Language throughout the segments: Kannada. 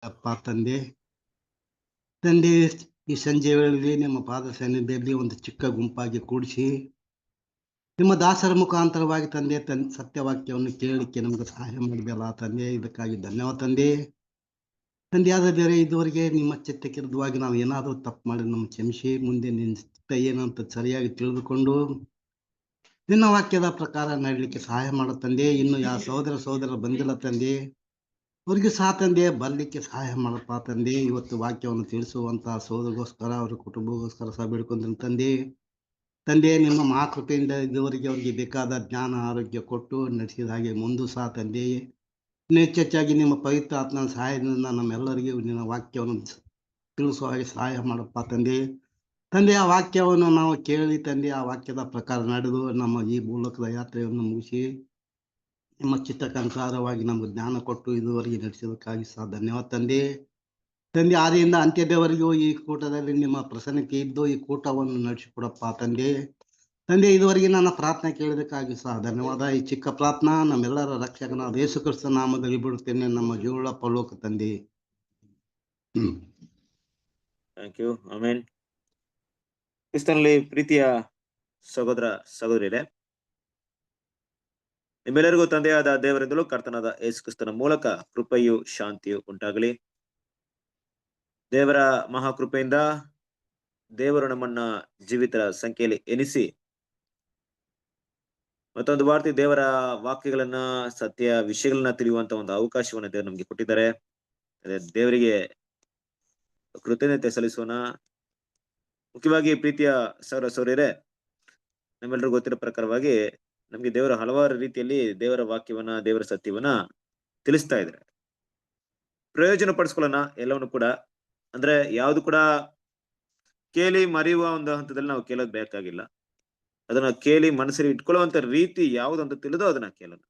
ಅಪ್ಪ ತಂದೆ ತಂದೆ ಈ ಸಂಜೆ ವೇಳೆಯಲ್ಲಿ ನಿಮ್ಮ ಪಾದ ಸನ್ನಿಧಿಯಲ್ಲಿ ಒಂದು ಚಿಕ್ಕ ಗುಂಪಾಗಿ ಕೂಡಿಸಿ ನಿಮ್ಮ ದಾಸರ ಮುಖಾಂತರವಾಗಿ ತಂದೆ ಸತ್ಯವಾಕ್ಯವನ್ನು ಕೇಳಲಿಕ್ಕೆ ನಮಗೆ ಸಹಾಯ ಮಾಡಿದೆಯಲ್ಲ ತಂದೆ, ಇದಕ್ಕಾಗಿ ಧನ್ಯವಾದ ತಂದೆ. ತಂದೆಯಾದ ಬೇರೆ ಇದುವರೆಗೆ ನಿಮ್ಮ ಚಿತ್ತಕ್ಕೆ ವಿರುದ್ಧವಾಗಿ ನಾವು ಏನಾದರೂ ತಪ್ಪು ಮಾಡಿ ನಮ್ಗೆ ಕ್ಷಮಿಸಿ, ಮುಂದೆ ನಿನ್ನ ಚಿತ್ತ ಏನಂತ ಸರಿಯಾಗಿ ತಿಳಿದುಕೊಂಡು ನಿನ್ನ ವಾಕ್ಯದ ಪ್ರಕಾರ ನಡೀಲಿಕ್ಕೆ ಸಹಾಯ ಮಾಡೋ ತಂದೆ. ಇನ್ನು ಯಾವ ಸಹೋದರ ಬಂದಿಲ್ಲ ತಂದೆ, ಅವ್ರಿಗೆ ಸಹ ತಂದೆ ಬರಲಿಕ್ಕೆ ಸಹಾಯ ಮಾಡಪ್ಪ ತಂದೆ. ಇವತ್ತು ವಾಕ್ಯವನ್ನು ತಿಳಿಸುವಂಥ ಸಹೋದರಿಗೋಸ್ಕರ ಅವ್ರ ಕುಟುಂಬಗೋಸ್ಕರ ಸಹ ಬೇಡ್ಕೊಂಡ್ರೆ ತಂದೆ ನಿಮ್ಮ ಮಹಾಕೃಪೆಯಿಂದ ಇದುವರೆಗೆ ಅವರಿಗೆ ಬೇಕಾದ ಜ್ಞಾನ ಆರೋಗ್ಯ ಕೊಟ್ಟು ನಡೆಸಿದ ಹಾಗೆ ಮುಂದೂ ಸಹ ತಂದೆ ಇನ್ನು ಹೆಚ್ಚೆಚ್ಚಾಗಿ ನಿಮ್ಮ ಪವಿತ್ರ ಆತ್ಮನ ಸಹಾಯದಿಂದ ನಮ್ಮೆಲ್ಲರಿಗೂ ನಿನ್ನ ವಾಕ್ಯವನ್ನು ತಿಳಿಸುವ ಹಾಗೆ ಸಹಾಯ ಮಾಡಪ್ಪ ತಂದೆ. ಆ ವಾಕ್ಯವನ್ನು ನಾವು ಕೇಳಿ ತಂದೆ ಆ ವಾಕ್ಯದ ಪ್ರಕಾರ ನಡೆದು ನಮ್ಮ ಈ ಮೂಲಕದ ಯಾತ್ರೆಯನ್ನು ಮುಗಿಸಿ ನಿಮ್ಮ ಚಿತ್ತಕ್ಕನುಸಾರವಾಗಿ ನಮಗೆ ಜ್ಞಾನ ಕೊಟ್ಟು ಇದುವರೆಗೆ ನಡೆಸೋದಕ್ಕಾಗಿ ಸಹ ಧನ್ಯವಾದ ತಂದೆ. ಆದಿಯಿಂದ ಅಂತ್ಯದವರೆಗೂ ಈ ಕೂಟದಲ್ಲಿ ನಿಮ್ಮ ಪ್ರಸನ್ನಕ್ಕೆ ಇದ್ದು ಈ ಕೂಟವನ್ನು ನಡೆಸಿಕೊಡಪ್ಪ ತಂದೆ. ಇದುವರೆಗೆ ನನ್ನ ಪ್ರಾರ್ಥನೆ ಕೇಳಿದಕ್ಕಾಗಿ ಸಹ ಧನ್ಯವಾದ. ಈ ಚಿಕ್ಕ ಪ್ರಾರ್ಥನಾ ನಮ್ಮೆಲ್ಲರ ರಕ್ಷಕನಾದ ಯೇಸು ಕ್ರಿಸ್ತ ನಾಮದಲ್ಲಿ ಬಿಡುತ್ತೇನೆ, ನಮ್ಮ ಜೀವಳ ಪರಲೋಕ ತಂದೆ. Thank you. ಆಮೆನ್. ಕ್ರಿಸ್ತನಲ್ಲಿ ಪ್ರೀತಿಯ ಸಹೋದರ ಸಹೋದರಿಯರೇ, ನಿಮ್ಮೆಲ್ಲರಿಗೂ ತಂದೆಯಾದ ದೇವರಿಂದಲೂ ಕರ್ತನಾದ ಯೇಸು ಕ್ರಿಸ್ತನ ಮೂಲಕ ಕೃಪೆಯು ಶಾಂತಿಯು ಉಂಟಾಗಲಿ. ದೇವರ ಮಹಾಕೃಪೆಯಿಂದ ದೇವರು ನಮ್ಮನ್ನ ಜೀವಿತರ ಸಂಖ್ಯೆಯಲ್ಲಿ ಎನಿಸಿ ಮತ್ತೊಂದು ವಾರ್ತೆ ದೇವರ ವಾಕ್ಯಗಳನ್ನ ಸತ್ಯ ವಿಷಯಗಳನ್ನ ತಿಳಿಯುವಂತ ಒಂದು ಅವಕಾಶವನ್ನ ದೇವರು ನಮ್ಗೆ ಕೊಟ್ಟಿದ್ದಾರೆ. ದೇವರಿಗೆ ಕೃತಜ್ಞತೆ ಸಲ್ಲಿಸೋಣ. ಮುಖ್ಯವಾಗಿ ಪ್ರೀತಿಯ ಸಹೋದರರೇ, ನಮ್ಮೆಲ್ಲರಿಗೂ ಗೊತ್ತಿರೋ ಪ್ರಕಾರವಾಗಿ ನಮ್ಗೆ ದೇವರ ಹಲವಾರು ರೀತಿಯಲ್ಲಿ ದೇವರ ವಾಕ್ಯವನ್ನ ದೇವರ ಸತ್ಯವನ್ನ ತಿಳಿಸ್ತಾ ಇದ್ದಾರೆ. ಪ್ರಯೋಜನ ಪಡಿಸ್ಕೊಳ್ಳೋಣ ಎಲ್ಲವನ್ನು ಕೂಡ. ಅಂದ್ರೆ ಯಾವ್ದು ಕೂಡ ಕೇಳಿ ಮರೆಯುವ ಒಂದು ಹಂತದಲ್ಲಿ ನಾವು ಕೇಳೋದ್ ಬೇಕಾಗಿಲ್ಲ. ಅದನ್ನ ಕೇಳಿ ಮನಸ್ಸಲ್ಲಿ ಇಟ್ಕೊಳ್ಳುವಂತ ರೀತಿ ಯಾವ್ದಂತ ತಿಳಿದು ಅದನ್ನ ಕೇಳೋಣ.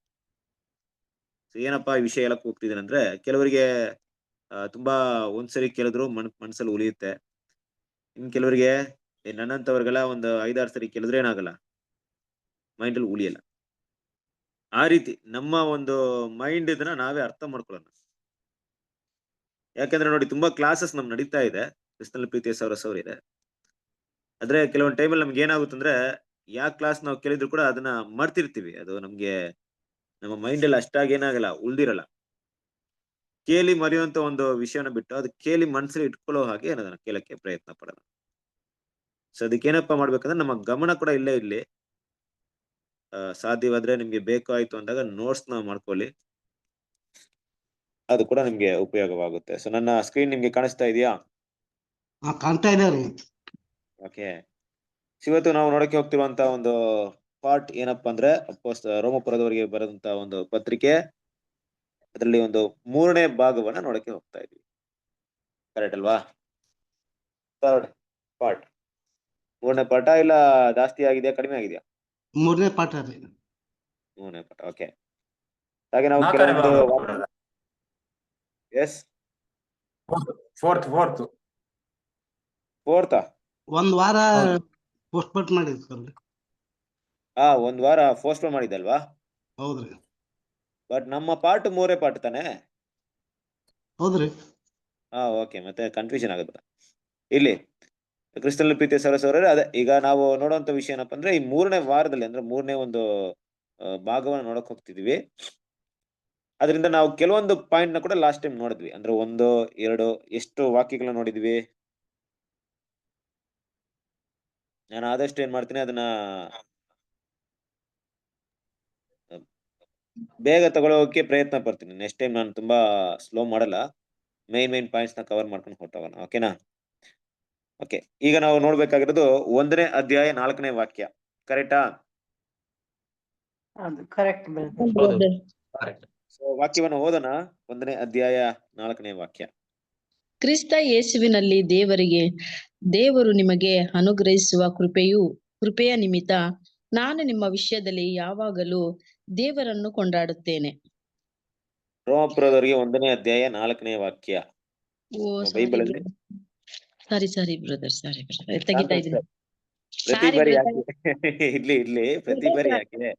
ಏನಪ್ಪಾ ಈ ವಿಷಯ ಹೇಳಕ್ ಹೋಗ್ತಿದ್ದೇನೆ ಅಂದ್ರೆ, ಕೆಲವರಿಗೆ ತುಂಬಾ ಒಂದ್ಸರಿ ಕೇಳಿದ್ರು ಮನಸ್ಸಲ್ಲಿ ಉಳಿಯುತ್ತೆ. ಇನ್ ಕೆಲವರಿಗೆ ನನ್ನಂತವ್ರಿಗೆಲ್ಲ ಒಂದು 5-6 ಸರಿ ಕೇಳಿದ್ರೆ ಏನಾಗಲ್ಲ, ಮೈಂಡ್ ಅಲ್ಲಿ ಉಳಿಯಲ್ಲ. ಆ ರೀತಿ ನಮ್ಮ ಒಂದು ಮೈಂಡ್ ಇದನ್ನ ನಾವೇ ಅರ್ಥ ಮಾಡ್ಕೊಳ್ಳೋಣ. ಯಾಕಂದ್ರೆ ನೋಡಿ, ತುಂಬಾ ಕ್ಲಾಸಸ್ ನಮ್ಗೆ ನಡೀತಾ ಇದೆ ಕ್ರಿಸ್ತನಲ್ಲಿ ಪ್ರೀತಿಯ ಸಹೋದರ ಇದೆ. ಆದ್ರೆ ಕೆಲವೊಂದು ಟೈಮಲ್ಲಿ ನಮ್ಗೆ ಏನಾಗುತ್ತಂದ್ರೆ, ಯಾವ ಕ್ಲಾಸ್ ನಾವು ಕೇಳಿದ್ರು ಕೂಡ ಅದನ್ನ ಮರ್ತಿರ್ತೀವಿ. ಅದು ನಮ್ಗೆ ನಮ್ಮ ಮೈಂಡ್ ಅಲ್ಲಿ ಅಷ್ಟಾಗಿ ಏನಾಗಲ್ಲ, ಉಳ್ದಿರಲ್ಲ. ಕೇಳಿ ಮರೆಯುವಂತ ಒಂದು ವಿಷಯನ ಬಿಟ್ಟು ಅದು ಕೇಳಿ ಮನಸ್ಸಲ್ಲಿ ಇಟ್ಕೊಳ್ಳೋ ಹಾಗೆ ಅದನ್ನ ಕೇಳಕ್ಕೆ ಪ್ರಯತ್ನ ಪಡೋಣ. ಸೊ ಅದಕ್ಕೇನಪ್ಪ ಮಾಡ್ಬೇಕಂದ್ರೆ, ನಮ್ಮ ಗಮನ ಕೂಡ ಇಲ್ಲೇ ಇರ್ಲಿ. ಸಾಧ್ಯವಾದ್ರೆ ನಿಮ್ಗೆ ಬೇಕಾಯ್ತು ಅಂದಾಗ ನೋಟ್ಸ್ ನ ಮಾಡ್ಕೊಳ್ಳಿ, ಅದು ಕೂಡ ನಿಮ್ಗೆ ಉಪಯೋಗವಾಗುತ್ತೆ. ಸೊ ನನ್ನ ಸ್ಕ್ರೀನ್ ನಿಮ್ಗೆ ಕಾಣಿಸ್ತಾ ಇದೆಯಾ? ಕಾಣ್ತಾ ಇದ್ದಾರೆ. ಓಕೆ. ಇವತ್ತು ನಾವು ನೋಡಕ್ಕೆ ಹೋಗ್ತಿರುವಂತ ಒಂದು ಪಾರ್ಟ್ ಏನಪ್ಪಾ ಅಂದ್ರೆ, ರೋಮಪುರದವರಿಗೆ ಬರೆದಂತ ಒಂದು ಪತ್ರಿಕೆ, ಅದರಲ್ಲಿ ಒಂದು 3ನೇ ಭಾಗವನ್ನ ನೋಡಕ್ಕೆ ಹೋಗ್ತಾ ಇದೀವಿ. ಕರೆಕ್ಟ್ ಅಲ್ವಾ? 3rd part. 3ನೇ ಪಾಠ ಇಲ್ಲ ಜಾಸ್ತಿ ಆಗಿದೆಯಾ ಕಡಿಮೆ ಆಗಿದೆಯಾ? 3ನೇ ಪಾಠ. 3ನೇ ಪಾಠ. ಓಕೆ. ಹಾಗೆ ನಾವು ಕೆಲವೊಂದು ಎಸ್ ಫೋರ್ತ್ ಒಂದ್ ವಾರ ಪೋಸ್ಟ್ಪೋನ್ ಮಾಡಿದ್ರಿ. ಒಂದ್ ವಾರ ಪೋಸ್ಟ್ಪೋನ್ ಮಾಡಿದಲ್ವಾ? ಹೌದ್ರಿ. ಬಟ್ ನಮ್ಮ ಪಾರ್ಟ್ 3ನೇ ಪಾಠ ತಾನೆ? ಹೌದ್ರಿ. ಓಕೆ. ಮತ್ತೆ ಕನ್ಫ್ಯೂಷನ್ ಆಗುತ್ತೆ ಇಲ್ಲಿ. ಕ್ರಿಸ್ತನಲ್ಲಿ ಪ್ರೀತಿಯ ಸಹೋದರರೇ, ಅದೇ ಈಗ ನಾವು ನೋಡುವಂತ ವಿಷಯ ಏನಪ್ಪಾ ಅಂದ್ರೆ, ಈ 3ನೇ ವಾರದಲ್ಲಿ ಅಂದ್ರೆ 3ನೇ ಒಂದು ಭಾಗವನ್ನ ನೋಡಕ್ ಹೋಗ್ತಿದೀವಿ. ಅದರಿಂದ ನಾವು ಕೆಲವೊಂದು ಪಾಯಿಂಟ್ ನ ಕೂಡ ಲಾಸ್ಟ್ ಟೈಮ್ ನೋಡಿದ್ವಿ. ಅಂದ್ರೆ 1, 2 ಎಷ್ಟು ವಾಕ್ಯಗಳನ್ನ ನೋಡಿದ್ವಿ. ನಾನು ಆದಷ್ಟು ಏನ್ ಮಾಡ್ತೀನಿ, ಅದನ್ನ ಬೇಗ ತಗೊಳ್ಳೋಕೆ ಪ್ರಯತ್ನ ಪಡ್ತೀನಿ. ನೆಕ್ಸ್ಟ್ ಟೈಮ್ ನಾನು ತುಂಬಾ ಸ್ಲೋ ಮಾಡಲ್ಲ, ಮೈನ್ ಪಾಯಿಂಟ್ಸ್ ನ ಕವರ್ ಮಾಡ್ಕೊಂಡು ಹೊರಟೋಗೋಣ. ಓಕೆನಾ? ಓಕೆ. ಈಗ ನಾವು ನೋಡ್ಬೇಕಾಗಿರೋದು 1ನೇ ಅಧ್ಯಾಯ 4ನೇ ವಾಕ್ಯ. ಕರೆಕ್ಟಾ? ಸೊ ವಾಕ್ಯವನ್ನು ಓದೋಣ. 1ನೇ ಅಧ್ಯಾಯ 4ನೇ ವಾಕ್ಯ. ಕ್ರಿಸ್ತ ಯೇಸುವಿನಲ್ಲಿ ದೇವರು ನಿಮಗೆ ಅನುಗ್ರಹಿಸುವ ಕೃಪೆಯ ನಿಮಿತ್ತ ನಾನು ನಿಮ್ಮ ವಿಷಯದಲ್ಲಿ ಯಾವಾಗಲೂ ದೇವರನ್ನು ಕೊಂಡಾಡುತ್ತೇನೆ. ರೋಮಪುರದವರಿಗೆ 1ನೇ ಅಧ್ಯಾಯ 4ನೇ ವಾಕ್ಯ. ಬೈಬಲ್ ಅಲ್ಲಿ ಸಾರಿ ಬ್ರದರ್, ತೆಗಿತಾ ಇದ್ದೀನಿ. ಪ್ರತಿ ಬಾರಿ ಯಾಕೆ ಇರ್ಲಿ ಪ್ರತಿ ಬಾರಿ ಯಾಕೆ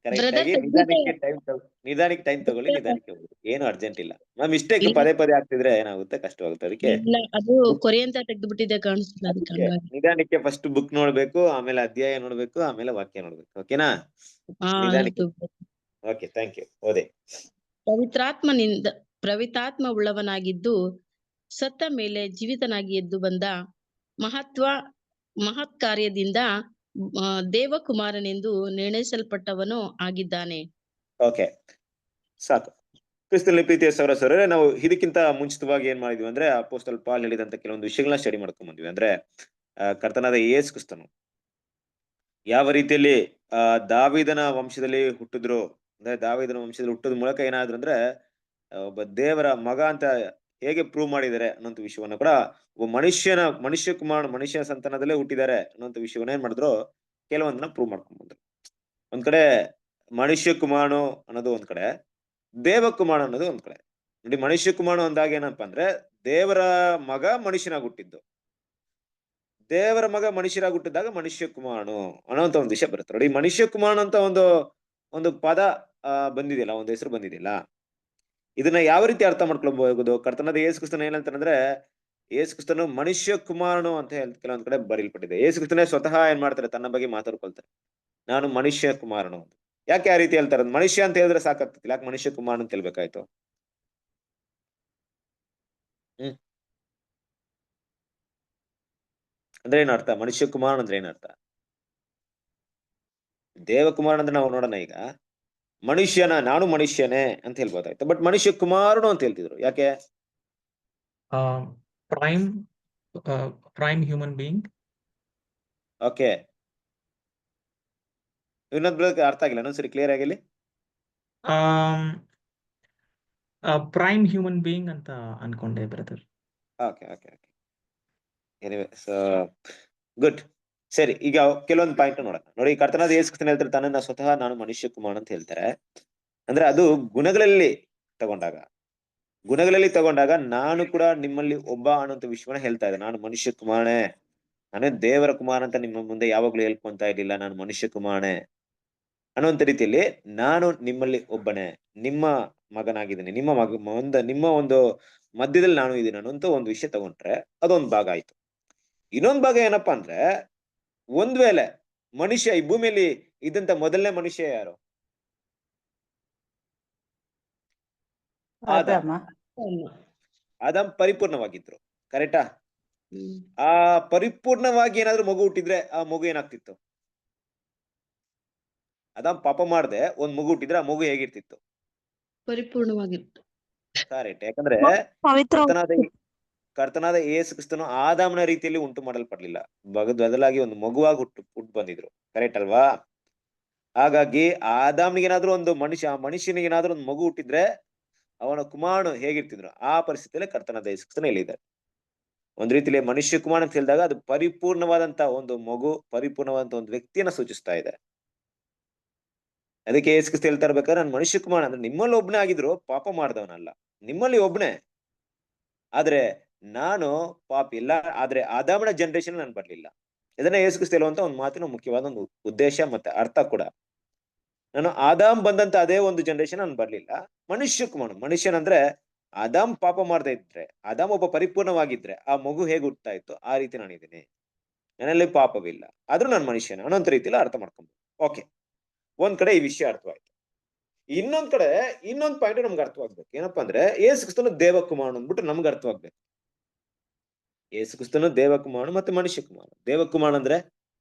ಕರೆಕ್ಟ್ ಬ್ರದರ್ ಆಗಿ ತೆಗ್ದಿದೆ. ನಿಧಾನಕ್ಕೆ ಟೈಮ್ ತಗೊಳ್ಳಿ, ನಿಧಾನಕ್ಕೆ ಹೋಗ್ಬಿಡಿ, ಏನು ಅರ್ಜೆಂಟ್ ಇಲ್ಲ. ಮಿಸ್ಟೇಕ್ ಇಲ್ಲ ಪದೇ ಪದೇ ಆಗ್ತಿದ್ರೆ ಏನಾಗುತ್ತೆ, ಕಷ್ಟವಾಗುತ್ತೆ. ಅದಕ್ಕೆ ಇಲ್ಲ, ಅದು ಕೊರಿ ಅಂತ ತೆಗ್ದ್ಬಿಟ್ಟಿದೆ ಕಾಣಿಸ್ತಿಲ್ಲ, ಅದಕ್ಕೆ ಅದಕ್ಕೆ ಹಂಗಾಗಿ. ನಿಧಾನಕ್ಕೆ ಫಸ್ಟ್ ಬುಕ್ ನೋಡ್ಬೇಕು, ಆಮೇಲೆ ಅಧ್ಯಾಯ ನೋಡ್ಬೇಕು, ಆಮೇಲೆ ವಾಕ್ಯ ನೋಡ್ಬೇಕು. ಓಕೆನಾ? ನಿಧಾನಕ್ಕೆ. ಆಯ್ತು. Okay, thank you. ಓದೆ. ಪವಿತ್ರಾತ್ಮ ಉಳ್ಳವನಾಗಿದ್ದು ಸತ್ತ ಮೇಲೆ ಜೀವಿತನಾಗಿ ಎದ್ದು ಬಂದ ಮಹತ್ ಕಾರ್ಯದಿಂದ ದೇವಕುಮಾರನೆಂದು ನಿರ್ಣಯಿಸಲ್ಪಟ್ಟವನು ಆಗಿದ್ದಾನೆ. ಓಕೆ, ಸಾಕು. ಕ್ರಿಸ್ತನಲ್ಲಿ ಪ್ರೀತಿಯ ಸಹೋದರರೇ, ನಾವು ಇದಕ್ಕಿಂತ ಮುಂಚಿತವಾಗಿ ಏನ್ ಮಾಡಿದ್ವಿ ಅಂದ್ರೆ ಅಪೊಸ್ತಲ ಪಾಲ್ ಹೇಳಿದಂತ ಕೆಲವೊಂದು ವಿಷಯಗಳನ್ನ ಸ್ಟಡಿ ಮಾಡ್ಕೊಂಡ್ ಬಂದ್ವಿ. ಅಂದ್ರೆ ಕರ್ತನಾದ ಯೇಸು ಕ್ರಿಸ್ತನು ಯಾವ ರೀತಿಯಲ್ಲಿ ದಾವೀದನ ವಂಶದಲ್ಲಿ ಹುಟ್ಟಿದ್ರು, ಅಂದ್ರೆ ದಾವೀದನ ವಂಶದಲ್ಲಿ ಹುಟ್ಟೋದ್ ಮೂಲಕ ಏನಾದ್ರು ಅಂದ್ರೆ ಒಬ್ಬ ದೇವರ ಮಗ ಅಂತ ಹೇಗೆ ಪ್ರೂವ್ ಮಾಡಿದ್ದಾರೆ ಅನ್ನೋಂಥ ವಿಷಯವನ್ನ ಕೂಡ, ಒಬ್ಬ ಮನುಷ್ಯ ಸಂತಾನದಲ್ಲೇ ಹುಟ್ಟಿದ್ದಾರೆ ಅನ್ನೋಂಥ ವಿಷಯವನ್ನ ಏನ್ ಮಾಡಿದ್ರು, ಕೆಲವೊಂದನ್ನ ಪ್ರೂವ್ ಮಾಡ್ಕೊಂಡ್ ಬಂದ್ರು. ಒಂದ್ ಕಡೆ ಮನುಷ್ಯ ಕುಮಾರನು ಅನ್ನೋದು ಒಂದ್ ಕಡೆ, ದೇವಕುಮಾರ ಅನ್ನೋದು ಒಂದ್ ಕಡೆ. ನೋಡಿ, ಮನುಷ್ಯ ಕುಮಾರ ಅಂದಾಗ ಏನಪ್ಪಾ ಅಂದ್ರೆ ದೇವರ ಮಗ ಮನುಷ್ಯನಾಗಿ ಹುಟ್ಟಿದ್ದು, ದೇವರ ಮಗ ಮನುಷ್ಯರಾಗಿ ಹುಟ್ಟಿದಾಗ ಮನುಷ್ಯ ಕುಮಾರನು ಅನ್ನೋಂತ ಒಂದು ವಿಷಯ ಬರುತ್ತೆ. ನೋಡಿ, ಮನುಷ್ಯ ಕುಮಾರನ್ ಅಂತ ಒಂದು ಪದ ಬಂದಿದೆಯಲ್ಲ, ಒಂದು ಹೆಸರು ಬಂದಿದೆಯಲ್ಲ, ಇದನ್ನ ಯಾವ ರೀತಿ ಅರ್ಥ ಮಾಡ್ಕೊಳ್ಬಹುದು? ಕರ್ತನಾದ ಯೇಸು ಕ್ರಿಸ್ತನ ಏನಂತಾನಂದ್ರೆ, ಯೇಸು ಕ್ರಿಸ್ತನು ಮನುಷ್ಯ ಕುಮಾರನು ಅಂತ ಕೆಲವೊಂದ್ ಕಡೆ ಬರೀಲ್ಪಟ್ಟಿದೆ. ಯೇಸು ಕ್ರಿಸ್ತನೇ ಸ್ವತಃ ಏನ್ ಮಾಡ್ತಾರೆ, ತನ್ನ ಬಗ್ಗೆ ಮಾತಾಡ್ಕೊಳ್ತಾರೆ, ನಾನು ಮನುಷ್ಯ ಕುಮಾರನು ಅಂತ. ಯಾಕೆ ಆ ರೀತಿ ಹೇಳ್ತಾರೆ? ಮನುಷ್ಯ ಅಂತ ಹೇಳಿದ್ರೆ ಸಾಕಾಗ್ತಿಲ್ಲ, ಯಾಕೆ ಮನುಷ್ಯ ಕುಮಾರನ್ ಅಂತ ಹೇಳ್ಬೇಕಾಯ್ತು? ಅಂದ್ರೆ ಏನ್ ಅರ್ಥ? ಮನುಷ್ಯ ಕುಮಾರನ್ ಅಂದ್ರೆ ಏನ್ ಅರ್ಥ? ದೇವಕುಮಾರನ್ ಅಂದ್ರೆ ನಾವು ನೋಡೋಣ, ಈಗ ನಾನು ಮನುಷ್ಯನೇ ಅಂತ ಹೇಳ್ಬೋದಾಯ್ತು, ಬಟ್ ಮನುಷ್ಯ ಕುಮಾರನು ಅಂತ ಹೇಳ್ತಿದ್ರು, ಯಾಕೆ? Prime human being. ಓಕೆ, ಇನ್ನೊಂದ್ ಅರ್ಥ ಆಗಿಲ್ಲ, ಇನ್ನೊಂದ್ಸರಿ ಕ್ಲಿಯರ್ ಆಗಿಲ್ಲ. ಪ್ರೈಮ್ ಹ್ಯೂಮನ್ ಬೀಯಿಂಗ್ ಅಂತ ಅನ್ಕೊಂಡೆ brother. Okay okay okay, anyway, so good. ಸರಿ, ಈಗ ಕೆಲವೊಂದು ಪಾಯಿಂಟ್ ನೋಡೋಣ. ನೋಡಿ, ಕರ್ತನಾದ ಯೇಸು ಕ್ರಿಸ್ತನು ಹೇಳ್ತಾರೆ ತನ್ನನ್ನ ಸ್ವತಃ ನಾನು ಮನುಷ್ಯ ಕುಮಾರ ಅಂತ ಹೇಳ್ತಾರೆ. ಅಂದ್ರೆ ಅದು ಗುಣಗಳಲ್ಲಿ ತಗೊಂಡಾಗ ನಾನು ಕೂಡ ನಿಮ್ಮಲ್ಲಿ ಒಬ್ಬ ಅನ್ನೋಂಥ ವಿಷಯವನ್ನ ಹೇಳ್ತಾ ಇದ್ದೆ. ನಾನು ಮನುಷ್ಯ ಕುಮಾರನೇ, ನಾನೇ ದೇವರ ಕುಮಾರ ಅಂತ ನಿಮ್ಮ ಮುಂದೆ ಯಾವಾಗ್ಲೂ ಹೇಳ್ಕೊಂತ ಇರ್ಲಿಲ್ಲ, ನಾನು ಮನುಷ್ಯ ಕುಮಾರನೇ ಅನ್ನುವಂತ ರೀತಿಯಲ್ಲಿ ನಾನು ನಿಮ್ಮಲ್ಲಿ ಒಬ್ಬನೇ, ನಿಮ್ಮ ಮಗನಾಗಿದ್ದೀನಿ, ನಿಮ್ಮ ಒಂದು ಮಧ್ಯದಲ್ಲಿ ನಾನು ಇದ್ದೀನಿ ಅನ್ನೋಂತ ಒಂದು ವಿಷಯ ತಗೊಂಡ್ರೆ ಅದೊಂದು ಭಾಗ ಆಯ್ತು. ಇನ್ನೊಂದು ಭಾಗ ಏನಪ್ಪಾ ಅಂದ್ರೆ, ಒಂದ್ ವೇಳೆ ಮನುಷ್ಯ ಈ ಭೂಮಿಯಲ್ಲಿ ಇದ್ದಂತ ಮೊದಲನೇ ಮನುಷ್ಯ ಯಾರು? ಆದಾಮ್ ಪರಿಪೂರ್ಣವಾಗಿದ್ರು, ಕರೆಕ್ಟಾ? ಆ ಪರಿಪೂರ್ಣವಾಗಿ ಏನಾದ್ರು ಮಗು ಹುಟ್ಟಿದ್ರೆ ಆ ಮಗು ಏನಾಗ್ತಿತ್ತು? ಆದಾಮ್ ಪಾಪ ಮಾಡದೆ ಒಂದ್ ಮಗು ಹುಟ್ಟಿದ್ರೆ ಆ ಮಗು ಹೇಗಿರ್ತಿತ್ತು? ಪರಿಪೂರ್ಣವಾಗಿತ್ತು. ಕರೆಕ್ಟ್. ಯಾಕಂದ್ರೆ ಕರ್ತನಾದ ಯೇಸು ಕ್ರಿಸ್ತನು ಆದಾಮನ ರೀತಿಯಲ್ಲಿ ಉಂಟು ಮಾಡಲ್ಪಡ್ಲಿಲ್ಲ, ಬದಲಾಗಿ ಒಂದು ಮಗುವಾಗಿ ಹುಟ್ಟು ಬಂದಿದ್ರು, ಕರೆಕ್ಟ್ ಅಲ್ವಾ? ಹಾಗಾಗಿ ಆದಾಮ್ನಿಗೇನಾದ್ರೂ ಒಂದು ಮನುಷ್ಯನಿಗೇನಾದ್ರೂ ಒಂದು ಮಗು ಹುಟ್ಟಿದ್ರೆ ಅವನ ಕುಮಾರನು ಹೇಗಿರ್ತಿದ್ರು ಆ ಪರಿಸ್ಥಿತಿಯಲ್ಲಿ ಕರ್ತನಾದ ಯೇಸು ಕ್ರಿಸ್ತನು ಹೇಳಿದ್ದಾರೆ. ಒಂದ್ ರೀತಿಯಲ್ಲಿ ಮನುಷ್ಯ ಕುಮಾರ ಅಂತ ಹೇಳಿದಾಗ ಅದು ಪರಿಪೂರ್ಣವಾದಂತ ಒಂದು ಮಗು, ಪರಿಪೂರ್ಣವಾದಂತ ಒಂದು ವ್ಯಕ್ತಿಯನ್ನ ಸೂಚಿಸ್ತಾ ಇದೆ. ಅದಕ್ಕೆ ಯೇಸು ಕ್ರಿಸ್ತ ಹೇಳ್ತಾ ಇರ್ಬೇಕಾದ್ರೆ ನಾನು ಮನುಷ್ಯ ಕುಮಾರ ಅಂದ್ರೆ ನಿಮ್ಮಲ್ಲಿ ಒಬ್ನೇ ಆಗಿದ್ರು, ಪಾಪ ಮಾಡಿದವನಲ್ಲ, ನಿಮ್ಮಲ್ಲಿ ಒಬ್ನೇ, ಆದ್ರೆ ನಾನು ಪಾಪಿ ಇಲ್ಲ, ಆದ್ರೆ ಆದಾಮನ ಜನರೇಷನ್ ನಾನು ಬರ್ಲಿಲ್ಲ. ಇದನ್ನ ಯೇಸು ಕ್ರಿಸ್ತ ಹೇಳುವಂತ ಒಂದು ಮಾತಿನ ಮುಖ್ಯವಾದ ಒಂದು ಉದ್ದೇಶ ಮತ್ತೆ ಅರ್ಥ ಕೂಡ. ನಾನು ಆದಾಮ್ ಬಂದಂತ ಅದೇ ಒಂದು ಜನರೇಷನ್ ನಾನು ಬರ್ಲಿಲ್ಲ, ಮನುಷ್ಯ ಕುಮಾರ, ಮನುಷ್ಯನಂದ್ರೆ ಆದಾಮ್ ಪಾಪ ಮಾಡದೇ ಇದ್ರೆ, ಆದಾಮ್ ಒಬ್ಬ ಪರಿಪೂರ್ಣವಾಗಿದ್ರೆ ಆ ಮಗು ಹೇಗೆ ಹುಟ್ಟುತ್ತಾ ಇತ್ತು ಆ ರೀತಿ ನಾನಿದ್ದೀನಿ, ನನ್ನಲ್ಲಿ ಪಾಪವಿಲ್ಲ, ಆದ್ರೂ ನಾನು ಮನುಷ್ಯನ ಅನ್ನೋಂತ ರೀತಿಯಲ್ಲಿ ಅರ್ಥ ಮಾಡ್ಕೊಂಡು. ಓಕೆ, ಒಂದ್ ಕಡೆ ಈ ವಿಷಯ ಅರ್ಥವಾಯ್ತು. ಇನ್ನೊಂದ್ ಕಡೆ ಇನ್ನೊಂದ್ ಪಾಯಿಂಟ್ ನಮ್ಗೆ ಅರ್ಥವಾಗ್ಬೇಕು. ಏನಪ್ಪಾ ಅಂದ್ರೆ, ಯೇಸು ಕ್ರಿಸ್ತನು ದೇವಕುಮಾರ ಅಂದ್ಬಿಟ್ಟು ನಮ್ಗೆ ಅರ್ಥವಾಗ್ಬೇಕು. ಯೇಸು ಕ್ರಿಸ್ತನು ದೇವಕುಮಾರ ಮತ್ತೆ ಮನುಷ್ಯ ಕುಮಾರ. ದೇವಕುಮಾರ ಅಂದ್ರೆ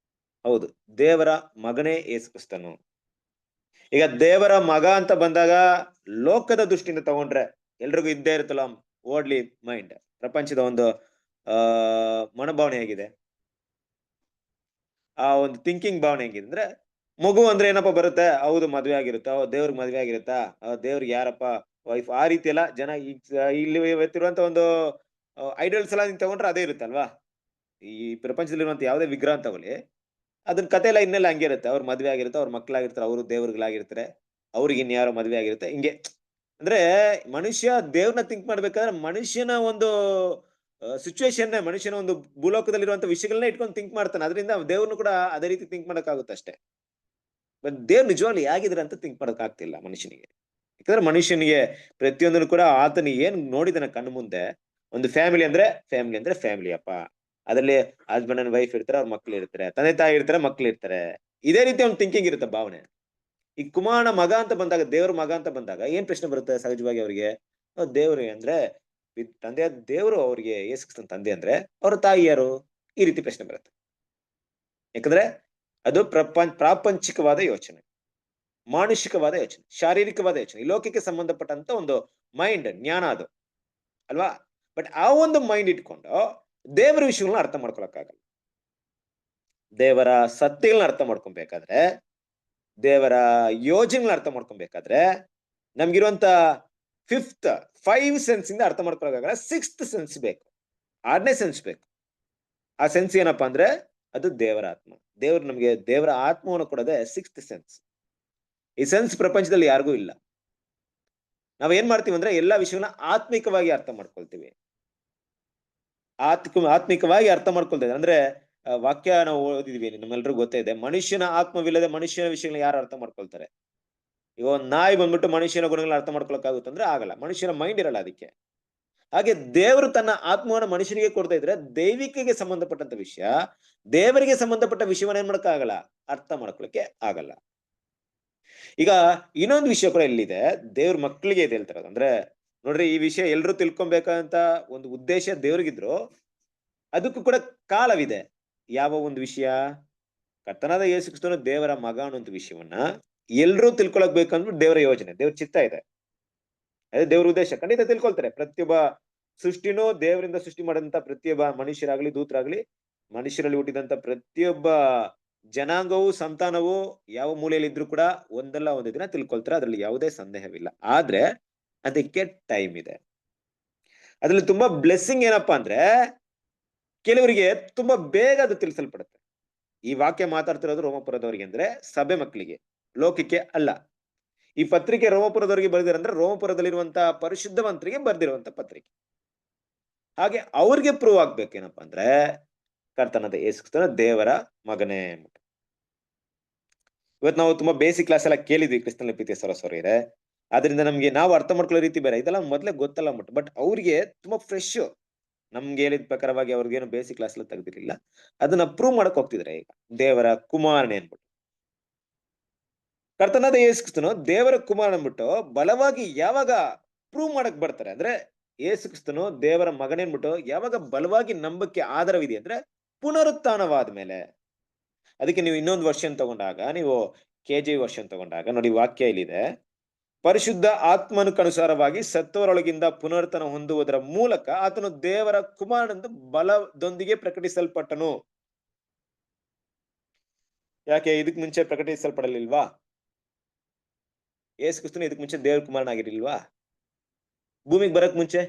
ಹೌದು, ದೇವರ ಮಗನೇ ಯೇಸು ಕ್ರಿಸ್ತನು. ಈಗ ದೇವರ ಮಗ ಅಂತ ಬಂದಾಗ ಲೋಕದ ದೃಷ್ಟಿಯಿಂದ ತಗೊಂಡ್ರೆ ಎಲ್ರಿಗೂ ಇದ್ದೇ ಇರುತ್ತಲ್ಲ ವರ್ಡ್ಲಿ ಮೈಂಡ್, ಪ್ರಪಂಚದ ಒಂದು ಮನೋಭಾವನೆ ಹೇಗಿದೆ, ಆ ಒಂದು ಥಿಂಕಿಂಗ್ ಭಾವನೆ ಹೇಗಿದೆ ಅಂದ್ರೆ, ಮಗು ಅಂದ್ರೆ ಏನಪ್ಪಾ ಬರುತ್ತೆ, ಹೌದು ಮದ್ವೆ ಆಗಿರುತ್ತಾ, ದೇವ್ರಿಗೆ ಮದ್ವೆ ಆಗಿರುತ್ತಾ, ದೇವ್ರಿಗೆ ಯಾರಪ್ಪ ವೈಫ್, ಆ ರೀತಿ ಎಲ್ಲ ಜನ ಇಲ್ಲಿ ಇವತ್ತಿರುವಂತ ಒಂದು ಐಡಲ್ಸ್ ಎಲ್ಲ ನೀವು ತಗೊಂಡ್ರೆ ಅದೇ ಇರುತ್ತಲ್ವಾ. ಈ ಪ್ರಪಂಚದಲ್ಲಿರುವಂತ ಯಾವುದೇ ವಿಗ್ರಹ ತಗೊಳ್ಳಿ, ಅದನ್ನ ಕತೆ ಎಲ್ಲ ಇನ್ನೆಲ್ಲ ಹಂಗೆ ಇರುತ್ತೆ. ಅವ್ರ ಮದ್ವೆ ಆಗಿರುತ್ತೆ, ಅವ್ರ ಮಕ್ಳಾಗಿರ್ತಾರೆ, ಅವರು ದೇವ್ರುಗಳಾಗಿರ್ತಾರೆ, ಅವ್ರಿಗೆ ಇನ್ಯಾರೋ ಮದ್ವೆ ಆಗಿರುತ್ತೆ, ಹಿಂಗೆ. ಅಂದ್ರೆ ಮನುಷ್ಯ ದೇವ್ರನ್ನ ಥಿಂಕ್ ಮಾಡ್ಬೇಕಾದ್ರೆ ಮನುಷ್ಯನ ಒಂದು ಸಿಚುವೇಶನ್, ಮನುಷ್ಯನ ಒಂದು ಭೂಲೋಕದಲ್ಲಿರುವಂತ ವಿಷಯಗಳನ್ನ ಇಟ್ಕೊಂಡು ಥಿಂಕ್ ಮಾಡ್ತಾನೆ. ಅದರಿಂದ ದೇವ್ರನ್ನು ಕೂಡ ಅದೇ ರೀತಿ ಥಿಂಕ್ ಮಾಡಕ್ಕಾಗುತ್ತೆ ಅಷ್ಟೇ. ಬಟ್ ದೇವ್ರು ನಿಜವಾಗ್ಲೂ ಹೇಗಿದ್ರೆ ಅಂತ ಥಿಂಕ್ ಮಾಡಕ್ ಆಗ್ತಿಲ್ಲ ಮನುಷ್ಯನಿಗೆ. ಯಾಕಂದ್ರೆ ಮನುಷ್ಯನಿಗೆ ಪ್ರತಿಯೊಂದನ್ನು ಕೂಡ ಆತನ ಏನ್ ನೋಡಿದನ ಕಣ್ಣು ಮುಂದೆ, ಒಂದು ಫ್ಯಾಮಿಲಿ ಅಂದ್ರೆ ಫ್ಯಾಮಿಲಿ ಅಪ್ಪ, ಅದ್ರಲ್ಲಿ ಹಸ್ಬೆಂಡ್ ಅಂಡ್ ವೈಫ್ ಇರ್ತಾರೆ, ಅವ್ರ ಮಕ್ಳು ಇರ್ತಾರೆ, ತಂದೆ ತಾಯಿ ಇರ್ತಾರೆ, ಮಕ್ಳು ಇರ್ತಾರೆ. ಇದೇ ರೀತಿ ಒಂದು ಥಿಂಕಿಂಗ್ ಇರುತ್ತೆ, ಭಾವನೆ. ಈ ಕುಮಾರನ ಮಗ ಅಂತ ಬಂದಾಗ, ದೇವ್ರ ಮಗ ಅಂತ ಬಂದಾಗ ಏನ್ ಪ್ರಶ್ನೆ ಬರುತ್ತೆ ಸಹಜವಾಗಿ ಅವ್ರಿಗೆ? ದೇವ್ರು ಅಂದ್ರೆ ತಂದೆ ದೇವ್ರು, ಅವ್ರಿಗೆ ಯೇಸು ಕ್ರಿಸ್ತನ ತಂದೆ ಅಂದ್ರೆ ಅವ್ರ ತಾಯಿ ಯಾರು? ಈ ರೀತಿ ಪ್ರಶ್ನೆ ಬರುತ್ತೆ. ಯಾಕಂದ್ರೆ ಅದು ಪ್ರಾಪಂಚಿಕವಾದ ಯೋಚನೆ, ಮಾನುಷಿಕವಾದ ಯೋಚನೆ, ಶಾರೀರಿಕವಾದ ಯೋಚನೆ, ಈ ಲೋಕಕ್ಕೆ ಸಂಬಂಧಪಟ್ಟಂತ ಒಂದು ಮೈಂಡ್, ಜ್ಞಾನ ಅದು ಅಲ್ವಾ? ಬಟ್ ಆ ಒಂದು ಮೈಂಡ್ ಇಟ್ಕೊಂಡು ದೇವರ ವಿಷಯಗಳನ್ನ ಅರ್ಥ ಮಾಡ್ಕೊಳಕ್ಕಾಗಲ್ಲ. ದೇವರ ಸತ್ಯಗಳನ್ನ ಅರ್ಥ ಮಾಡ್ಕೊಬೇಕಾದ್ರೆ, ದೇವರ ಯೋಜನೆಗಳನ್ನ ಅರ್ಥ ಮಾಡ್ಕೊಬೇಕಾದ್ರೆ ನಮ್ಗಿರುವಂತ ಫೈವ್ ಸೆನ್ಸ್ ಇಂದ ಅರ್ಥ ಮಾಡ್ಕೊಳಕ್ಕಾಗಲ್ಲ. ಸಿಕ್ಸ್ತ್ ಸೆನ್ಸ್ ಬೇಕು, 6ನೇ ಸೆನ್ಸ್ ಬೇಕು. ಆ ಸೆನ್ಸ್ ಏನಪ್ಪಾ ಅಂದ್ರೆ ಅದು ದೇವರ ಆತ್ಮ. ದೇವ್ರು ನಮ್ಗೆ ದೇವರ ಆತ್ಮವನ್ನು ಕೊಡೋದೆ ಸಿಕ್ಸ್ತ್ ಸೆನ್ಸ್. ಈ ಸೆನ್ಸ್ ಪ್ರಪಂಚದಲ್ಲಿ ಯಾರಿಗೂ ಇಲ್ಲ. ನಾವ್ ಏನ್ ಮಾಡ್ತೀವಿ ಅಂದ್ರೆ ಎಲ್ಲಾ ವಿಷಯಗಳನ್ನ ಆತ್ಮಿಕವಾಗಿ ಅರ್ಥ ಮಾಡ್ಕೊಳ್ತೀವಿ. ಆತ್ಮಿಕವಾಗಿ ಅರ್ಥ ಮಾಡ್ಕೊಳ್ತೇವೆ ಅಂದ್ರೆ ವಾಕ್ಯ ನಾವು ಓದಿದ್ವಿ, ನಮ್ಮೆಲ್ರಿಗೂ ಗೊತ್ತೇ ಇದೆ, ಮನುಷ್ಯನ ಆತ್ಮವಿಲ್ಲದೆ ಮನುಷ್ಯನ ವಿಷಯಗಳನ್ನ ಯಾರು ಅರ್ಥ ಮಾಡ್ಕೊಳ್ತಾರೆ? ಈಗ ಒಂದ್ ನಾಯಿ ಬಂದ್ಬಿಟ್ಟು ಮನುಷ್ಯನ ಗುಣಗಳನ್ನ ಅರ್ಥ ಮಾಡ್ಕೊಳಕ್ಕಾಗುತ್ತಂದ್ರೆ ಆಗಲ್ಲ, ಮನುಷ್ಯನ ಮೈಂಡ್ ಇರಲ್ಲ ಅದಕ್ಕೆ. ಹಾಗೆ ದೇವರು ತನ್ನ ಆತ್ಮವನ್ನು ಮನುಷ್ಯನಿಗೆ ಕೊಡ್ತಾ ಇದ್ರೆ ದೈವಿಕಗೆ ಸಂಬಂಧಪಟ್ಟಂತ ವಿಷಯ, ದೇವರಿಗೆ ಸಂಬಂಧಪಟ್ಟ ವಿಷಯವನ್ನ ಏನ್ ಮಾಡಕ್ಕಾಗಲ್ಲ, ಅರ್ಥ ಮಾಡ್ಕೊಳಕ್ಕೆ ಆಗಲ್ಲ. ಈಗ ಇನ್ನೊಂದು ವಿಷಯ ಕೂಡ ಎಲ್ಲಿದೆ, ದೇವ್ರ ಮಕ್ಕಳಿಗೆ ಇದೆ ಹೇಳ್ತಾರದು. ಅಂದ್ರೆ ನೋಡ್ರಿ, ಈ ವಿಷಯ ಎಲ್ರು ತಿಳ್ಕೊಬೇಕಂತ ಒಂದು ಉದ್ದೇಶ ದೇವ್ರಿಗಿದ್ರು, ಅದಕ್ಕೂ ಕೂಡ ಕಾಲವಿದೆ. ಯಾವ ಒಂದು ವಿಷಯ? ಕರ್ತನಾದ ಯೇಸು ಕ್ರಿಸ್ತನು ದೇವರ ಮಗ ಅನ್ನುವಂತ ವಿಷಯವನ್ನ ಎಲ್ರೂ ತಿಳ್ಕೊಳಕ್ ಬೇಕಂದ್ಬಿಟ್ಟು ದೇವರ ಯೋಜನೆ, ದೇವ್ರ ಚಿತ್ತ ಇದೆ, ಅದೇ ದೇವ್ರ ಉದ್ದೇಶ. ಖಂಡಿತ ತಿಳ್ಕೊಳ್ತಾರೆ. ಪ್ರತಿಯೊಬ್ಬ ಸೃಷ್ಟಿನೂ ದೇವರಿಂದ ಸೃಷ್ಟಿ ಮಾಡಿದಂತ ಪ್ರತಿಯೊಬ್ಬ ಮನುಷ್ಯರಾಗ್ಲಿ ದೂತರಾಗ್ಲಿ, ಮನುಷ್ಯರಲ್ಲಿ ಹುಟ್ಟಿದಂತ ಪ್ರತಿಯೊಬ್ಬ ಜನಾಂಗವು ಸಂತಾನವು ಯಾವ ಮೂಲೆಯಲ್ಲಿ ಇದ್ರು ಕೂಡ ಒಂದಲ್ಲ ಒಂದು ದಿನ ತಿಳ್ಕೊಳ್ತಾರೆ, ಅದ್ರಲ್ಲಿ ಯಾವುದೇ ಸಂದೇಹವಿಲ್ಲ. ಆದ್ರೆ ಅದಕ್ಕೆ ಟೈಮ್ ಇದೆ. ಅದ್ರಲ್ಲಿ ತುಂಬಾ ಬ್ಲೆಸ್ಸಿಂಗ್ ಏನಪ್ಪಾ ಅಂದ್ರೆ, ಕೆಲವರಿಗೆ ತುಂಬಾ ಬೇಗ ಅದು ತಿಳಿಸಲ್ಪಡುತ್ತೆ. ಈ ವಾಕ್ಯ ಮಾತಾಡ್ತಿರೋದು ರೋಮಪುರದವರಿಗೆ ಅಂದ್ರೆ ಸಭೆ ಮಕ್ಕಳಿಗೆ, ಲೋಕಕ್ಕೆ ಅಲ್ಲ. ಈ ಪತ್ರಿಕೆ ರೋಮಪುರದವರಿಗೆ ಬರೆದಿರಂದ್ರೆ ರೋಮಪುರದಲ್ಲಿರುವಂತ ಪರಿಶುದ್ಧವಂತರಿಗೆ ಬರ್ದಿರುವಂತ ಪತ್ರಿಕೆ. ಹಾಗೆ ಅವ್ರಿಗೆ ಪ್ರೂವ್ ಆಗ್ಬೇಕೇನಪ್ಪಾ ಅಂದ್ರೆ ಕರ್ತನಾದ ಯೇಸು ಕ್ರಿಸ್ತನ ದೇವರ ಮಗನೇ. ಇವತ್ತು ನಾವು ತುಂಬಾ ಬೇಸಿಕ್ ಕ್ಲಾಸ್ ಎಲ್ಲ ಕೇಳಿದ್ವಿ ಕ್ರಿಸ್ತನ ಪ್ರೀತಿಯ ಸರಸ್ವರಿಯರೇ, ಆದ್ರಿಂದ ನಮ್ಗೆ ನಾವು ಅರ್ಥ ಮಾಡ್ಕೊಳ್ಳೋ ರೀತಿ ಬೇರೆ, ಇದೆಲ್ಲ ಮೊದ್ಲೇ ಗೊತ್ತಲ್ಲ ಅಂದ್ಬಿಟ್ಟು. ಬಟ್ ಅವ್ರಿಗೆ ತುಂಬಾ ಫ್ರೆಶ್, ನಮ್ಗೆ ಹೇಳಿದ ಪ್ರಕಾರವಾಗಿ ಅವ್ರಿಗೇನು ಬೇಸಿಕ್ ಕ್ಲಾಸ್ ಎಲ್ಲ ತೆಗ್ದಿರ್ಲಿಲ್ಲ, ಅದನ್ನ ಪ್ರೂವ್ ಮಾಡಕ್ ಹೋಗ್ತಿದ್ರೆ ಈಗ ದೇವರ ಕುಮಾರನೇ ಅನ್ಬಿಟ್ಟು. ಕರ್ತನಾದ ಯೇಸು ಕ್ರಿಸ್ತನು ದೇವರ ಕುಮಾರ ಅನ್ಬಿಟ್ಟು ಬಲವಾಗಿ ಯಾವಾಗ ಪ್ರೂವ್ ಮಾಡಕ್ ಬರ್ತಾರೆ ಅಂದ್ರೆ, ಯೇಸು ಕ್ರಿಸ್ತನು ದೇವರ ಮಗನೇ ಅನ್ಬಿಟ್ಟು ಯಾವಾಗ ಬಲವಾಗಿ ನಂಬಕ್ಕೆ ಆಧಾರವಿದೆ ಅಂದ್ರೆ ಪುನರುತ್ಥಾನವಾದ ಮೇಲೆ. ಅದಕ್ಕೆ ನೀವು ಇನ್ನೊಂದು ವರ್ಷನ್ ತಗೊಂಡಾಗ, ನೀವು KJV ವರ್ಷನ್ ತಗೊಂಡಾಗ ನೋಡಿ, ವಾಕ್ಯ ಇಲ್ಲಿದೆ, ಪರಿಶುದ್ಧ ಆತ್ಮನುಕನುಸಾರವಾಗಿ ಸತ್ತವರೊಳಗಿಂದ ಪುನರುತ್ಥಾನ ಹೊಂದುವುದರ ಮೂಲಕ ಆತನು ದೇವರ ಕುಮಾರನೆಂದು ಬಲದೊಂದಿಗೆ ಪ್ರಕಟಿಸಲ್ಪಟ್ಟನು. ಯಾಕೆ ಇದಕ್ ಮುಂಚೆ ಪ್ರಕಟಿಸಲ್ಪಡಲಿಲ್ವಾ? ಯೇಸು ಕ್ರಿಸ್ತನು ಇದಕ್ ಮುಂಚೆ ದೇವರ ಕುಮಾರನಾಗಿರ್ಲಿಲ್ವಾ? ಭೂಮಿಗೆ ಬರಕ್ ಮುಂಚೆ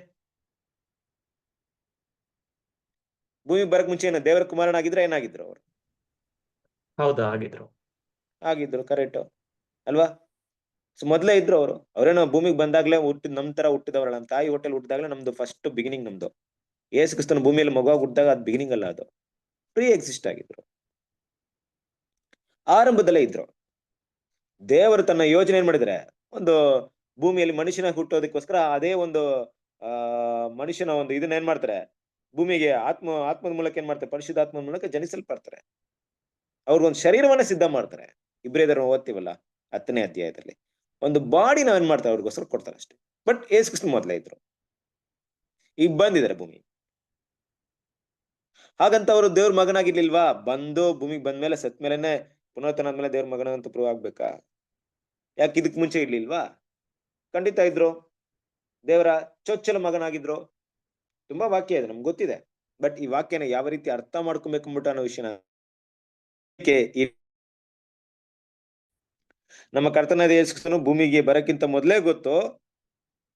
ಏನು ದೇವರ ಕುಮಾರನಾಗಿದ್ರೆ ಏನಾಗಿದ್ರು ಅವರು? ಹೌದಾ, ಆಗಿದ್ರು. ಕರೆಕ್ಟ್ ಅಲ್ವಾ? ಸೊ ಮೊದ್ಲೇ ಇದ್ರು ಅವರು. ಅವ್ರೇನೋ ಭೂಮಿಗೆ ಬಂದಾಗ್ಲೇ ಹುಟ್ಟಿದ್ ನಮ್ ತರ ಹುಟ್ಟಿದವರಲ್ಲ, ನಮ್ ತಾಯಿ ಹೋಟೆಲ್ ಹುಟ್ಟಿದಾಗ್ಲೇ ನಮ್ದು ಫಸ್ಟ್ ಬಿಗಿನಿಂಗ್ ನಮ್ದು. ಯೇಸು ಕ್ರಿಸ್ತನ ಭೂಮಿಯಲ್ಲಿ ಮಗುವಾಗಿ ಹುಟ್ಟಿದಾಗ ಅದ್ ಬಿಗಿನಿಂಗ್ ಅಲ್ಲ, ಅದು ಪ್ರೀ ಎಕ್ಸಿಸ್ಟ್ ಆಗಿದ್ರು, ಆರಂಭದಲ್ಲೇ ಇದ್ರು. ದೇವರು ತನ್ನ ಯೋಜನೆ ಏನ್ ಮಾಡಿದ್ರೆ, ಒಂದು ಭೂಮಿಯಲ್ಲಿ ಮನುಷ್ಯನ ಹುಟ್ಟೋದಕ್ಕೋಸ್ಕರ ಅದೇ ಒಂದು ಮನುಷ್ಯನ ಒಂದು ಇದನ್ನ ಏನ್ ಮಾಡ್ತಾರೆ, ಭೂಮಿಗೆ ಆತ್ಮದ ಮೂಲಕ ಏನ್ ಮಾಡ್ತಾರೆ, ಪರಿಶುದ್ಧಾತ್ಮದ ಮೂಲಕ ಜನಿಸಲ್ಪಡ್ತಾರೆ. ಅವ್ರಿಗೊಂದು ಶರೀರವನ್ನ ಸಿದ್ಧ ಮಾಡ್ತಾರೆ. ಇಬ್ರಿಯದನ್ನು ಓದ್ತೀವಲ್ಲ 10ನೇ ಅಧ್ಯಾಯದಲ್ಲಿ, ಒಂದು ಬಾಡಿ ನಾವೇನ್ ಮಾಡ್ತಾರೆ ಅವ್ರಿಗೋಸ್ಕರ ಕೊಡ್ತಾರೆ ಅಷ್ಟೇ. ಬಟ್ ಯೇಸು ಕ್ರಿಸ್ತನು ಮೊದಲೇ ಇದ್ರು, ಈಗ ಬಂದಿದ್ದಾರೆ ಭೂಮಿ. ಹಾಗಂತ ಅವರು ದೇವ್ರ ಮಗನಾಗಿರ್ಲಿಲ್ವಾ? ಬಂದು ಭೂಮಿಗೆ ಬಂದ್ಮೇಲೆ ಸತ್ ಮೇಲೆನೆ ಪುನರುತ್ಥಾನ ಆದ್ಮೇಲೆ ದೇವ್ರ ಮಗನ ಅಂತ ಪ್ರೂವ್ ಆಗ್ಬೇಕಾ? ಯಾಕೆ ಇದಕ್ ಮುಂಚೆ ಇರ್ಲಿಲ್ವಾ? ಖಂಡಿತ ಇದ್ರು, ದೇವರ ಚೊಚ್ಚಲ ಮಗನಾಗಿದ್ರು. ತುಂಬಾ ವಾಕ್ಯ ಇದೆ, ನಮ್ಗೆ ಗೊತ್ತಿದೆ. ಬಟ್ ಈ ವಾಕ್ಯನ ಯಾವ ರೀತಿ ಅರ್ಥ ಮಾಡ್ಕೊಬೇಕು ಅಂದ್ಬಿಟ್ಟು ಅನ್ನೋ ವಿಷಯನ ನಮ್ಮ ಕರ್ತನಾದ ಯೇಸು ಕ್ರಿಸ್ತನು ಭೂಮಿಗೆ ಬರಕ್ಕಿಂತ ಮೊದಲೇ ಗೊತ್ತು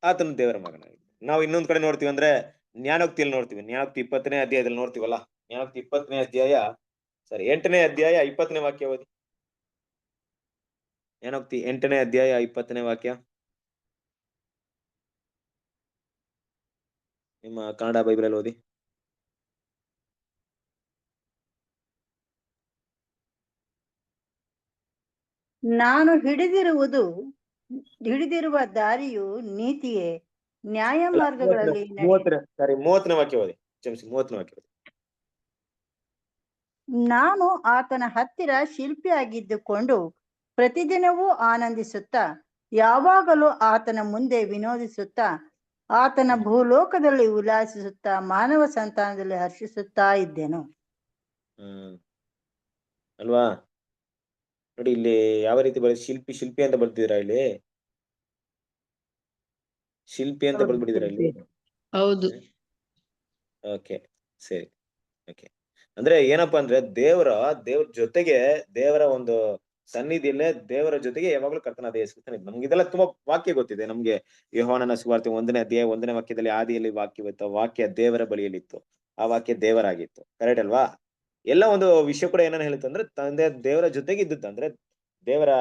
ಆತನು ದೇವರ ಮಗನಾಗಿದ್ದ. ನಾವು ಇನ್ನೊಂದ್ ಕಡೆ ನೋಡ್ತೀವಿ ಅಂದ್ರೆ ಜ್ಞಾನೋಕ್ತಿಯಲ್ಲಿ ನೋಡ್ತೀವಿ, ಜ್ಞಾನೋಕ್ತಿ 20ನೇ ಅಧ್ಯಾಯದಲ್ಲಿ ನೋಡ್ತೀವಲ್ಲ, ಜ್ಞಾನೋಕ್ತಿ 20ನೇ ಅಧ್ಯಾಯ 8ನೇ ಅಧ್ಯಾಯ 20ನೇ ವಾಕ್ಯ ಓದಿ. ಜ್ಞಾನೋಕ್ತಿ 8ನೇ ಅಧ್ಯಾಯ 20ನೇ ವಾಕ್ಯ ನಿಮ್ಮ ಕನ್ನಡ ಬೈಬಲ್ ಓದಿ. ನಾನು ಹಿಡಿದಿರುವ ದಾರಿಯು ನೀತಿಯೇ, ನ್ಯಾಯ ಮಾರ್ಗಗಳಲ್ಲಿ ಸಾರಿ 30ನೇ ವಾಕ್ಯ ಓದಿ. ಕ್ಷಮಿಸಿ, 30ನೇ ವಾಕ್ಯ ಓದಿ. ನಾನು ಆತನ ಹತ್ತಿರ ಶಿಲ್ಪಿಯಾಗಿದ್ದುಕೊಂಡು ಪ್ರತಿದಿನವೂ ಆನಂದಿಸುತ್ತಾ, ಯಾವಾಗಲೂ ಆತನ ಮುಂದೆ ವಿನೋದಿಸುತ್ತಾ, ಆತನ ಭೂಲೋಕದಲ್ಲಿ ಉಲ್ಲಾಸಿಸುತ್ತಾ, ಮಾನವ ಸಂತಾನದಲ್ಲಿ ಹರ್ಷಿಸುತ್ತಾ ಇದ್ದೆನು. ಅಲ್ವಾ? ನೋಡಿ ಇಲ್ಲಿ ಯಾವ ರೀತಿ ಶಿಲ್ಪಿ ಅಂತ ಬರ್ತಿದ್ದೀರಾ ಇಲ್ಲಿ? ಶಿಲ್ಪಿ ಅಂತ ಬರ್ಬಿಟ್ಟಿದ್ದೀರಾ ಇಲ್ಲಿ? ಹೌದು. ಓಕೆ, ಸರಿ. ಓಕೆ, ಅಂದ್ರೆ ಏನಪ್ಪಾ ಅಂದ್ರೆ ದೇವರ ಜೊತೆಗೆ, ದೇವರ ಒಂದು ಸನ್ನಿಧಿಯಲ್ಲೇ ದೇವರ ಜೊತೆಗೆ ಯಾವಾಗ್ಲೂ ಕರ್ತನಾದ ಯೇಸು ಕ್ರಿಸ್ತನೇ. ನಮ್ಗೆ ಇದೆಲ್ಲ ತುಂಬಾ ವಾಕ್ಯ ಗೊತ್ತಿದೆ. ನಮ್ಗೆ ಯೋಹಾನನ ಸುವಾರ್ತೆ 1ನೇ ಅಧ್ಯಾಯ 1ನೇ ವಾಕ್ಯದಲ್ಲಿ ಆದಿಯಲ್ಲಿ ವಾಕ್ಯವಿತ್ತು, ವಾಕ್ಯ ದೇವರ ಬಳಿಯಲ್ಲಿತ್ತು, ಆ ವಾಕ್ಯ ದೇವರಾಗಿತ್ತು. ಕರೆಕ್ಟ್ ಅಲ್ವಾ? ಎಲ್ಲ ಒಂದು ವಿಷಯ ಕೂಡ ಏನನ್ನ ಹೇಳುತ್ತಂದ್ರೆ ತಂದೆ ದೇವರ ಜೊತೆಗೆ ಇದ್ದುತ್ತ ಅಂದ್ರೆ ದೇವರ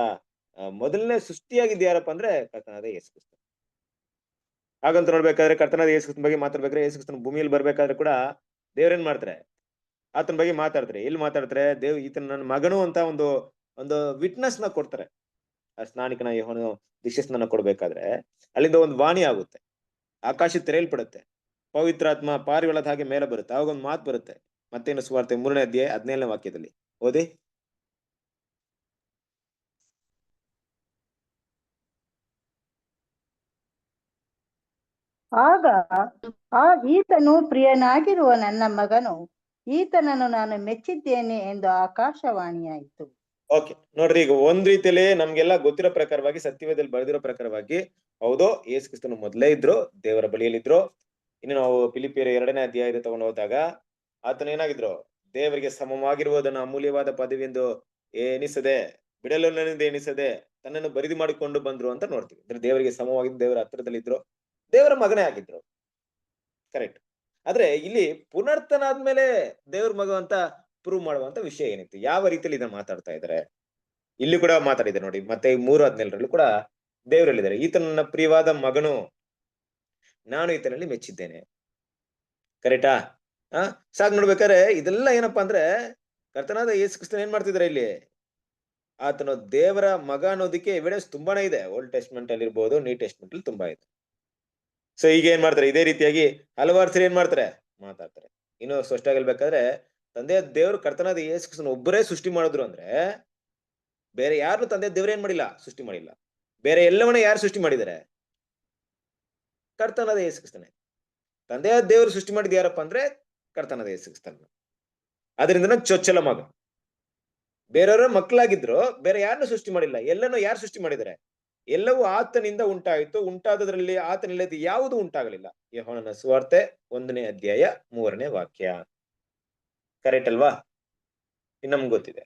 ಮೊದಲನೇ ಸೃಷ್ಟಿಯಾಗಿದ್ದು ಯಾರಪ್ಪ ಅಂದ್ರೆ ಕರ್ತನಾದ ಯೇಸು ಕ್ರಿಸ್ತ. ಹಾಗಂತ ನೋಡ್ಬೇಕಾದ್ರೆ ಕರ್ತನಾದ ಯೇಸು ಕ್ರಿಸ್ತನ ಬಗ್ಗೆ ಮಾತಾಡ್ಬೇಕಾದ್ರೆ, ಯೇಸು ಕ್ರಿಸ್ತನ ಭೂಮಿಯಲ್ಲಿ ಬರ್ಬೇಕಾದ್ರೆ ಕೂಡ ದೇವ್ರೇನ್ ಮಾಡ್ತಾರೆ? ಆತನ ಬಗ್ಗೆ ಮಾತಾಡ್ತಾರೆ. ಎಲ್ಲಿ ಮಾತಾಡ್ತಾರೆ? ಈತನ ನನ್ನ ಮಗನು ಅಂತ ಒಂದು ವಿಟ್ನೆಸ್ ನ ಕೊಡ್ತಾರೆ. ಆ ಸ್ನಾನಿಕನ ಯೋಹಾನನು ದೀಕ್ಷಾಸ್ನಾನ ಕೊಡ್ಬೇಕಾದ್ರೆ ಅಲ್ಲಿಂದ ಒಂದು ವಾಣಿ ಆಗುತ್ತೆ, ಆಕಾಶ ತೆರೆಯಲ್ಪಡುತ್ತೆ, ಪವಿತ್ರಾತ್ಮ ಪಾರಿವಾಳದ ಹಾಗೆ ಮೇಲೆ ಬರುತ್ತೆ. ಅವಾಗ ಒಂದು ಮಾತು ಬರುತ್ತೆ. ಮತ್ತೇನು ಸುವಾರ್ತೆ 3ನೇ ಅಧ್ಯಾಯ 17ನೇ ವಾಕ್ಯದಲ್ಲಿ ಓದಿ. ಆಗ ಈತನು ಪ್ರಿಯನಾಗಿರುವ ನನ್ನ ಮಗನು, ಈತನನ್ನು ನಾನು ಮೆಚ್ಚಿದ್ದೇನೆ ಎಂದು ಆಕಾಶವಾಣಿಯಾಯಿತು. ಓಕೆ, ನೋಡ್ರಿ, ಈಗ ಒಂದ್ ರೀತಿಯಲ್ಲಿ ನಮ್ಗೆಲ್ಲ ಗೊತ್ತಿರೋ ಪ್ರಕಾರವಾಗಿ, ಸತ್ಯವೇದದಲ್ಲಿ ಬರೆದಿರೋ ಪ್ರಕಾರವಾಗಿ, ಹೌದು, ಯೇಸು ಕ್ರಿಸ್ತನು ಮೊದಲೇ ಇದ್ರು, ದೇವರ ಬಳಿಯಲ್ಲಿದ್ರು. ಇನ್ನು ನಾವು ಫಿಲಿಪ್ಪಿಯರ 2ನೇ ಅಧ್ಯಾಯದ ತಗೊಂಡು ಹೋದಾಗ ಆತನ ಏನಾಗಿದ್ರು? ದೇವರಿಗೆ ಸಮವಾಗಿರುವುದನ್ನು ಅಮೂಲ್ಯವಾದ ಪದವಿ ಎಂದು ಎಣಿಸದೆ, ಬಿಡಲನ್ನೆಂದು ಎಣಿಸದೆ ತನ್ನನ್ನು ಬರಿದು ಮಾಡಿಕೊಂಡು ಬಂದ್ರು ಅಂತ ನೋಡ್ತೀವಿ. ಅಂದ್ರೆ ದೇವರಿಗೆ ಸಮವಾಗಿದ್ದು, ದೇವರ ಹತ್ತಿರದಲ್ಲಿದ್ರು, ದೇವರ ಮಗನೇ ಆಗಿದ್ರು. ಕರೆಕ್ಟ್. ಆದ್ರೆ ಇಲ್ಲಿ ಪುನರ್ತನಾದ್ಮೇಲೆ ದೇವ್ರ ಮಗ ಅಂತ ಪ್ರೂವ್ ಮಾಡುವಂತ ವಿಷಯ ಏನಿತ್ತು? ಯಾವ ರೀತಿಯಲ್ಲಿ ಇದನ್ನ ಮಾತಾಡ್ತಾ ಇದಾರೆ? ಇಲ್ಲಿ ಕೂಡ ಮಾತಾಡಿದೆ ನೋಡಿ. ಮತ್ತೆ 3:17 ಕೂಡ ದೇವರಲ್ಲಿದ್ದಾರೆ, ಈತ ನನ್ನ ಪ್ರಿಯವಾದ ಮಗನು, ನಾನು ಈತನಲ್ಲಿ ಮೆಚ್ಚಿದ್ದೇನೆ. ಕರೆಕ್ಟಾ? ಸಾಕ್ ನೋಡ್ಬೇಕಾದ್ರೆ ಇದೆಲ್ಲ ಏನಪ್ಪಾ ಅಂದ್ರೆ ಕರ್ತನಾದ ಯೇಸು ಕ್ರಿಸ್ತನ ಏನ್ ಮಾಡ್ತಿದಾರೆ ಇಲ್ಲಿ? ಆತನು ದೇವರ ಮಗ ಅನ್ನೋದಕ್ಕೆ ಎವಿಡೆನ್ಸ್ ತುಂಬಾನೇ ಇದೆ. ಓಲ್ಡ್ ಟೆಸ್ಟ್ಮೆಂಟ್ ಅಲ್ಲಿ ಇರ್ಬೋದು, ನ್ಯೂ ಟೆಸ್ಟ್ಮೆಂಟ್ ಅಲ್ಲಿ ತುಂಬಾ ಇದೆ. ಸೊ ಈಗ ಏನ್ ಮಾಡ್ತಾರೆ? ಇದೇ ರೀತಿಯಾಗಿ ಹಲವಾರು ಸರಿ ಏನ್ ಮಾಡ್ತಾರೆ? ಮಾತಾಡ್ತಾರೆ. ಇನ್ನು ಸ್ಪಷ್ಟ ಹೇಳ್ಬೇಕಾದ್ರೆ ತಂದೆ ದೇವ್ರು ಕರ್ತನಾದ ಯೇಸು ಕ್ರಿಸ್ತನ ಒಬ್ಬರೇ ಸೃಷ್ಟಿ ಮಾಡಿದ್ರು ಅಂದ್ರೆ ಬೇರೆ ಯಾರು ತಂದೆ ದೇವ್ರ ಏನ್ ಮಾಡಿಲ್ಲ? ಸೃಷ್ಟಿ ಮಾಡಿಲ್ಲ. ಬೇರೆ ಎಲ್ಲವನ್ನ ಯಾರು ಸೃಷ್ಟಿ ಮಾಡಿದ್ದಾರೆ? ಕರ್ತನಾದ ಯೇಸು ಕ್ರಿಸ್ತನೇ. ತಂದೆಯ ದೇವರು ಸೃಷ್ಟಿ ಮಾಡಿದ ಯಾರಪ್ಪ ಅಂದ್ರೆ ಕರ್ತನಾದ ಯೇಸು ಕ್ರಿಸ್ತನ. ಅದರಿಂದ ಚೊಚ್ಚಲ ಮಗ. ಬೇರೆಯವರ ಮಕ್ಕಳಾಗಿದ್ರು ಬೇರೆ ಯಾರನ್ನು ಸೃಷ್ಟಿ ಮಾಡಿಲ್ಲ. ಎಲ್ಲನೂ ಯಾರು ಸೃಷ್ಟಿ ಮಾಡಿದ್ದಾರೆ? ಎಲ್ಲವೂ ಆತನಿಂದ ಉಂಟಾಯಿತು, ಉಂಟಾದದ್ರಲ್ಲಿ ಆತನಿಲ್ಲದೆ ಯಾವುದು ಉಂಟಾಗಲಿಲ್ಲ. ಯೋಹಾನನ ಸುವಾರ್ತೆ 1ನೇ ಅಧ್ಯಾಯ 3ನೇ ವಾಕ್ಯ. ಕರೆಕ್ಟ್ ಅಲ್ವಾ? ಇನ್ನು ನಮ್ಗೆ ಗೊತ್ತಿದೆ.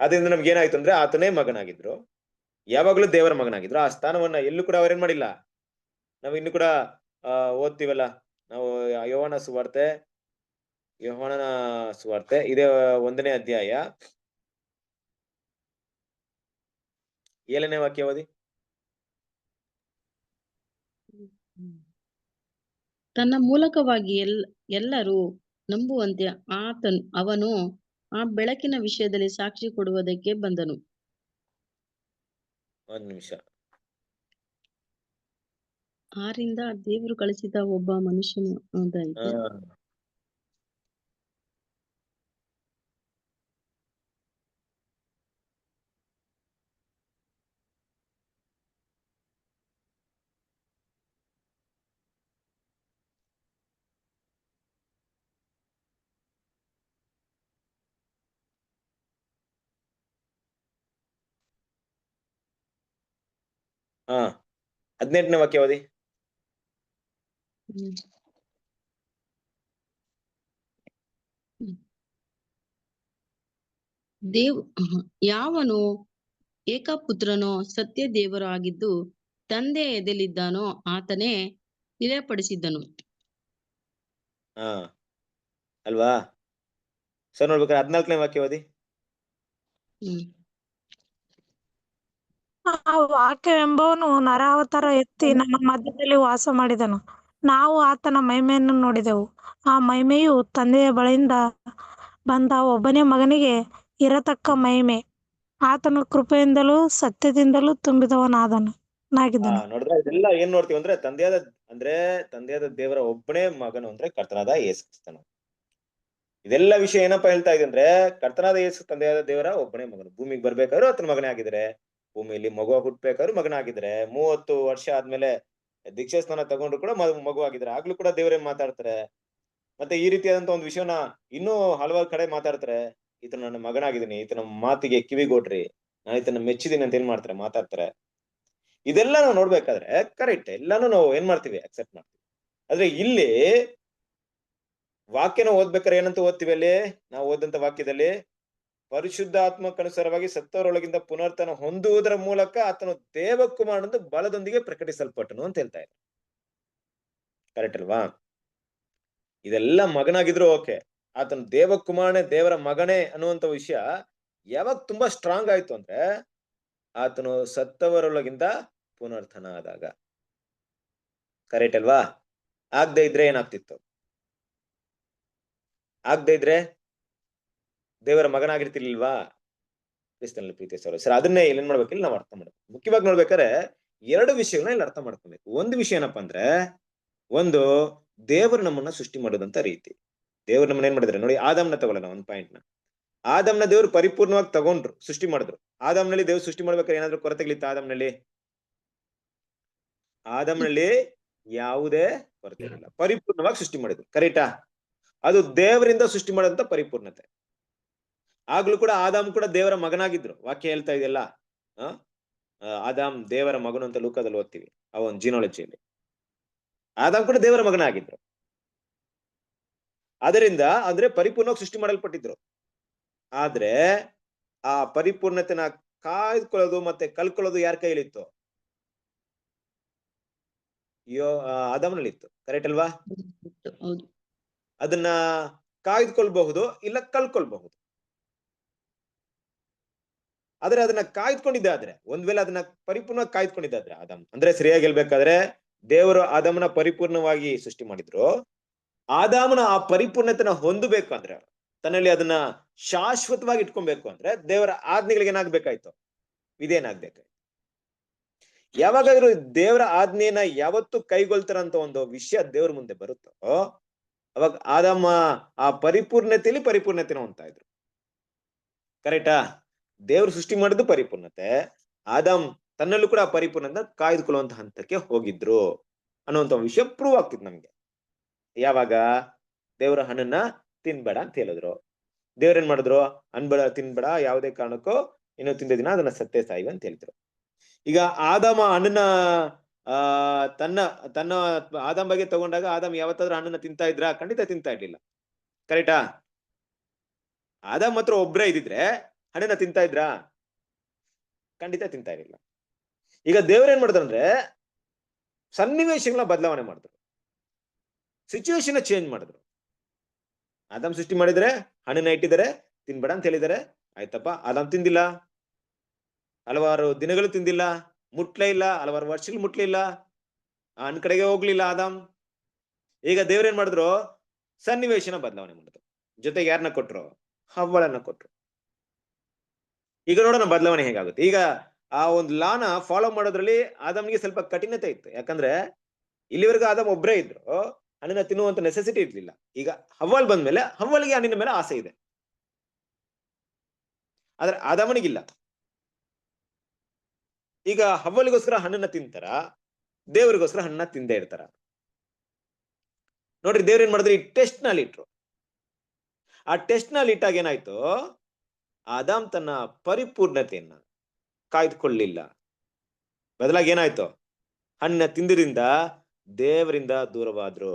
ಅದರಿಂದ ನಮ್ಗೆ ಏನಾಯ್ತು ಅಂದ್ರೆ ಆತನೇ ಮಗನಾಗಿದ್ರು, ಯಾವಾಗ್ಲೂ ದೇವರ ಮಗನಾಗಿದ್ರು. ಆ ಸ್ಥಾನವನ್ನ ಎಲ್ಲೂ ಕೂಡ ಅವ್ರೇನ್ ಮಾಡಿಲ್ಲ. ನಾವ್ ಇನ್ನು ಕೂಡ ಓದ್ತೀವಲ್ಲ ನಾವು ಯೋಹಾನನ ಸುವಾರ್ತೆ ಇದೇ 1ನೇ ಅಧ್ಯಾಯ 7ನೇ ವಾಕ್ಯ ಓದಿ. ತನ್ನ ಮೂಲಕವಾಗಿ ಎಲ್ಲರೂ ನಂಬುವಂತೆ ಅವನು ಆ ಬೆಳಕಿನ ವಿಷಯದಲ್ಲಿ ಸಾಕ್ಷಿ ಕೊಡುವುದಕ್ಕೆ ಬಂದನು. ಒಂದ್ ನಿಮಿಷ. 6ರಿಂದ ದೇವರು ಕಳಿಸಿದ ಒಬ್ಬ ಮನುಷ್ಯನು ಅಂತ ಐತೆ. ಹಾ 18ನೇ ವಾಕ್ಯ ಓದಿ. ಯಾವನು ಏಕಪುತ್ರನೋ ಸತ್ಯ ದೇವರು ಆಗಿದ್ದು ತಂದೆ ಎದೆಲಿದ್ದಾನೋ ಆತನೇ ತಿಳಿಯಪಡಿಸಿದ್ದನು. ಅಲ್ವಾ? ಸರ್ ನೋಡ್ಬೇಕಾದ್ರೆ 14ನೇ ವಾಕ್ಯ ಓದಿ. ಆ ವಾಕ್ಯವೆಂಬವನು ನರಾವತಾರ ಎತ್ತಿ ನಮ್ಮ ಮಧ್ಯದಲ್ಲಿ ವಾಸ ಮಾಡಿದನು. ನಾವು ಆತನ ಮಹಿಮೆಯನ್ನು ನೋಡಿದೆವು. ಆ ಮಹಿಮೆಯು ತಂದೆಯ ಬಳಿಯಿಂದ ಬಂದ ಒಬ್ಬನೇ ಮಗನಿಗೆ ಇರತಕ್ಕ ಮಹಿಮೆ. ಆತನು ಕೃಪೆಯಿಂದಲೂ ಸತ್ಯದಿಂದಲೂ ತುಂಬಿದವನಾಗಿದ್ದನು. ನೋಡಿದ್ರೆ ಇದೆಲ್ಲ ಏನ್ ನೋಡ್ತೀವಿ ಅಂದ್ರೆ ತಂದೆಯಾದ ದೇವರ ಒಬ್ಬನೇ ಮಗನು ಅಂದ್ರೆ ಕರ್ತನಾದ ಯೇಸು ಕ್ರಿಸ್ತನು. ಇದೆಲ್ಲ ವಿಷಯ ಏನಪ್ಪಾ ಹೇಳ್ತಾ ಇದೆ ಅಂದ್ರೆ ಕರ್ತನಾದ ಯೇಸು ತಂದೆಯಾದ ದೇವರ ಒಬ್ಬನೇ ಮಗನು. ಭೂಮಿಗೆ ಬರ್ಬೇಕಾದ್ರು ಆತನ ಮಗನೇ ಆಗಿದ್ರೆ, ಭೂಮಿಯಲ್ಲಿ ಮಗು ಹುಟ್ಟಬೇಕಾದ್ರು ಮಗನಾಗಿದ್ರೆ, 30 ವರ್ಷ ಆದ್ಮೇಲೆ ದೀಕ್ಷಾ ಸ್ನಾನ ತಗೊಂಡ್ರು ಕೂಡ ಮಗು ಆಗಿದ್ರೆ, ಆಗ್ಲೂ ಕೂಡ ದೇವರೇ ಮಾತಾಡ್ತಾರೆ. ಮತ್ತೆ ಈ ರೀತಿಯಾದಂತ ಒಂದು ವಿಷಯನ ಇನ್ನೂ ಹಲವಾರು ಕಡೆ ಮಾತಾಡ್ತಾರೆ. ಈತನ ನನ್ನ ಮಗನಾಗಿದ್ದೀನಿ, ಈತನ ಮಾತಿಗೆ ಕಿವಿಗೊಡ್ರಿ, ನಾನು ಈತನ ಮೆಚ್ಚಿದೀನಿ ಅಂತ ಏನ್ ಮಾಡ್ತಾರೆ, ಮಾತಾಡ್ತಾರೆ. ಇದೆಲ್ಲ ನಾವು ನೋಡ್ಬೇಕಾದ್ರೆ ಕರೆಕ್ಟ್, ಎಲ್ಲಾನು ನಾವು ಏನ್ ಮಾಡ್ತೀವಿ, ಅಕ್ಸೆಪ್ಟ್ ಮಾಡ್ತೀವಿ. ಆದ್ರೆ ಇಲ್ಲಿ ವಾಕ್ಯನ ಓದ್ಬೇಕಾದ್ರೆ ಏನಂತ ಓದ್ತೀವಿ ಅಲ್ಲಿ, ನಾವು ಓದಂತ ವಾಕ್ಯದಲ್ಲಿ ಪರಿಶುದ್ಧಾತ್ಮಕ್ಕನುಸಾರವಾಗಿ ಸತ್ತವರೊಳಗಿಂದ ಪುನರ್ತನ ಹೊಂದುವುದರ ಮೂಲಕ ಆತನು ದೇವಕುಮಾರನಂದು ಬಲದೊಂದಿಗೆ ಪ್ರಕಟಿಸಲ್ಪಟ್ಟನು ಅಂತ ಹೇಳ್ತಾ ಇದ್ದಾರೆ. ಕರೆಕ್ಟ್ ಅಲ್ವಾ? ಇದೆಲ್ಲ ಮಗನಾಗಿದ್ರು ಓಕೆ, ಆತನು ದೇವಕುಮಾರನೇ, ದೇವರ ಮಗನೇ ಅನ್ನುವಂತ ವಿಷಯ ಯಾವಾಗ ತುಂಬಾ ಸ್ಟ್ರಾಂಗ್ ಆಯ್ತು ಅಂದ್ರೆ ಆತನು ಸತ್ತವರೊಳಗಿಂದ ಪುನರ್ತನ ಆದಾಗ. ಕರೆಕ್ಟ್ ಅಲ್ವಾ? ಆಗದೆ ಇದ್ರೆ ಏನಾಗ್ತಿತ್ತು? ಆಗದೆ ಇದ್ರೆ ದೇವರ ಮಗನಾಗಿರ್ತಿರ್ಲಿಲ್ವಾ? ಕ್ರಿಸ್ತನಲ್ಲಿ ಪ್ರೀತಿ ಸರ್, ಅದನ್ನೇ ಇಲ್ಲಿ ಏನ್ ಮಾಡ್ಬೇಕು, ಇಲ್ಲಿ ನಾವು ಅರ್ಥ ಮಾಡ್ಬೇಕು. ಮುಖ್ಯವಾಗಿ ನೋಡ್ಬೇಕಾದ್ರೆ 2 ವಿಷಯಗಳನ್ನ ಇಲ್ಲಿ ಅರ್ಥ ಮಾಡ್ಕೊಬೇಕು. ಒಂದು ವಿಷಯ ಏನಪ್ಪಾ ಅಂದ್ರೆ, ಒಂದು ದೇವರು ನಮ್ಮನ್ನ ಸೃಷ್ಟಿ ಮಾಡೋದಂತ ರೀತಿ. ದೇವ್ರು ನಮ್ಮನ್ನ ಏನ್ ಮಾಡಿದ್ರೆ ನೋಡಿ, ಆದಾಮ್ನ ತಗೊಳ್ಳೋಣ ಒಂದ್ ಪಾಯಿಂಟ್ ನ. ಆದಾಮ್ನ ದೇವ್ರು ಪರಿಪೂರ್ಣವಾಗಿ ತಗೊಂಡ್ರು, ಸೃಷ್ಟಿ ಮಾಡಿದ್ರು. ಆದಾಮ್ನಲ್ಲಿ ದೇವ್ರು ಸೃಷ್ಟಿ ಮಾಡ್ಬೇಕಾದ್ರೆ ಏನಾದ್ರು ಕೊರತೆಗಳಿತ್ತ? ಆದಾಮ್ನಲ್ಲಿ ಯಾವುದೇ ಕೊರತೆ ಇಲ್ಲ, ಪರಿಪೂರ್ಣವಾಗಿ ಸೃಷ್ಟಿ ಮಾಡಿದ್ರು. ಕರೆಕ್ಟಾ? ಅದು ದೇವರಿಂದ ಸೃಷ್ಟಿ ಮಾಡೋದಂತ ಪರಿಪೂರ್ಣತೆ. ಆಗ್ಲೂ ಕೂಡ ಆದಾಮ್ ಕೂಡ ದೇವರ ಮಗನಾಗಿದ್ರು. ವಾಕ್ಯ ಹೇಳ್ತಾ ಇದೆಯಲ್ಲ, ಆದಾಮ್ ದೇವರ ಮಗನು ಅಂತ ಲೂಕದಲ್ಲಿ ಓದ್ತೀವಿ, ಆ ಒಂದು ಜಿನಾಲಜಿಯಲ್ಲಿ. ಆದಾಮ್ ಕೂಡ ದೇವರ ಮಗನಾಗಿದ್ರು. ಅದರಿಂದ ಅಂದ್ರೆ ಪರಿಪೂರ್ಣವಾಗಿ ಸೃಷ್ಟಿ ಮಾಡಲ್ಪಟ್ಟಿದ್ರು. ಆದ್ರೆ ಆ ಪರಿಪೂರ್ಣತೆನ ಕಾಯ್ದುಕೊಳ್ಳೋದು ಮತ್ತೆ ಕಲ್ಕೊಳ್ಳೋದು ಯಾರ ಕೈಲಿತ್ತು? ಆದಾಮ್ನಲ್ಲಿ ಇತ್ತು. ಕರೆಕ್ಟ್ ಅಲ್ವಾ? ಹೌದು. ಅದನ್ನ ಕಾಯ್ದುಕೊಳ್ಬಹುದು, ಇಲ್ಲ ಕಲ್ಕೊಳ್ಬಹುದು. ಆದ್ರೆ ಅದನ್ನ ಕಾಯ್ದುಕೊಂಡಿದ್ದಾದ್ರೆ, ಒಂದ್ ವೇಳೆ ಅದನ್ನ ಪರಿಪೂರ್ಣವಾಗಿ ಕಾಯ್ದುಕೊಂಡಿದ್ದಾದ್ರೆ, ಆದಾಮ್ ಅಂದ್ರೆ ಸರಿಯಾಗಿ ಹೇಳ್ಬೇಕಾದ್ರೆ ದೇವರು ಆದಾಮನ ಪರಿಪೂರ್ಣವಾಗಿ ಸೃಷ್ಟಿ ಮಾಡಿದ್ರು. ಆದಾಮನ ಆ ಪರಿಪೂರ್ಣತೆನ ಹೊಂದಬೇಕು ಅಂದ್ರೆ, ತನ್ನಲ್ಲಿ ಅದನ್ನ ಶಾಶ್ವತವಾಗಿ ಇಟ್ಕೊಬೇಕು ಅಂದ್ರೆ ದೇವರ ಆಜ್ಞೆಗಳಿಗೆ ಏನಾಗ್ಬೇಕಾಯ್ತು? ವಿಧೇಯನಾಗ್ಬೇಕಾಯ್ತು. ಯಾವಾಗಾದ್ರೂ ದೇವರ ಆಜ್ಞೆಯನ್ನ ಯಾವತ್ತು ಕೈಗೊಳ್ತಾರಂತ ಒಂದು ವಿಷಯ ದೇವ್ರ ಮುಂದೆ ಬರುತ್ತೋ ಅವಾಗ ಆದಾಮ ಆ ಪರಿಪೂರ್ಣತೆನ ಹೊಂದ್ತಾ ಇದ್ರು. ಕರೆಕ್ಟಾ? ದೇವ್ರು ಸೃಷ್ಟಿ ಮಾಡಿದ್ದು ಪರಿಪೂರ್ಣತೆ, ಆದಾಮ್ ತನ್ನಲ್ಲೂ ಕೂಡ ಆ ಪರಿಪೂರ್ಣತೆ ಕಾಯ್ದುಕೊಳ್ಳುವಂತ ಹಂತಕ್ಕೆ ಹೋಗಿದ್ರು ಅನ್ನುವಂತ ವಿಷಯ ಪ್ರೂವ್ ಆಗ್ತಿತ್ತು ನಮ್ಗೆ. ಯಾವಾಗ ದೇವರ ಹಣ್ಣನ್ನ ತಿನ್ಬೇಡ ಅಂತ ಹೇಳಿದ್ರು. ದೇವ್ರೇನ್ ಮಾಡಿದ್ರು? ಅನ್ಬೇಡ, ತಿನ್ಬೇಡ, ಯಾವುದೇ ಕಾರಣಕ್ಕೂ ಇನ್ನು ತಿಂದ ದಿನ ಅದನ್ನ ಸತ್ತೇ ಸಾಯುವ ಅಂತ ಹೇಳಿದ್ರು. ಈಗ ಆದಾಮ ಹಣ್ಣನ್ನ ತನ್ನ ಆದಾಮ್ ಬಗ್ಗೆ ತಗೊಂಡಾಗ ಆದಾಮ್ ಯಾವತ್ತಾದ್ರೂ ಹಣ್ಣನ್ನ ತಿಂತಾ ಇದ್ರ? ಖಂಡಿತ ತಿಂತಾ ಇರ್ಲಿಲ್ಲ. ಕರೆಕ್ಟಾ? ಆದಾಮ್ ಮಾತ್ರ ಒಬ್ರೇ ಇದ್ದಿದ್ರೆ ಹಣ್ಣನ್ನ ತಿಂತಾ ಇದ್ರ? ಖಂಡಿತ ತಿಂತಾ ಇರಲಿಲ್ಲ. ಈಗ ದೇವ್ರೇನ್ ಮಾಡಿದ್ರಂದ್ರೆ ಸನ್ನಿವೇಶಗಳನ್ನ ಬದಲಾವಣೆ ಮಾಡಿದ್ರು, ಸಿಚುವೇಶನ್ ಚೇಂಜ್ ಮಾಡಿದ್ರು. ಆದಾಮ್ ಸೃಷ್ಟಿ ಮಾಡಿದ್ರೆ ಹಣ್ಣನ್ನ ಇಟ್ಟಿದ್ದಾರೆ, ತಿನ್ಬೇಡ ಅಂತ ಹೇಳಿದ್ದಾರೆ. ಆಯ್ತಪ್ಪ, ಆದಾಮ್ ತಿಂದಿಲ್ಲ, ಹಲವಾರು ದಿನಗಳು ತಿಂದಿಲ್ಲ, ಮುಟ್ಲೇ ಇಲ್ಲ, ಹಲವಾರು ವರ್ಷಗಳು ಮುಟ್ಲೇ ಇಲ್ಲ, ಹಣ್ಣು ಕಡೆಗೆ ಹೋಗ್ಲಿಲ್ಲ ಆದಾಮ್. ಈಗ ದೇವ್ರೇನ್ ಮಾಡಿದ್ರು? ಸನ್ನಿವೇಶನ ಬದಲಾವಣೆ ಮಾಡಿದ್ರು. ಜೊತೆಗೆ ಯಾರನ್ನ ಕೊಟ್ರು? ಹವ್ವಳನ್ನ ಕೊಟ್ರು. ಈಗ ನೋಡೋಣ ಬದಲಾವಣೆ ಹೇಗಾಗುತ್ತೆ. ಈಗ ಆ ಒಂದು ಲಾನ ಫಾಲೋ ಮಾಡೋದ್ರಲ್ಲಿ ಆದಾಮ್ನಿಗೆ ಸ್ವಲ್ಪ ಕಠಿಣತೆ ಇತ್ತು. ಯಾಕಂದ್ರೆ ಇಲ್ಲಿವರೆಗೂ ಆದಾಮ್ ಒಬ್ರೇ ಇದ್ರು, ಹಣ್ಣನ್ನ ತಿನ್ನುವಂತ ನೆಸೆಸಿಟಿ ಇರ್ಲಿಲ್ಲ. ಈಗ ಹವ್ವಲ್ ಬಂದ್ಮೇಲೆ ಹವ್ವಳಿಗೆ ಹಣ್ಣಿನ ಮೇಲೆ ಆಸೆ ಇದೆ, ಆದ್ರೆ ಆದಾಮನಿಗಿಲ್ಲ. ಈಗ ಹವ್ವಲಿಗೋಸ್ಕರ ಹಣ್ಣನ್ನ ತಿಂತಾರ, ದೇವರಿಗೋಸ್ಕರ ಹಣ್ಣನ್ನ ತಿಂದೇ ಇರ್ತಾರ. ನೋಡ್ರಿ, ದೇವ್ರ ಏನ್ ಮಾಡಿದ್ರು? ಈ ಟೆಸ್ಟ್ ನಲ್ಲಿ ಇಟ್ರು. ಆ ಟೆಸ್ಟ್ ನಲ್ಲಿ ಇಟ್ಟಾಗ ಏನಾಯ್ತು? ಆದಾಮ್ ತನ್ನ ಪರಿಪೂರ್ಣತೆಯನ್ನ ಕಾಯ್ದುಕೊಳ್ಳಿಲ್ಲ. ಬದಲಾಗಿ ಏನಾಯ್ತು? ಹಣ್ಣ ತಿಂದಿರಿಂದ ದೇವರಿಂದ ದೂರವಾದ್ರು.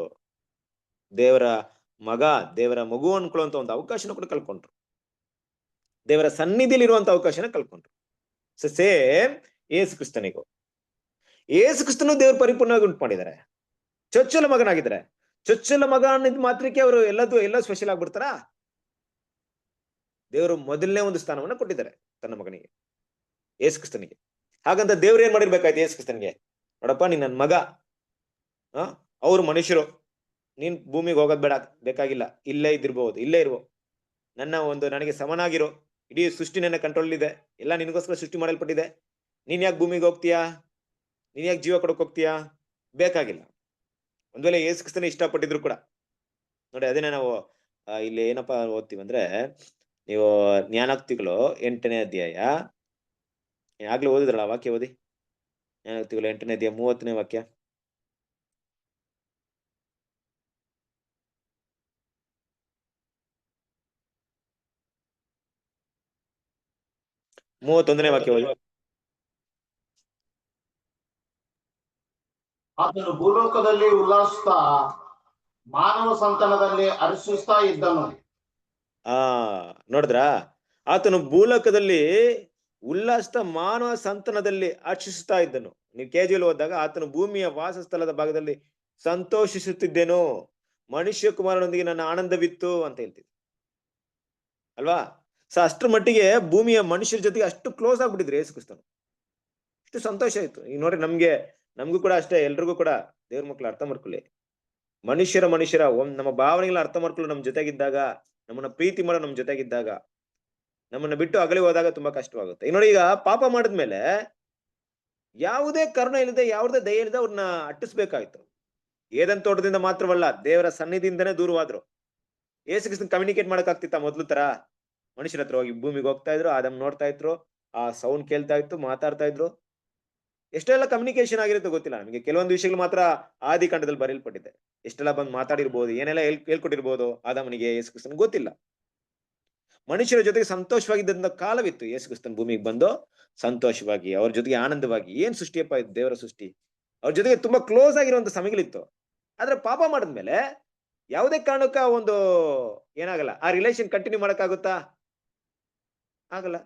ದೇವರ ಮಗು ಅನ್ಕೊಳ್ಳುವಂತ ಒಂದು ಅವಕಾಶನ ಕೂಡ ಕಳ್ಕೊಂಡ್ರು. ದೇವರ ಸನ್ನಿಧಿಯಲ್ಲಿ ಇರುವಂತ ಅವಕಾಶನ ಕಳ್ಕೊಂಡ್ರು. ಸೇಮ್ ಯೇಸು ಕ್ರಿಸ್ತನು ದೇವರು ಪರಿಪೂರ್ಣವಾಗಿ ಉಂಟು ಮಾಡಿದ್ದಾರೆ. ಚೊಚ್ಚಲ ಮಗನಾಗಿದ್ದಾರೆ. ಚೊಚ್ಚಲ ಮಗ ಅನ್ನಿದ್ ಮಾತ್ರಕ್ಕೆ ಅವರು ಎಲ್ಲ ಸ್ಪೆಷಲ್ ಆಗ್ಬಿಡ್ತಾರ? ದೇವರು ಮೊದಲನೇ ಒಂದು ಸ್ಥಾನವನ್ನ ಕೊಟ್ಟಿದ್ದಾರೆ ತನ್ನ ಮಗನಿಗೆ, ಯೇಸು ಕ್ರಿಸ್ತನಿಗೆ. ಹಾಗಂತ ದೇವ್ರು ಏನ್ ಮಾಡಿರ್ಬೇಕಾಯ್ತು ಯೇಸು ಕ್ರಿಸ್ತನಿಗೆ? ನೋಡಪ್ಪ, ನೀನ್ ನನ್ ಮಗ, ಅವ್ರು ಮನುಷ್ಯರು, ನೀನ್ ಭೂಮಿಗೆ ಹೋಗೋದ್ ಬೇಕಾಗಿಲ್ಲ, ಇಲ್ಲೇ ಇದ್ದಿರ್ಬಹುದು, ಇಲ್ಲೇ ಇರುವೋ, ನನಗೆ ಸಮನಾಗಿರೋ, ಇಡೀ ಸೃಷ್ಟಿ ನನ್ನ ಕಂಟ್ರೋಲ್ ಇದೆ, ಎಲ್ಲ ನಿನಗೋಸ್ಕರ ಸೃಷ್ಟಿ ಮಾಡಲ್ಪಟ್ಟಿದೆ. ನೀನ್ ಯಾಕೆ ಭೂಮಿಗೆ ಹೋಗ್ತೀಯಾ, ನೀನ್ ಯಾಕೆ ಜೀವ ಕೊಡಕ್ ಹೋಗ್ತೀಯಾ? ಬೇಕಾಗಿಲ್ಲ. ಒಂದ್ ವೇಳೆ ಯೇಸು ಕ್ರಿಸ್ತನೇ ಇಷ್ಟಪಟ್ಟಿದ್ರು ಕೂಡ ನೋಡಿ, ಅದೇನೇ ನಾವು ಇಲ್ಲಿ ಏನಪ್ಪಾ ಓದ್ತೀವಿ ಅಂದ್ರೆ, ನೀವು ಜ್ಞಾನೋಕ್ತಿಗಳು 8ನೇ ಅಧ್ಯಾಯ, ಆಗ್ಲೇ ಓದಿದ್ರಲ್ಲ ವಾಕ್ಯ, ಓದಿ. ಜ್ಞಾನೋಕ್ತಿಗಳು 8ನೇ ಅಧ್ಯಾಯ 30ನೇ ವಾಕ್ಯ. ಮೂವತ್ತೊಂದನೇ ವಾಕ್ಯ ಓದಿ. ಆತನು ಭೂಲೋಕದಲ್ಲಿ ಉಲ್ಲಾಸಿಸ್ತಾ ಮಾನವ ಸಂತಾನದಲ್ಲಿ ಹರ್ಷಿಸ್ತಾ ಇದ್ದನು. ನೋಡಿದ್ರಾ, ಆತನು ಭೂಲೋಕದಲ್ಲಿ ಉಲ್ಲಾಸಿತ ಮಾನವ ಸಂತಾನದಲ್ಲಿ ಹರ್ಷಿಸುತ್ತಾ ಇದ್ದನು. ನೀವು KJL ಓದಿದಾಗ ಆತನು ಭೂಮಿಯ ವಾಸಸ್ಥಳದ ಭಾಗದಲ್ಲಿ ಸಂತೋಷಿಸುತ್ತಿದ್ದೇನು, ಮನುಷ್ಯ ಕುಮಾರನೊಂದಿಗೆ ನನ್ನ ಆನಂದವಿತ್ತು ಅಂತ ಹೇಳ್ತಿದ್ದೆ ಅಲ್ವಾ. ಸೊ ಅಷ್ಟ್ರ ಮಟ್ಟಿಗೆ ಭೂಮಿಯ ಮನುಷ್ಯರ ಜೊತೆಗೆ ಅಷ್ಟು ಕ್ಲೋಸ್ ಆಗ್ಬಿಟ್ಟಿದ್ರು ಯೇಸು ಕ್ರಿಸ್ತನು. ಇಷ್ಟು ಸಂತೋಷ ಆಯ್ತು. ಈಗ ನೋಡ್ರಿ, ನಮ್ಗೂ ಕೂಡ ಅಷ್ಟೇ, ಎಲ್ರಿಗೂ ಕೂಡ ದೇವ್ರ ಮಕ್ಳು ಅರ್ಥ ಮಾಡ್ಕೊಳ್ಳಿ. ಮನುಷ್ಯರ ನಮ್ಮ ಭಾವನೆಗಳ ಅರ್ಥ ಮಾಡ್ಕೊಳ್ಳೋ ನಮ್ ಜೊತೆಗಿದ್ದಾಗ, ನಮ್ಮನ್ನ ಪ್ರೀತಿ ಮಾಡೋ ನಮ್ ಜೊತೆಗಿದ್ದಾಗ, ನಮ್ಮನ್ನ ಬಿಟ್ಟು ಅಗಲಿ ಹೋದಾಗ ತುಂಬಾ ಕಷ್ಟವಾಗುತ್ತೆ. ಈಗ ನೋಡಿ, ಈಗ ಪಾಪ ಮಾಡಿದ್ಮೇಲೆ ಯಾವುದೇ ಕರುಣೆ ಇಲ್ಲದೆ, ಯಾವುದೇ ದಯೆ ಇಲ್ಲದೆ ಅವ್ರನ್ನ ಅಟ್ಟಿಸ್ಬೇಕಾಯ್ತು. ಏದನ್ ತೋಟದಿಂದ ಮಾತ್ರವಲ್ಲ, ದೇವರ ಸನ್ನಿಧಿಯಿಂದನೇ ದೂರವಾದ್ರು. ಯೇಸು ಕ್ರಿಸ್ತನ್ ಕಮ್ಯುನಿಕೇಟ್ ಮಾಡಕ್ ಆಗ್ತಿತ್ತ ಮೊದ್ಲು ತರ? ಮನುಷ್ಯರ ಹತ್ರ ಹೋಗಿ ಭೂಮಿಗೆ ಹೋಗ್ತಾ ಇದ್ರು, ಆದಮ್ ನೋಡ್ತಾ ಇದ್ರು, ಆ ಸೌಂಡ್ ಕೇಳ್ತಾ ಇತ್ತು, ಮಾತಾಡ್ತಾ ಇದ್ರು. ಎಷ್ಟೆಲ್ಲ ಕಮ್ಯುನಿಕೇಶನ್ ಆಗಿರುತ್ತೆ ಗೊತ್ತಿಲ್ಲ ನಮಗೆ. ಕೆಲವೊಂದು ವಿಷಯಗಳು ಮಾತ್ರ ಆದಿಕಾಂಡದಲ್ಲಿ ಬರೆಯಲ್ಪಟ್ಟಿದೆ. ಎಷ್ಟೆಲ್ಲ ಬಂದು ಮಾತಾಡಿರ್ಬೋದು, ಏನೆಲ್ಲ ಹೇಳ್ಕೊಟ್ಟಿರ್ಬೋದು ಆದಾಮನಿಗೆ, ಯೇಸು ಕ್ರಿಸ್ತನ್ ಗೊತ್ತಿಲ್ಲ. ಮನುಷ್ಯರ ಜೊತೆಗೆ ಸಂತೋಷವಾಗಿದ್ದಂತ ಕಾಲವಿತ್ತು. ಯೇಸು ಕ್ರಿಸ್ತನ್ ಭೂಮಿಗೆ ಬಂದು ಸಂತೋಷವಾಗಿ ಅವ್ರ ಜೊತೆಗೆ ಆನಂದವಾಗಿ, ಏನ್ ಸೃಷ್ಟಿಯಪ್ಪ ಇದು, ದೇವರ ಸೃಷ್ಟಿ, ಅವ್ರ ಜೊತೆಗೆ ತುಂಬಾ ಕ್ಲೋಸ್ ಆಗಿರುವಂತ ಸಮಯಗಳಿತ್ತು. ಆದ್ರೆ ಪಾಪ ಮಾಡಿದ್ಮೇಲೆ ಯಾವುದೇ ಕಾರಣಕ್ಕ ಒಂದು ಏನಾಗಲ್ಲ, ಆ ರಿಲೇಷನ್ ಕಂಟಿನ್ಯೂ ಮಾಡಕ್ಕಾಗುತ್ತಾ? ಆಗಲ್ಲ.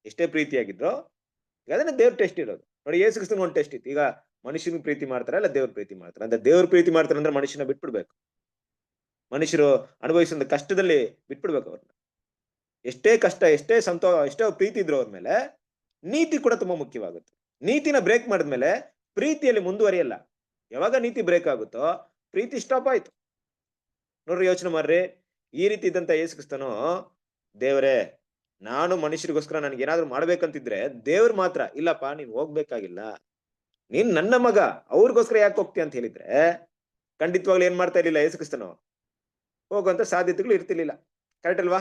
ಎಷ್ಟೇ ಪ್ರೀತಿಯಾಗಿದ್ರು, ಈಗ ಅದನ್ನ ದೇವ್ರ ಟೆಸ್ಟ್ ಇರೋದು. ನೋಡಿ, ಯೇಸು ಕ್ರಿಸ್ತನ್ ಒಂದು ಟೆಸ್ಟ್ ಇತ್ತು. ಈಗ ಮನುಷ್ಯನ ಪ್ರೀತಿ ಮಾಡ್ತಾರ, ಇಲ್ಲ ದೇವ್ರ ಪ್ರೀತಿ ಮಾಡ್ತಾರ? ಅಂದ್ರೆ ದೇವ್ರ ಪ್ರೀತಿ ಮಾಡ್ತಾರ ಅಂದ್ರೆ ಮನುಷ್ಯನ ಬಿಟ್ಬಿಡ್ಬೇಕು. ಮನುಷ್ಯರು ಅನುಭವಿಸಿದ ಕಷ್ಟದಲ್ಲಿ ಬಿಟ್ಬಿಡ್ಬೇಕು ಅವ್ರನ್ನ. ಎಷ್ಟೇ ಕಷ್ಟ, ಎಷ್ಟೇ ಎಷ್ಟೋ ಪ್ರೀತಿ ಇದ್ರು ಅವ್ರ ಮೇಲೆ, ನೀತಿ ಕೂಡ ತುಂಬಾ ಮುಖ್ಯವಾಗುತ್ತೆ. ನೀತಿನ ಬ್ರೇಕ್ ಮಾಡಿದ್ಮೇಲೆ ಪ್ರೀತಿಯಲ್ಲಿ ಮುಂದುವರಿಯಲ್ಲ. ಯಾವಾಗ ನೀತಿ ಬ್ರೇಕ್ ಆಗುತ್ತೋ ಪ್ರೀತಿ ಸ್ಟಾಪ್ ಆಯ್ತು. ನೋಡ್ರಿ, ಯೋಚನೆ ಮಾಡ್ರಿ, ಈ ರೀತಿ ಇದ್ದಂತ ಯೇಸು ಕ್ರಿಸ್ತನು, ದೇವರೇ ನಾನು ಮನುಷ್ಯರಿಗೋಸ್ಕರ ನನ್ಗೆ ಏನಾದ್ರು ಮಾಡ್ಬೇಕಂತಿದ್ರೆ, ದೇವ್ರು ಮಾತ್ರ ಇಲ್ಲಪ್ಪ ನೀನ್ ಹೋಗ್ಬೇಕಾಗಿಲ್ಲ, ನೀನ್ ನನ್ನ ಮಗ, ಅವ್ರಿಗೋಸ್ಕರ ಯಾಕೆ ಹೋಗ್ತೀಯ ಅಂತ ಹೇಳಿದ್ರೆ, ಖಂಡಿತವಾಗ್ಲು ಏನ್ ಮಾಡ್ತಾ ಇರ್ಲಿಲ್ಲ ಯೇಸು ಕ್ರಿಸ್ತನು, ಹೋಗುವಂತ ಸಾಧ್ಯತೆಗಳು ಇರ್ತಿರ್ಲಿಲ್ಲ. ಕರೆಕ್ಟ್ ಅಲ್ವಾ?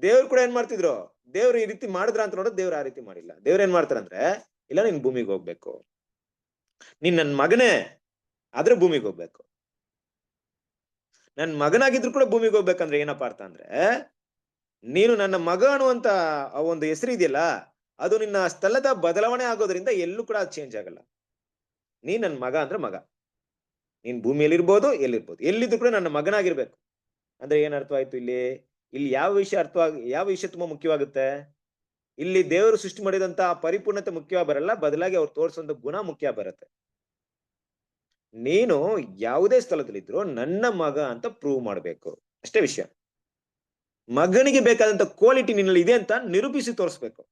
ದೇವ್ರು ಕೂಡ ಏನ್ ಮಾಡ್ತಿದ್ರು, ದೇವ್ರು ಈ ರೀತಿ ಮಾಡಿದ್ರ ಅಂತ ನೋಡೋದು, ದೇವ್ರು ಆ ರೀತಿ ಮಾಡಿಲ್ಲ. ದೇವ್ರು ಏನ್ ಮಾಡ್ತಾರಂದ್ರೆ, ಇಲ್ಲ ನೀನ್ ಭೂಮಿಗೆ ಹೋಗ್ಬೇಕು, ನೀನ್ ನನ್ ಮಗನೇ ಆದ್ರೆ ಭೂಮಿಗೆ ಹೋಗ್ಬೇಕು. ನನ್ ಮಗನಾಗಿದ್ರು ಕೂಡ ಭೂಮಿಗೆ ಹೋಗ್ಬೇಕಂದ್ರೆ ಏನಪ್ಪಾ ಅರ್ಥ ಅಂದ್ರೆ, ನೀನು ನನ್ನ ಮಗ ಅನ್ನುವಂತ ಆ ಒಂದು ಹೆಸರು ಇದೆಯಲ್ಲ, ಅದು ನಿನ್ನ ಸ್ಥಳದ ಬದಲಾವಣೆ ಆಗೋದ್ರಿಂದ ಎಲ್ಲೂ ಕೂಡ ಅದು ಚೇಂಜ್ ಆಗಲ್ಲ. ನೀನ್ ನನ್ನ ಮಗ ಅಂದ್ರೆ ಮಗ, ನೀನ್ ಭೂಮಿಯಲ್ಲಿ ಇರ್ಬೋದು, ಎಲ್ಲಿದ್ರು ಕೂಡ ನನ್ನ ಮಗನಾಗಿರ್ಬೇಕು. ಅಂದ್ರೆ ಏನ್ ಅರ್ಥವಾಯ್ತು ಇಲ್ಲಿ? ಯಾವ ವಿಷಯ ತುಂಬಾ ಮುಖ್ಯವಾಗುತ್ತೆ? ಇಲ್ಲಿ ದೇವರು ಸೃಷ್ಟಿ ಮಾಡಿದಂತ ಪರಿಪೂರ್ಣತೆ ಮುಖ್ಯವಾಗಿ ಬರಲ್ಲ, ಬದಲಾಗಿ ಅವ್ರು ತೋರಿಸುವಂತ ಗುಣ ಮುಖ್ಯ ಬರುತ್ತೆ. ನೀನು ಯಾವುದೇ ಸ್ಥಳದಲ್ಲಿದ್ರು ನನ್ನ ಮಗ ಅಂತ ಪ್ರೂವ್ ಮಾಡ್ಬೇಕು, ಅಷ್ಟೇ ವಿಷಯ. ಮಗನಿಗೆ ಬೇಕಾದಂತ ಕ್ವಾಲಿಟಿ ನಿನ್ನಲ್ಲಿ ಇದೆ ಅಂತ ನಿರೂಪಿಸಿ ತೋರಿಸ್ಬೇಕು.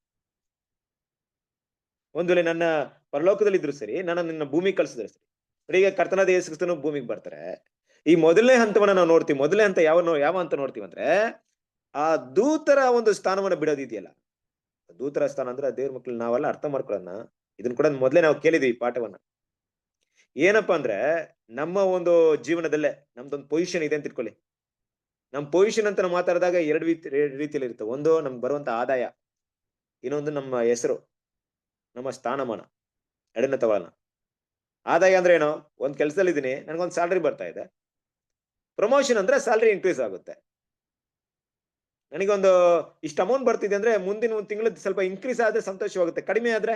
ಒಂದ್ ವೇಳೆ ನನ್ನ ಪರಲೋಕದಲ್ಲಿ ಇದ್ರು ಸರಿ, ನಿನ್ನ ಭೂಮಿಗೆ ಕಳ್ಸಿದ್ರೆ ಸರಿ. ಈಗ ಕರ್ತನಾದ ಯೇಸು ಕ್ರಿಸ್ತನು ಭೂಮಿಗೆ ಬರ್ತಾರೆ. ಈ ಮೊದಲನೇ ಹಂತವನ್ನ ನಾವು ನೋಡ್ತೀವಿ. ಮೊದಲನೇ ಹಂತ ಯಾವ ಅಂತ ನೋಡ್ತೀವಿ ಅಂದ್ರೆ, ಆ ದೂತರ ಒಂದು ಸ್ಥಾನವನ್ನ ಬಿಡೋದಿದೆಯಲ್ಲ. ದೂತರ ಸ್ಥಾನ ಅಂದ್ರೆ ದೇವ್ರ ಮಕ್ಳು ನಾವೆಲ್ಲ ಅರ್ಥ ಮಾಡ್ಕೊಳ್ಳೋಣ. ಇದನ್ನ ಕೂಡ ಮೊದಲೇ ನಾವು ಕೇಳಿದ್ವಿ ಈ ಪಾಠವನ್ನ. ಏನಪ್ಪಾ ಅಂದ್ರೆ, ನಮ್ಮ ಒಂದು ಜೀವನದಲ್ಲೇ ನಮ್ದೊಂದು ಪೊಸಿಷನ್ ಇದೆ ಅಂತ ಇಟ್ಕೊಳ್ಳಿ. ನಮ್ ಪೊಸಿಷನ್ ಅಂತ ನಾವು ಮಾತಾಡಿದಾಗ ಎರಡು ರೀತಿಯಲ್ಲಿ ಇರುತ್ತೆ. ಒಂದು ನಮ್ಗೆ ಬರುವಂತ ಆದಾಯ, ಇನ್ನೊಂದು ನಮ್ಮ ಹೆಸರು, ನಮ್ಮ ಸ್ಥಾನಮಾನ. ಎರಡನ್ನ ತಗೊಳ್ಳೋಣ. ಆದಾಯ ಅಂದ್ರೆ ಏನು? ಒಂದ್ ಕೆಲ್ಸದಲ್ಲಿ ಇದೀನಿ, ನನ್ಗೊಂದು ಸ್ಯಾಲ್ರಿ ಬರ್ತಾ ಇದೆ. ಪ್ರಮೋಷನ್ ಅಂದ್ರೆ ಸ್ಯಾಲ್ರಿ ಇನ್ಕ್ರೀಸ್ ಆಗುತ್ತೆ. ನನಗೊಂದು ಇಷ್ಟು ಅಮೌಂಟ್ ಬರ್ತಿದೆ ಅಂದ್ರೆ ಮುಂದಿನ ಒಂದು ತಿಂಗಳು ಸ್ವಲ್ಪ ಇನ್ಕ್ರೀಸ್ ಆದ್ರೆ ಸಂತೋಷವಾಗುತ್ತೆ. ಕಡಿಮೆ ಆದ್ರೆ,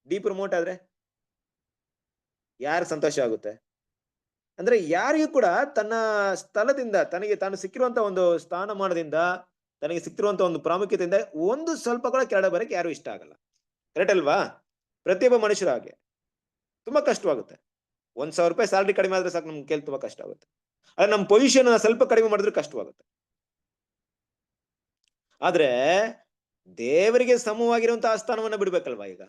ಡಿಪ್ರಮೋಟ್ ಆದ್ರೆ ಯಾರು ಸಂತೋಷ ಆಗುತ್ತೆ? ಅಂದ್ರೆ ಯಾರಿಗೂ ಕೂಡ ತನ್ನ ಸ್ಥಳದಿಂದ, ತಾನು ಸಿಕ್ಕಿರುವಂತ ಒಂದು ಸ್ಥಾನಮಾನದಿಂದ, ತನಗೆ ಸಿಕ್ಕಿರುವಂತ ಒಂದು ಪ್ರಾಮುಖ್ಯತೆಯಿಂದ ಒಂದು ಸ್ವಲ್ಪ ಕೂಡ ಕೆಳಗಡೆ ಬರಕ್ಕೆ ಯಾರು ಇಷ್ಟ ಆಗಲ್ಲ. ಕರೆಕ್ಟ್ ಅಲ್ವಾ? ಪ್ರತಿಯೊಬ್ಬ ಮನುಷ್ಯರ ಹಾಗೆ ತುಂಬಾ ಕಷ್ಟವಾಗುತ್ತೆ. 1,000 ರೂಪಾಯಿ ಸ್ಯಾಲ್ರಿ ಕಡಿಮೆ ಆದ್ರೆ ಸಾಕು, ನಮ್ಗೆ ಕೇಳಿ ತುಂಬಾ ಕಷ್ಟ ಆಗುತ್ತೆ. ಆದ್ರೆ ನಮ್ಮ ಪೊಸಿಷನ್ ಸ್ವಲ್ಪ ಕಡಿಮೆ ಮಾಡಿದ್ರೆ ಕಷ್ಟವಾಗುತ್ತೆ. ಆದ್ರೆ ದೇವರಿಗೆ ಸಮವಾಗಿರುವಂತಹ ಸ್ಥಾನವನ್ನ ಬಿಡ್ಬೇಕಲ್ವಾ? ಈಗ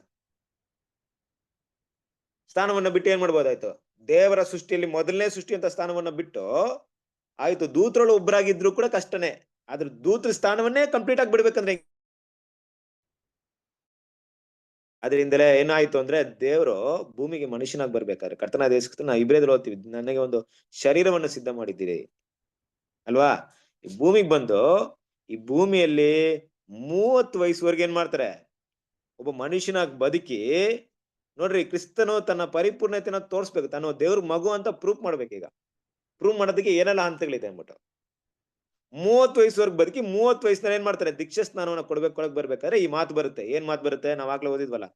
ಸ್ಥಾನವನ್ನ ಬಿಟ್ಟು ಏನ್ ಮಾಡ್ಬೋದಾಯ್ತು? ದೇವರ ಸೃಷ್ಟಿಯಲ್ಲಿ ಮೊದಲನೇ ಸೃಷ್ಟಿ ಅಂತ ಸ್ಥಾನವನ್ನ ಬಿಟ್ಟು ಆಯ್ತು, ದೂತರೊಳು ಒಬ್ಬರಾಗಿದ್ರು ಕೂಡ ಕಷ್ಟನೇ. ಅದ್ರ ದೂತರ ಸ್ಥಾನವನ್ನೇ ಕಂಪ್ಲೀಟ್ ಆಗಿ ಬಿಡ್ಬೇಕಂದ್ರೆ ಅದರಿಂದಲೇ ಏನಾಯ್ತು ಅಂದ್ರೆ ದೇವರು ಭೂಮಿಗೆ ಮನುಷ್ಯನಾಗಿ ಬರ್ಬೇಕಾದ್ರೆ ಕರ್ತನಾದ ಯೇಸು ಕ್ರಿಸ್ತನ ಇಬ್ರಿಯದಲ್ಲಿ ಓದ್ತೀವಿ, ನನಗೆ ಒಂದು ಶರೀರವನ್ನು ಸಿದ್ಧ ಮಾಡಿದ್ದೀರಿ ಅಲ್ವಾ. ಈ ಭೂಮಿಗೆ ಬಂದು ಈ ಭೂಮಿಯಲ್ಲಿ 30 ವಯಸ್ಸುವರೆಗೆ ಏನ್ ಮಾಡ್ತಾರೆ, ಒಬ್ಬ ಮನುಷ್ಯನಾಗಿ ಬದುಕಿ ನೋಡ್ರಿ, ಕ್ರಿಸ್ತನು ತನ್ನ ಪರಿಪೂರ್ಣತೆನ ತೋರಿಸ್ಬೇಕು, ತಾನು ದೇವ್ರ ಮಗು ಅಂತ ಪ್ರೂಫ್ ಮಾಡ್ಬೇಕು. ಈಗ ಪ್ರೂವ್ ಮಾಡೋದಕ್ಕೆ ಏನೆಲ್ಲ ಹಂತಗಳಿದೆ ಅಂದ್ಬಿಟ್ಟು 30 ವಯಸ್ಸುವರೆಗೆ ಬದುಕಿ 30 ವಯಸ್ಸಿನಲ್ಲಿ ಏನ್ ಮಾಡ್ತಾರೆ, ದೀಕ್ಷಾ ಸ್ನಾನವನ್ನ ಕೊಡಕ್ ಬರ್ಬೇಕಾದ್ರೆ ಈ ಮಾತು ಬರುತ್ತೆ. ಏನ್ ಮಾತು ಬರುತ್ತೆ, ನಾವ್ ಆಗ್ಲೇ ಓದಿದ್ವಲ್ಲ,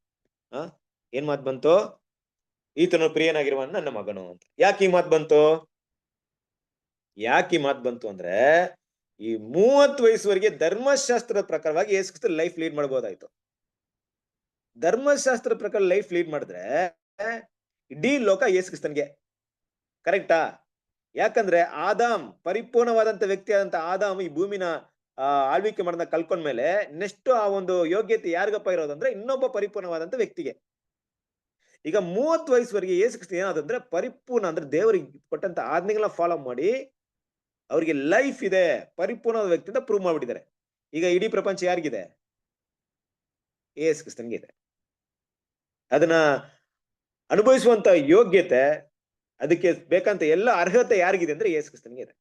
ಏನ್ ಮಾತು ಬಂತು, ಈತನು ಪ್ರಿಯನಾಗಿರುವ ನನ್ನ ಮಗನು ಅಂತ. ಯಾಕೆ ಈ ಮಾತು ಬಂತು, ಅಂದ್ರೆ ಈ 30 ವಯಸ್ಸುವರೆಗೆ ಧರ್ಮಶಾಸ್ತ್ರದ ಪ್ರಕಾರವಾಗಿ ಯೇಸು ಕ್ರಿಸ್ತ ಲೈಫ್ ಲೀಡ್ ಮಾಡಬಹುದಾಯ್ತು. ಧರ್ಮಶಾಸ್ತ್ರದ ಪ್ರಕಾರ ಲೈಫ್ ಲೀಡ್ ಮಾಡಿದ್ರೆ ಇಡೀ ಲೋಕ ಯೇಸು ಕ್ರಿಸ್ತನ್ಗೆ, ಕರೆಕ್ಟಾ? ಯಾಕಂದ್ರೆ ಆದಾಮ್ ಪರಿಪೂರ್ಣವಾದಂತ ವ್ಯಕ್ತಿ ಆದಂತ ಆದಾಮ್ ಈ ಭೂಮಿನ ಆಳ್ವಿಕೆ ಮಾಡೋದನ್ನ ಕಲ್ಕೊಂಡ್ಮೇಲೆ ನೆಕ್ಸ್ಟ್ ಆ ಒಂದು ಯೋಗ್ಯತೆ ಯಾರಿಗಪ್ಪ ಇರೋದಂದ್ರೆ ಇನ್ನೊಬ್ಬ ಪರಿಪೂರ್ಣವಾದಂತ ವ್ಯಕ್ತಿಗೆ. ಈಗ 30 ವಯಸ್ಸುವರೆಗೆ ಯೇಸು ಕ್ರಿಸ್ತ ಏನಾದಂದ್ರೆ ಪರಿಪೂರ್ಣ, ಅಂದ್ರೆ ದೇವರಿಗೆ ಕೊಟ್ಟಂತ ಆಜ್ಞೆಗಳನ್ನ ಫಾಲೋ ಮಾಡಿ ಅವ್ರಿಗೆ ಲೈಫ್ ಇದೆ, ಪರಿಪೂರ್ಣವಾದ ವ್ಯಕ್ತಿ ಅಂತ ಪ್ರೂವ್ ಮಾಡ್ಬಿಟ್ಟಿದ್ದಾರೆ. ಈಗ ಇಡೀ ಪ್ರಪಂಚ ಯಾರಿಗಿದೆ, ಯೇಸು ಕ್ರಿಸ್ತನ್ಗೆ ಇದೆ. ಅದನ್ನ ಅನುಭವಿಸುವಂತ ಯೋಗ್ಯತೆ, ಅದಕ್ಕೆ ಬೇಕಂತ ಎಲ್ಲ ಅರ್ಹತೆ ಯಾರಿಗಿದೆ ಅಂದ್ರೆ ಯೇಸು ಕ್ರಿಸ್ತನ್ಗೆ ಇದೆ.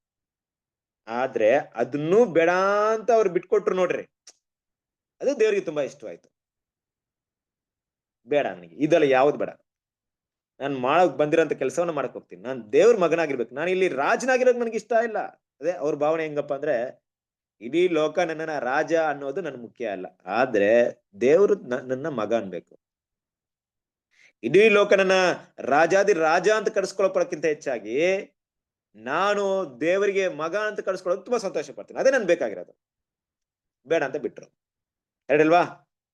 ಆದ್ರೆ ಅದನ್ನೂ ಬೇಡ ಅಂತ ಅವ್ರು ಬಿಟ್ಕೊಟ್ರು ನೋಡ್ರಿ, ಅದು ದೇವರಿಗೆ ತುಂಬಾ ಇಷ್ಟವಾಯ್ತು. ಬೇಡ, ನನಗೆ ಇದೆಲ್ಲ ಯಾವ್ದು ಬೇಡ, ನಾನು ಮಾಡಕ್ ಬಂದಿರೋಂತ ಕೆಲಸವನ್ನ ಮಾಡಕ್ ಹೋಗ್ತೀನಿ, ನಾನು ದೇವ್ರ ಮಗನಾಗಿರ್ಬೇಕು, ನಾನು ಇಲ್ಲಿ ರಾಜನಾಗಿರೋದು ನನಗೆ ಇಷ್ಟ ಇಲ್ಲ. ಅದೇ ಅವ್ರ ಭಾವನೆ ಹೆಂಗಪ್ಪ ಅಂದ್ರೆ, ಇಡೀ ಲೋಕ ನನ್ನನ್ನ ರಾಜ ಅನ್ನೋದು ನನ್ ಮುಖ್ಯ ಅಲ್ಲ, ಆದ್ರೆ ದೇವ್ರು ನನ್ನ ಮಗ ಅನ್ಬೇಕು. ಇಡೀ ಲೋಕ ನನ್ನ ರಾಜಾದಿ ರಾಜ ಅಂತ ಕರ್ಸ್ಕೊಳಕ್ಕಿಂತ ಹೆಚ್ಚಾಗಿ ನಾನು ದೇವರಿಗೆ ಮಗ ಅಂತ ಕರ್ಸ್ಕೊಳ್ಳೋದು ತುಂಬಾ ಸಂತೋಷ ಪಡ್ತೀನಿ. ಅದೇ ನನ್ ಬೇಕಾಗಿರೋದು. ಬೇಡ ಅಂತ ಬಿಟ್ರು. ಎರಡಲ್ವಾ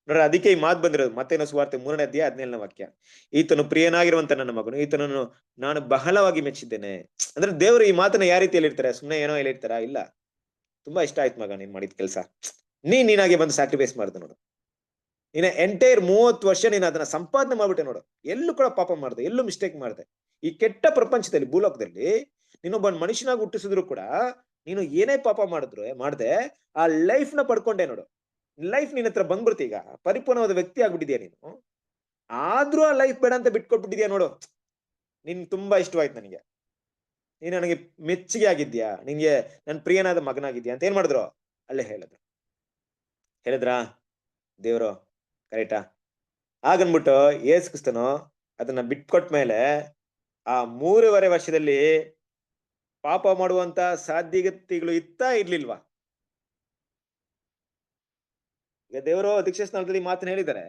ನೋಡ್ರಿ, ಅದಕ್ಕೆ ಈ ಮಾತು ಬಂದಿರೋದು ಮತ್ತೇನೋ ಸುವಾರ್ತೆ 3ನೇ ಅಧ್ಯಾಯ 17ನೇ ವಾಕ್ಯ, ಈತನು ಪ್ರಿಯನಾಗಿರುವಂತ ನನ್ನ ಮಗನು, ಈತನನ್ನು ನಾನು ಬಹಳವಾಗಿ ಮೆಚ್ಚಿದ್ದೇನೆ. ಅಂದ್ರೆ ದೇವರು ಈ ಮಾತನ್ನ ಯಾವ ರೀತಿಯಲ್ಲಿ ಇರ್ತಾರೆ, ಸುಮ್ನೆ ಏನೋ ಹೇಳಿರ್ತಾರ? ಇಲ್ಲ, ತುಂಬಾ ಇಷ್ಟ ಆಯ್ತು ಮಗ ನೀನ್ ಮಾಡಿದ ಕೆಲಸ, ನೀನಾಗೆ ಬಂದು ಸ್ಯಾಕ್ರಿಫೈಸ್ ಮಾಡ್ದೆ ನೋಡು, ನೀನ ಎಂಟೈರ್ 30 ವರ್ಷ ನೀನು ಅದನ್ನ ಸಂಪಾದನೆ ಮಾಡ್ಬಿಟ್ಟೆ ನೋಡು, ಎಲ್ಲೂ ಕೂಡ ಪಾಪ ಮಾಡ್ದೆ, ಎಲ್ಲೂ ಮಿಸ್ಟೇಕ್ ಮಾಡ್ದೆ. ಈ ಕೆಟ್ಟ ಪ್ರಪಂಚದಲ್ಲಿ, ಭೂಲೋಕದಲ್ಲಿ ನೀನೊಬ್ಬ ಮನುಷ್ಯನಾಗಿ ಹುಟ್ಟಿಸಿದ್ರು ಕೂಡ ನೀನು ಏನೇ ಪಾಪ ಮಾಡ್ದೆ ಆ ಲೈಫ್ ನ ಪಡ್ಕೊಂಡೆ ನೋಡು. ಲೈಫ್ ನಿನ್ನ ಹತ್ರ ಬಂದ್ಬಿಡ್ತಿ, ಈಗ ಪರಿಪೂರ್ಣವಾದ ವ್ಯಕ್ತಿ ಆಗ್ಬಿಟ್ಟಿದ್ಯಾ ನೀನು. ಆದ್ರೂ ಆ ಲೈಫ್ ಬೇಡ ಅಂತ ಬಿಟ್ಕೊಟ್ಬಿಟ್ಟಿದ್ಯಾ ನೋಡು. ನಿನ್ ತುಂಬಾ ಇಷ್ಟವಾಯ್ತು ನನಗೆ, ನೀನ್ ನನಗೆ ಮೆಚ್ಚುಗೆ ಆಗಿದ್ಯಾ, ನಿನ್ಗೆ ನನ್ ಪ್ರಿಯನಾದ ಮಗನಾಗಿದ್ಯಾ ಅಂತ ಏನ್ ಮಾಡಿದ್ರು, ಅಲ್ಲೇ ಹೇಳಿದ್ರಾ ದೇವ್ರು, ಕರೆಕ್ಟಾ? ಹಾಗನ್ಬಿಟ್ಟು ಯೇಸು ಕ್ರಿಸ್ತನು ಅದನ್ನ ಬಿಟ್ಕೊಟ್ಮೇಲೆ ಆ 3.5 ವರ್ಷದಲ್ಲಿ ಪಾಪ ಮಾಡುವಂತ ಸಾಧ್ಯತೆಗಳು ಇರ್ಲಿಲ್ವಾ? ಈಗ ದೇವರು ದೀಕ್ಷಾ ಸ್ನಾನದಲ್ಲಿ ಮಾತನ್ನ ಹೇಳಿದ್ದಾರೆ,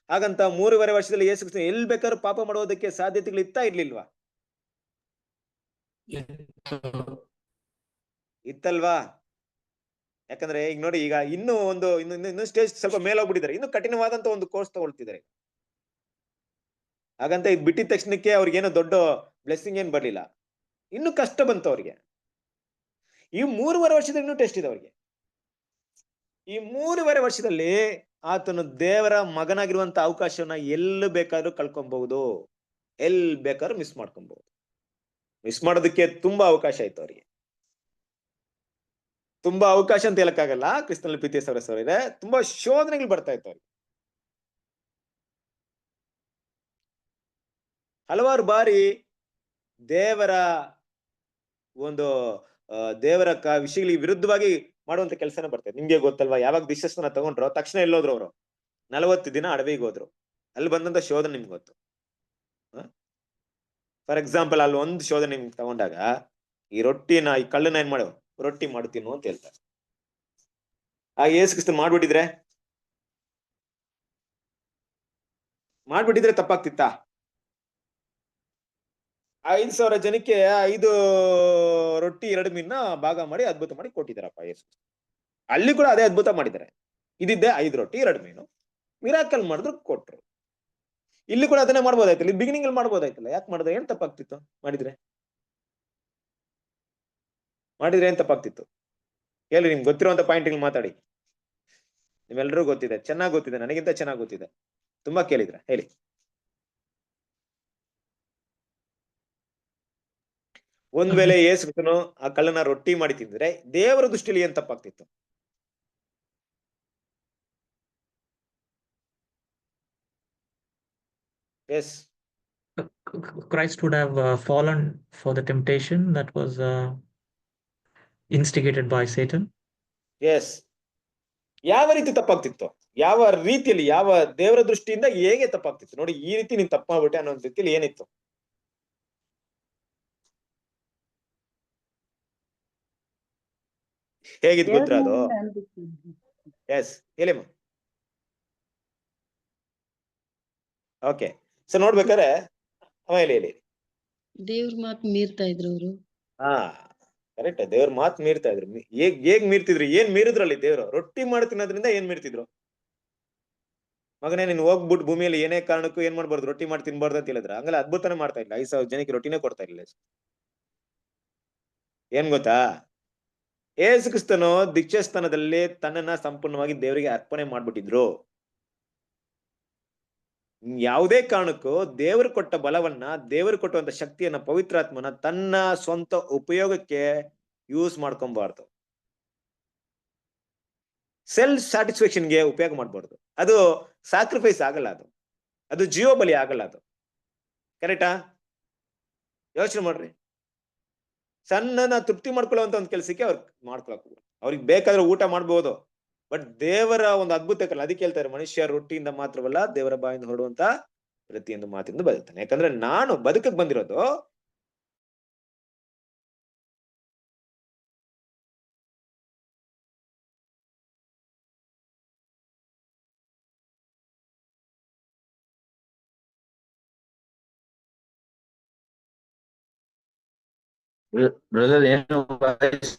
ಹಾಗಂತ 3.5 ವರ್ಷದಲ್ಲಿ ಯೇಸು ಕ್ರಿಸ್ತನು ಎಲ್ಲಿ ಬೇಕಾದ್ರೂ ಪಾಪ ಮಾಡುವುದಕ್ಕೆ ಸಾಧ್ಯತೆಗಳು ಇರ್ಲಿಲ್ವಾ? ಇತ್ತಲ್ವಾ? ಯಾಕಂದ್ರೆ ಈಗ ನೋಡಿ, ಈಗ ಇನ್ನು ಸ್ಟೇಜ್ ಸ್ವಲ್ಪ ಮೇಲೋಗ್ಬಿಟ್ಟಿದ್ದಾರೆ, ಇನ್ನು ಕಠಿಣವಾದಂತ ಒಂದು ಕೋರ್ಸ್ ತಗೊಳ್ತಿದ್ದಾರೆ. ಹಾಗಂತ ಇದು ಬಿಟ್ಟಿದ ತಕ್ಷಣಕ್ಕೆ ಅವ್ರಿಗೇನೋ ದೊಡ್ಡ ಬ್ಲೆಸ್ಸಿಂಗ್ ಏನ್ ಬರ್ಲಿಲ್ಲ, ಇನ್ನು ಕಷ್ಟ ಬಂತು ಅವ್ರಿಗೆ. ಈ 3.5 ವರ್ಷದ ಇನ್ನೂ ಟೆಸ್ಟ್ ಇದೆ ಅವ್ರಿಗೆ. ಈ 3.5 ವರ್ಷದಲ್ಲಿ ಆತನು ದೇವರ ಮಗನಾಗಿರುವಂತ ಅವಕಾಶವನ್ನ ಎಲ್ಲಿ ಬೇಕಾದ್ರೂ ಕಳ್ಕೊಬಹುದು, ಎಲ್ಲಿ ಬೇಕಾದ್ರೂ ಮಿಸ್ ಮಾಡ್ಕೊಬಹುದು. ಮಿಸ್ ಮಾಡೋದಕ್ಕೆ ತುಂಬಾ ಅವಕಾಶ ಇತ್ತು ಅವ್ರಿಗೆ, ತುಂಬಾ ಅವಕಾಶ ಅಂತ ಹೇಳಕ್ಕಾಗಲ್ಲ. ಕ್ರಿಸ್ತನಲ್ಲಿ ಪ್ರೀತಿಯ ಸಹೋದರರೇ, ತುಂಬಾ ಶೋಧನೆಗಳು ಬರ್ತಾ ಇತ್ತು ಅವ್ರಿಗೆ. ಹಲವಾರು ಬಾರಿ ದೇವರ ವಿಷಯಗಳಿಗೆ ವಿರುದ್ಧವಾಗಿ ಮಾಡುವಂತ ಕೆಲಸನ ಬರ್ತದೆ. ನಿಮ್ಗೆ ಗೊತ್ತಲ್ವಾ, ಯಾವಾಗ ದಿಶಸ್ನ ತಗೊಂಡ್ರು ತಕ್ಷಣ ಎಲ್ಲೋದ್ರು ಅವರು 40 ದಿನ ಅಡವಿಗೆ ಹೋದ್ರು. ಅಲ್ಲಿ ಬಂದಂತ ಶೋಧನೆ ನಿಮ್ಗೆ ಗೊತ್ತು. ಫಾರ್ ಎಕ್ಸಾಂಪಲ್, ಅಲ್ಲಿ ಒಂದು ಶೋಧನೆ ನಿಮ್ಗೆ ತಗೊಂಡಾಗ, ಈ ಕಳ್ಳನ ಏನ್ ಮಾಡು, ರೊಟ್ಟಿ ಮಾಡ್ತೀನೋ ಅಂತ ಹೇಳ್ತಾರೆ. ಆ ಯೇಸು ಕ್ರಿಸ್ತ ಮಾಡ್ಬಿಟ್ಟಿದ್ರೆ ತಪ್ಪಾಗ್ತಿತ್ತಾ? 5,000 ಜನಕ್ಕೆ 5 ರೊಟ್ಟಿ 2 ಮೀನ್ನ ಭಾಗ ಮಾಡಿ ಅದ್ಭುತ ಮಾಡಿ ಕೊಟ್ಟಿದ್ದಾರಪ್ಪ ಯೇಸು. ಅಲ್ಲಿ ಕೂಡ ಅದೇ ಅದ್ಭುತ ಮಾಡಿದ್ದಾರೆ. ಇದಿದ್ದೆ 5 ರೊಟ್ಟಿ 2 ಮೀನು, ಮಿರಾಕಲ್ ಮಾಡಿದ್ರು ಕೊಟ್ರು. ಇಲ್ಲಿ ಕೂಡ ಅದನ್ನೇ ಮಾಡ್ಬೋದಾಯ್ತಲ್ಲ, ಇಲ್ಲಿ ಬಿಗಿನಿಂಗ್ ಅಲ್ಲಿ ಮಾಡ್ಬೋದಾಯ್ತಲ್ಲ, ಯಾಕೆ ಮಾಡಿದ್ರೆ ಏನ್ ತಪ್ಪಾಗ್ತಿತ್ತು? ಮಾಡಿದ್ರೆ ಏನ್ ತಪ್ಪಾಗ್ತಿತ್ತು ಹೇಳಿ? ನಿಮ್ಗೆ ಗೊತ್ತಿರುವಂತ ಪಾಯಿಂಟ್ ಮಾತಾಡಿ. ನಿಮ್ಮೆಲ್ಲರೂ ಗೊತ್ತಿದೆ, ಚೆನ್ನಾಗಿ ಗೊತ್ತಿದೆ, ನನಗಿಂತ ಚೆನ್ನಾಗಿ ಗೊತ್ತಿದೆ, ತುಂಬಾ ಕೇಳಿದ್ರ, ಹೇಳಿ. ಒಂದ್ ವೇಳೆ ಯೇಸು ಕ್ರಿಸ್ತನು ಆ ಕಳ್ಳನ ರೊಟ್ಟಿ ಮಾಡಿ ತಿಂದ್ರೆ ದೇವರ ದೃಷ್ಟಿಯಲ್ಲಿ ಏನ್ ತಪ್ಪಾಗ್ತಿತ್ತು? Yes, Christ would have fallen for the temptation that was instigated by Satan. Yes. ಯಾವ ರೀತಿ ತಪ್ಪಾಗ್ತಿತ್ತು? ಯಾವ ರೀತಿಯಲ್ಲಿ, ಯಾವ ದೇವರ ದೃಷ್ಟಿಯಿಂದ ಹೇಗೆ ತಪ್ಪಾಗ್ತಿತ್ತು? ನೋಡಿ, ಈ ರೀತಿ ನೀನ್ ತಪ್ಪು ಮಾಡ್ಬಿಟ್ಟೆ ಅನ್ನೋ ರೀತಿಯಲ್ಲಿ ಏನಿತ್ತು? ಹೇಗಿತ್ತು ಗೊತ್ತಾ ಅದು? ಎಸ್, ಹೇಳಿಮ್ಮ. ಓಕೆ, ಸೊ ನೋಡ್ಬೇಕಾರೆ ಹೇಳಿ. ದೇವ್ರ ಮಾತು ಮೀರ್ತಾ ಇದ್ರು ಅವರು. ಹಾ, ಕರೆಕ್ಟ್. ದೇವ್ರ ಮಾತು ಮೀರ್ತಾ ಇದ್ರು. ಹೇಗ್ ಮೀರ್ತಿದ್ರು? ಏನ್ ಮೀರಿದ್ರಲ್ಲಿ ದೇವ್ರು? ರೊಟ್ಟಿ ಮಾಡಿ ತಿನ್ನೋದ್ರಿಂದ ಏನ್ ಮೀರ್ತಿದ್ರು? ಮಗನೇ, ನೀನ್ ಹೋಗ್ಬಿಟ್ಟು ಭೂಮಿಯಲ್ಲಿ ಏನೇ ಕಾರಣಕ್ಕೂ ಏನ್ ಮಾಡ್ಬಾರ್ದು? ರೊಟ್ಟಿ ಮಾಡಿ ತಿನ್ಬಾರ್ದು ಅಂತ ಹೇಳಿದ್ರ? ಹಂಗಲ್ಲ, ಅದ್ಭುತನೇ ಮಾಡ್ತಾ ಇಲ್ಲ. 5,000 ಜನಕ್ಕೆ ರೊಟ್ಟಿನೇ ಕೊಡ್ತಾ ಇಲ್ಲ. ಏನ್ ಗೊತ್ತಾ? ಯೇಸು ಕ್ರಿಸ್ತನು ದೀಕ್ಷಾಸ್ಥಾನದಲ್ಲಿ ತನ್ನನ್ನ ಸಂಪೂರ್ಣವಾಗಿ ದೇವರಿಗೆ ಅರ್ಪಣೆ ಮಾಡ್ಬಿಟ್ಟಿದ್ರು. ಯಾವುದೇ ಕಾರಣಕ್ಕೂ ದೇವರು ಕೊಟ್ಟ ಬಲವನ್ನ, ದೇವರು ಕೊಟ್ಟಂತ ಶಕ್ತಿಯನ್ನ, ಪವಿತ್ರಾತ್ಮನ ತನ್ನ ಸ್ವಂತ ಉಪಯೋಗಕ್ಕೆ ಯೂಸ್ ಮಾಡ್ಕೊಬಾರ್ದು. ಸೆಲ್ಫ್ ಸ್ಯಾಟಿಸ್ಫ್ಯಾಕ್ಷನ್ಗೆ ಉಪಯೋಗ ಮಾಡ್ಬಾರ್ದು. ಅದು ಸ್ಯಾಕ್ರಿಫೈಸ್ ಆಗಲ್ಲ, ಅದು ಜೀವ ಬಲಿ ಆಗಲ್ಲ. ಅದು ಕರೆಕ್ಟಾ? ಯೋಚನೆ ಮಾಡ್ರಿ. ಸಣ್ಣನ ತೃಪ್ತಿ ಮಾಡ್ಕೊಳ್ಳುವಂತ ಒಂದು ಕೆಲಸಕ್ಕೆ ಅವ್ರು ಮಾಡ್ಕೊಳಕ್, ಅವ್ರಿಗೆ ಬೇಕಾದ್ರೆ ಊಟ ಮಾಡ್ಬೋದು, ಬಟ್ ದೇವರ ಒಂದು ಅದ್ಭುತ ಕಲ್ಲ. ಅದಕ್ಕೆ ಹೇಳ್ತಾರೆ, ಮನುಷ್ಯ ರೊಟ್ಟಿಯಿಂದ ಮಾತ್ರವಲ್ಲ ದೇವರ ಬಾಯಿಂದ ಹೊರಡುವಂತ ಪ್ರತಿಯೊಂದು ಮಾತಿಂದ ಬದುಕ್ತಾನೆ. ಯಾಕಂದ್ರೆ ನಾನು ಬದುಕಕ್ ಬಂದಿರೋದು ಬ್ರದರ್ ಏನು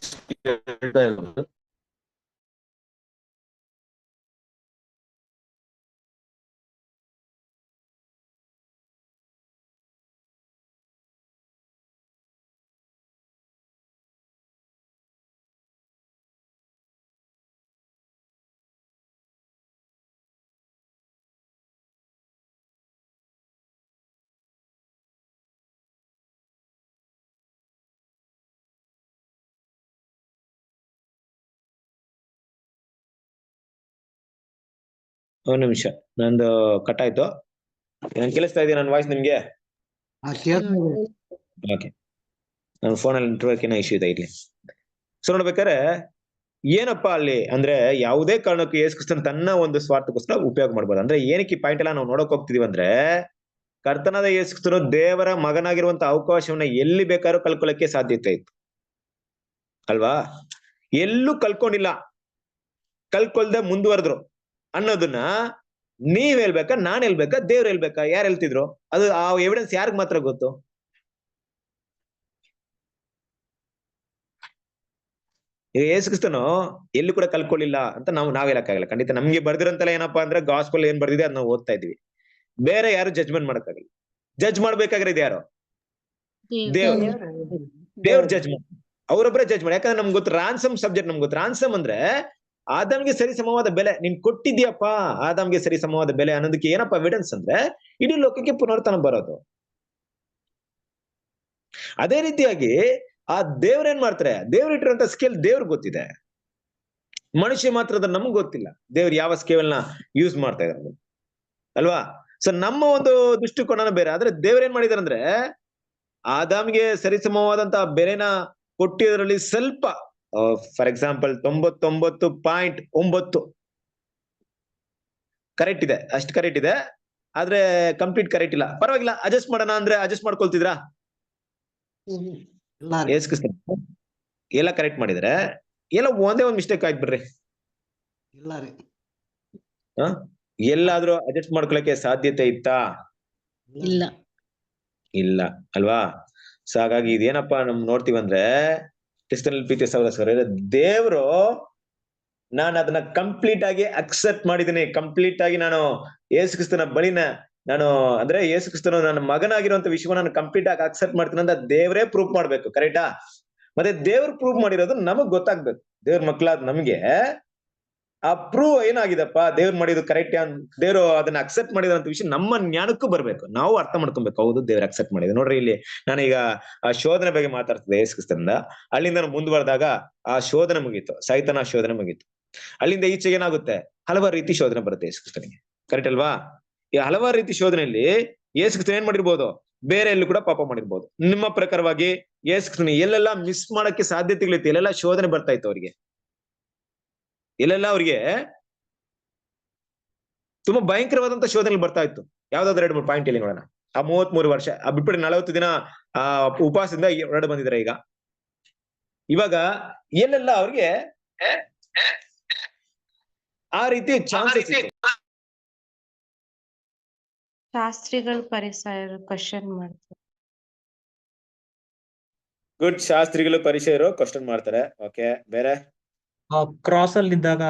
ಹೇಳ್ತಾ ಇರೋದು? ಒಂದ್ ನಿಮಿಷ, ನಂದು ಕಟ್ ಆಯ್ತು. ನಾನು ಕೇಳಿಸ್ತಾ ಇದೀನಿ ನನ್ನ ವಾಯ್ಸ್ ನಿಮ್ಗೆ? ಓಕೆ, ನನ್ನ ಫೋನಲ್ಲಿ ನೆಟ್ವರ್ಕ್ ಏನೋ ಇಶ್ಯೂ ಇದೆ ಇಲ್ಲಿ. ಸೊ ನೋಡ್ಬೇಕಾರೆ ಏನಪ್ಪಾ ಅಲ್ಲಿ ಅಂದ್ರೆ, ಯಾವುದೇ ಕಾರಣಕ್ಕೂ ಯೇಸು ಕ್ರಿಸ್ತನ್ ತನ್ನ ಒಂದು ಸ್ವಾರ್ಥಕ್ಕೋಸ್ಕರ ಉಪಯೋಗ ಮಾಡ್ಬಾರ್ದು. ಅಂದ್ರೆ ಏನಕ್ಕೆ ಈ ಪಾಯಿಂಟ್ ಎಲ್ಲ ನಾವು ನೋಡಕ್ ಹೋಗ್ತಿದೀವಿ ಅಂದ್ರೆ, ಕರ್ತನಾದ ಯೇಸು ಕ್ರಿಸ್ತನು ದೇವರ ಮಗನಾಗಿರುವಂತ ಅವಕಾಶವನ್ನ ಎಲ್ಲಿ ಬೇಕಾದ್ರೂ ಕಲ್ಕೊಳ್ಳಕ್ಕೆ ಸಾಧ್ಯತೆ ಇತ್ತು ಅಲ್ವಾ? ಎಲ್ಲೂ ಕಲ್ಕೊಂಡಿಲ್ಲ, ಕಲ್ಕೊಳ್ದೆ ಮುಂದುವರೆದ್ರು ಅನ್ನೋದನ್ನ ನೀವ್ ಹೇಳ್ಬೇಕಾ, ನಾನ್ ಹೇಳ್ಬೇಕಾ, ದೇವ್ರು ಹೇಳ್ಬೇಕಾ? ಯಾರು ಹೇಳ್ತಿದ್ರು? ಅದು ಆ ಎವಿಡೆನ್ಸ್ ಯಾರಿಗ್ ಮಾತ್ರ ಗೊತ್ತು? ಈಗ ಯೇಸು ಕ್ರಿಸ್ತನು ಎಲ್ಲಿ ಕೂಡ ಕಲ್ಕೊಳ್ಳಿಲ್ಲ ಅಂತ ನಾವ್ ಹೇಳಕ್ಕಾಗಲ್ಲ. ಖಂಡಿತ ನಮ್ಗೆ ಬರ್ದಿರಂತೆಲ್ಲ ಏನಪ್ಪಾ ಅಂದ್ರೆ, ಗಾಸ್ಪಲ್ ಏನ್ ಬರ್ದಿದೆ ಅದ್ ನಾವು ಓದ್ತಾ ಇದೀವಿ. ಬೇರೆ ಯಾರು ಜಡ್ಜ್ಮೆಂಟ್ ಮಾಡಕ್ಕಾಗಲ್ಲ. ಜಡ್ಜ್ ಮಾಡ್ಬೇಕಾಗಿರೋದು ಯಾರು? ದೇವ್ರ ಜಡ್ಜ್ಮೆಂಟ್, ಅವ್ರೊಬ್ಬರೇ ಜಡ್ಜ್ ಮಾಡಿ. ಯಾಕಂದ್ರೆ ನಮ್ಗೆ ಗೊತ್ತು ರಾನ್ಸಮ್ ಸಬ್ಜೆಕ್ಟ್, ನಮ್ಗೆ ಗೊತ್ತು. ರಾನ್ಸಮ್ ಅಂದ್ರೆ ಆದಾಮ್ಗೆ ಸರಿ ಸಮವಾದ ಬೆಲೆ ನೀನ್ ಕೊಟ್ಟಿದ್ಯಪ್ಪ, ಆದಾಮ್ಗೆ ಸರಿ ಸಮವಾದ ಬೆಲೆ ಅನ್ನೋದಕ್ಕೆ ಏನಪ್ಪ ಎವಿಡೆನ್ಸ್ ಅಂದ್ರೆ, ಇಡೀ ಲೋಕಕ್ಕೆ ಪುನರ್ತನ ಬರೋದು. ಅದೇ ರೀತಿಯಾಗಿ ಆ ದೇವ್ರೇನ್ ಮಾಡ್ತಾರೆ, ದೇವ್ರ ಇಟ್ಟಿರುವಂತ ಸ್ಕೇಲ್ ದೇವ್ರಿಗೆ ಗೊತ್ತಿದೆ, ಮನುಷ್ಯ ಮಾತ್ರ ಅದನ್ನ ನಮ್ಗೆ ಗೊತ್ತಿಲ್ಲ. ದೇವ್ರು ಯಾವ ಸ್ಕೇಲ್ ನ ಯೂಸ್ ಮಾಡ್ತಾ ಇದ್ದಾರೆ ಅಲ್ವಾ? ಸೊ ನಮ್ಮ ಒಂದು ದೃಷ್ಟಿಕೋನ ಬೇರೆ. ಆದ್ರೆ ದೇವ್ರೇನ್ ಮಾಡಿದಾರೆ ಅಂದ್ರೆ, ಆದಾಮ್ಗೆ ಸರಿಸಮವಾದಂತಹ ಬೆಲೆನ ಕೊಟ್ಟಿದ್ರಲ್ಲಿ ಸ್ವಲ್ಪ, ಫಾರ್ ಎಕ್ಸಾಂಪಲ್ 99.9 ಕರೆಕ್ಟ್ ಇದೆ, ಅಷ್ಟು ಕರೆಕ್ಟ್ ಇದೆ. ಆದ್ರೆ ಕಂಪ್ಲೀಟ್ ಕರೆಕ್ಟ್ ಇಲ್ಲ. ಪರವಾಗಿಲ್ಲ, ಅಡ್ಜಸ್ಟ್ ಮಾಡೋಣ ಅಂದ್ರೆ ಅಡ್ಜಸ್ಟ್ ಮಾಡ್ಕೊಳ್ತಿದ್ರಾ? ಎಲ್ಲ ಕರೆಕ್ಟ್ ಮಾಡಿದ್ರೆ ಎಲ್ಲ ಒಂದೇ ಒಂದ್ ಮಿಸ್ಟೇಕ್ ಆಯ್ತು ಬಿಡ್ರಿ. ಎಲ್ಲಾದ್ರೂ ಅಡ್ಜಸ್ಟ್ ಮಾಡ್ಕೊಳಕ್ಕೆ ಸಾಧ್ಯತೆ ಇತ್ತಾ? ಇಲ್ಲ ಅಲ್ವಾ? ಸೊ ಹಾಗಾಗಿ ಇದೇನಪ್ಪಾ ನಮ್ ನೋಡ್ತೀವಂದ್ರೆ, ದೇವ್ರು ನಾನು ಅದನ್ನ ಕಂಪ್ಲೀಟ್ ಆಗಿ ಅಕ್ಸೆಪ್ಟ್ ಮಾಡಿದೀನಿ, ಕಂಪ್ಲೀಟ್ ಆಗಿ ನಾನು ಯೇಸು ಕ್ರಿಸ್ತನ ಬಳಿನ ನಾನು ಅಂದ್ರೆ ಯೇಸು ಕ್ರಿಸ್ತನು ನನ್ನ ಮಗನಾಗಿರುವಂತ ವಿಷಯವನ್ನ ನಾನು ಕಂಪ್ಲೀಟ್ ಆಗಿ ಅಕ್ಸೆಪ್ಟ್ ಮಾಡ್ತೀನಿ ಅಂತ ದೇವರೇ ಪ್ರೂವ್ ಮಾಡ್ಬೇಕು. ಕರೆಕ್ಟಾ? ಮತ್ತೆ ದೇವ್ರು ಪ್ರೂವ್ ಮಾಡಿರೋದು ನಮಗ್ ಗೊತ್ತಾಗ್ಬೇಕು. ದೇವ್ರ ಮಕ್ಕಳಾದ ನಮ್ಗೆ ಆ ಪ್ರೂವ್ ಏನಾಗಿದಪ್ಪ ದೇವ್ರು ಮಾಡಿದ್ದು ಕರೆಕ್ಟ್ ದೇವ್ರು ಅದನ್ನ ಅಕ್ಸೆಪ್ಟ್ ಮಾಡಿದಂತ ವಿಷಯ ನಮ್ಮ ಜ್ಞಾನಕ್ಕೂ ಬರ್ಬೇಕು, ನಾವು ಅರ್ಥ ಮಾಡ್ಕೊಬೇಕು. ಹೌದು ದೇವ್ರು ಅಕ್ಸೆಪ್ಟ್ ಮಾಡಿದ್ರು. ನೋಡ್ರಿ ಇಲ್ಲಿ ನಾನೀಗ ಆ ಶೋಧನೆ ಬಗ್ಗೆ ಮಾತಾಡ್ತಿದ್ದೆ ಯೇಸು ಕ್ರಿಸ್ತನಿಂದ. ಅಲ್ಲಿಂದ ಮುಂದುವರೆದಾಗ ಆ ಶೋಧನೆ ಮುಗೀತು, ಸೈತನ ಶೋಧನೆ ಮುಗೀತು. ಅಲ್ಲಿಂದ ಈಚೆಗೆ ಏನಾಗುತ್ತೆ, ಹಲವಾರು ರೀತಿ ಶೋಧನೆ ಬರುತ್ತೆ ಯೇಸು ಕ್ರಿಸ್ತನಿಗೆ, ಕರೆಕ್ಟ್ ಅಲ್ವಾ? ಈ ಹಲವಾರು ರೀತಿ ಶೋಧನೆಯಲ್ಲಿ ಯೇಸು ಕ್ರಿಸ್ತನ್ ಏನ್ ಮಾಡಿರ್ಬೋದು, ಬೇರೆ ಎಲ್ಲೂ ಕೂಡ ಪಾಪ ಮಾಡಿರ್ಬೋದು. ನಿಮ್ಮ ಪ್ರಕಾರವಾಗಿ ಯೇಸು ಕ್ರಿಸ್ತನ ಎಲ್ಲೆಲ್ಲ ಮಿಸ್ ಮಾಡಕ್ಕೆ ಸಾಧ್ಯತೆಗಳಿತ್ತು, ಎಲ್ಲೆಲ್ಲ ಶೋಧನೆ ಬರ್ತಾ ಇತ್ತು ಅವ್ರಿಗೆ, ಎಲ್ಲೆಲ್ಲ ಅವ್ರಿಗೆ ತುಂಬಾ ಭಯಂಕರವಾದಂತ ಶೋಧನೆ ಬರ್ತಾ ಇತ್ತು. ಯಾವ್ದಾದ್ರು 2-3 ಪಾಯಿಂಟ್ ಇಲ್ಲಿ ನೋಡೋಣ. ಆ 33 ವರ್ಷ ಬಿಟ್ಬಿಟ್ಟು 40 ದಿನ ಆ ಉಪವಾಸದಿಂದ ಹೊರಡು ಬಂದಿದ್ದಾರೆ. ಈಗ ಇವಾಗ ಎಲ್ಲೆಲ್ಲ ಅವ್ರಿಗೆ ಆ ರೀತಿ ಚಾನ್ಸಸ್ ಇತ್ತು. ಶಾಸ್ತ್ರಿಗಳು ಪರಿಸರ ಕ್ವಶನ್ ಮಾಡ್ತಾರೆ. ಗುಡ್. ಶಾಸ್ತ್ರಿಗಳು ಪರಿಚಯರು ಕ್ವಶನ್ ಮಾಡ್ತಾರೆ. ಓಕೆ, ಬೇರೆ ಕ್ರಾಸ್ ಅಲ್ಲಿ ಇದ್ದಾಗ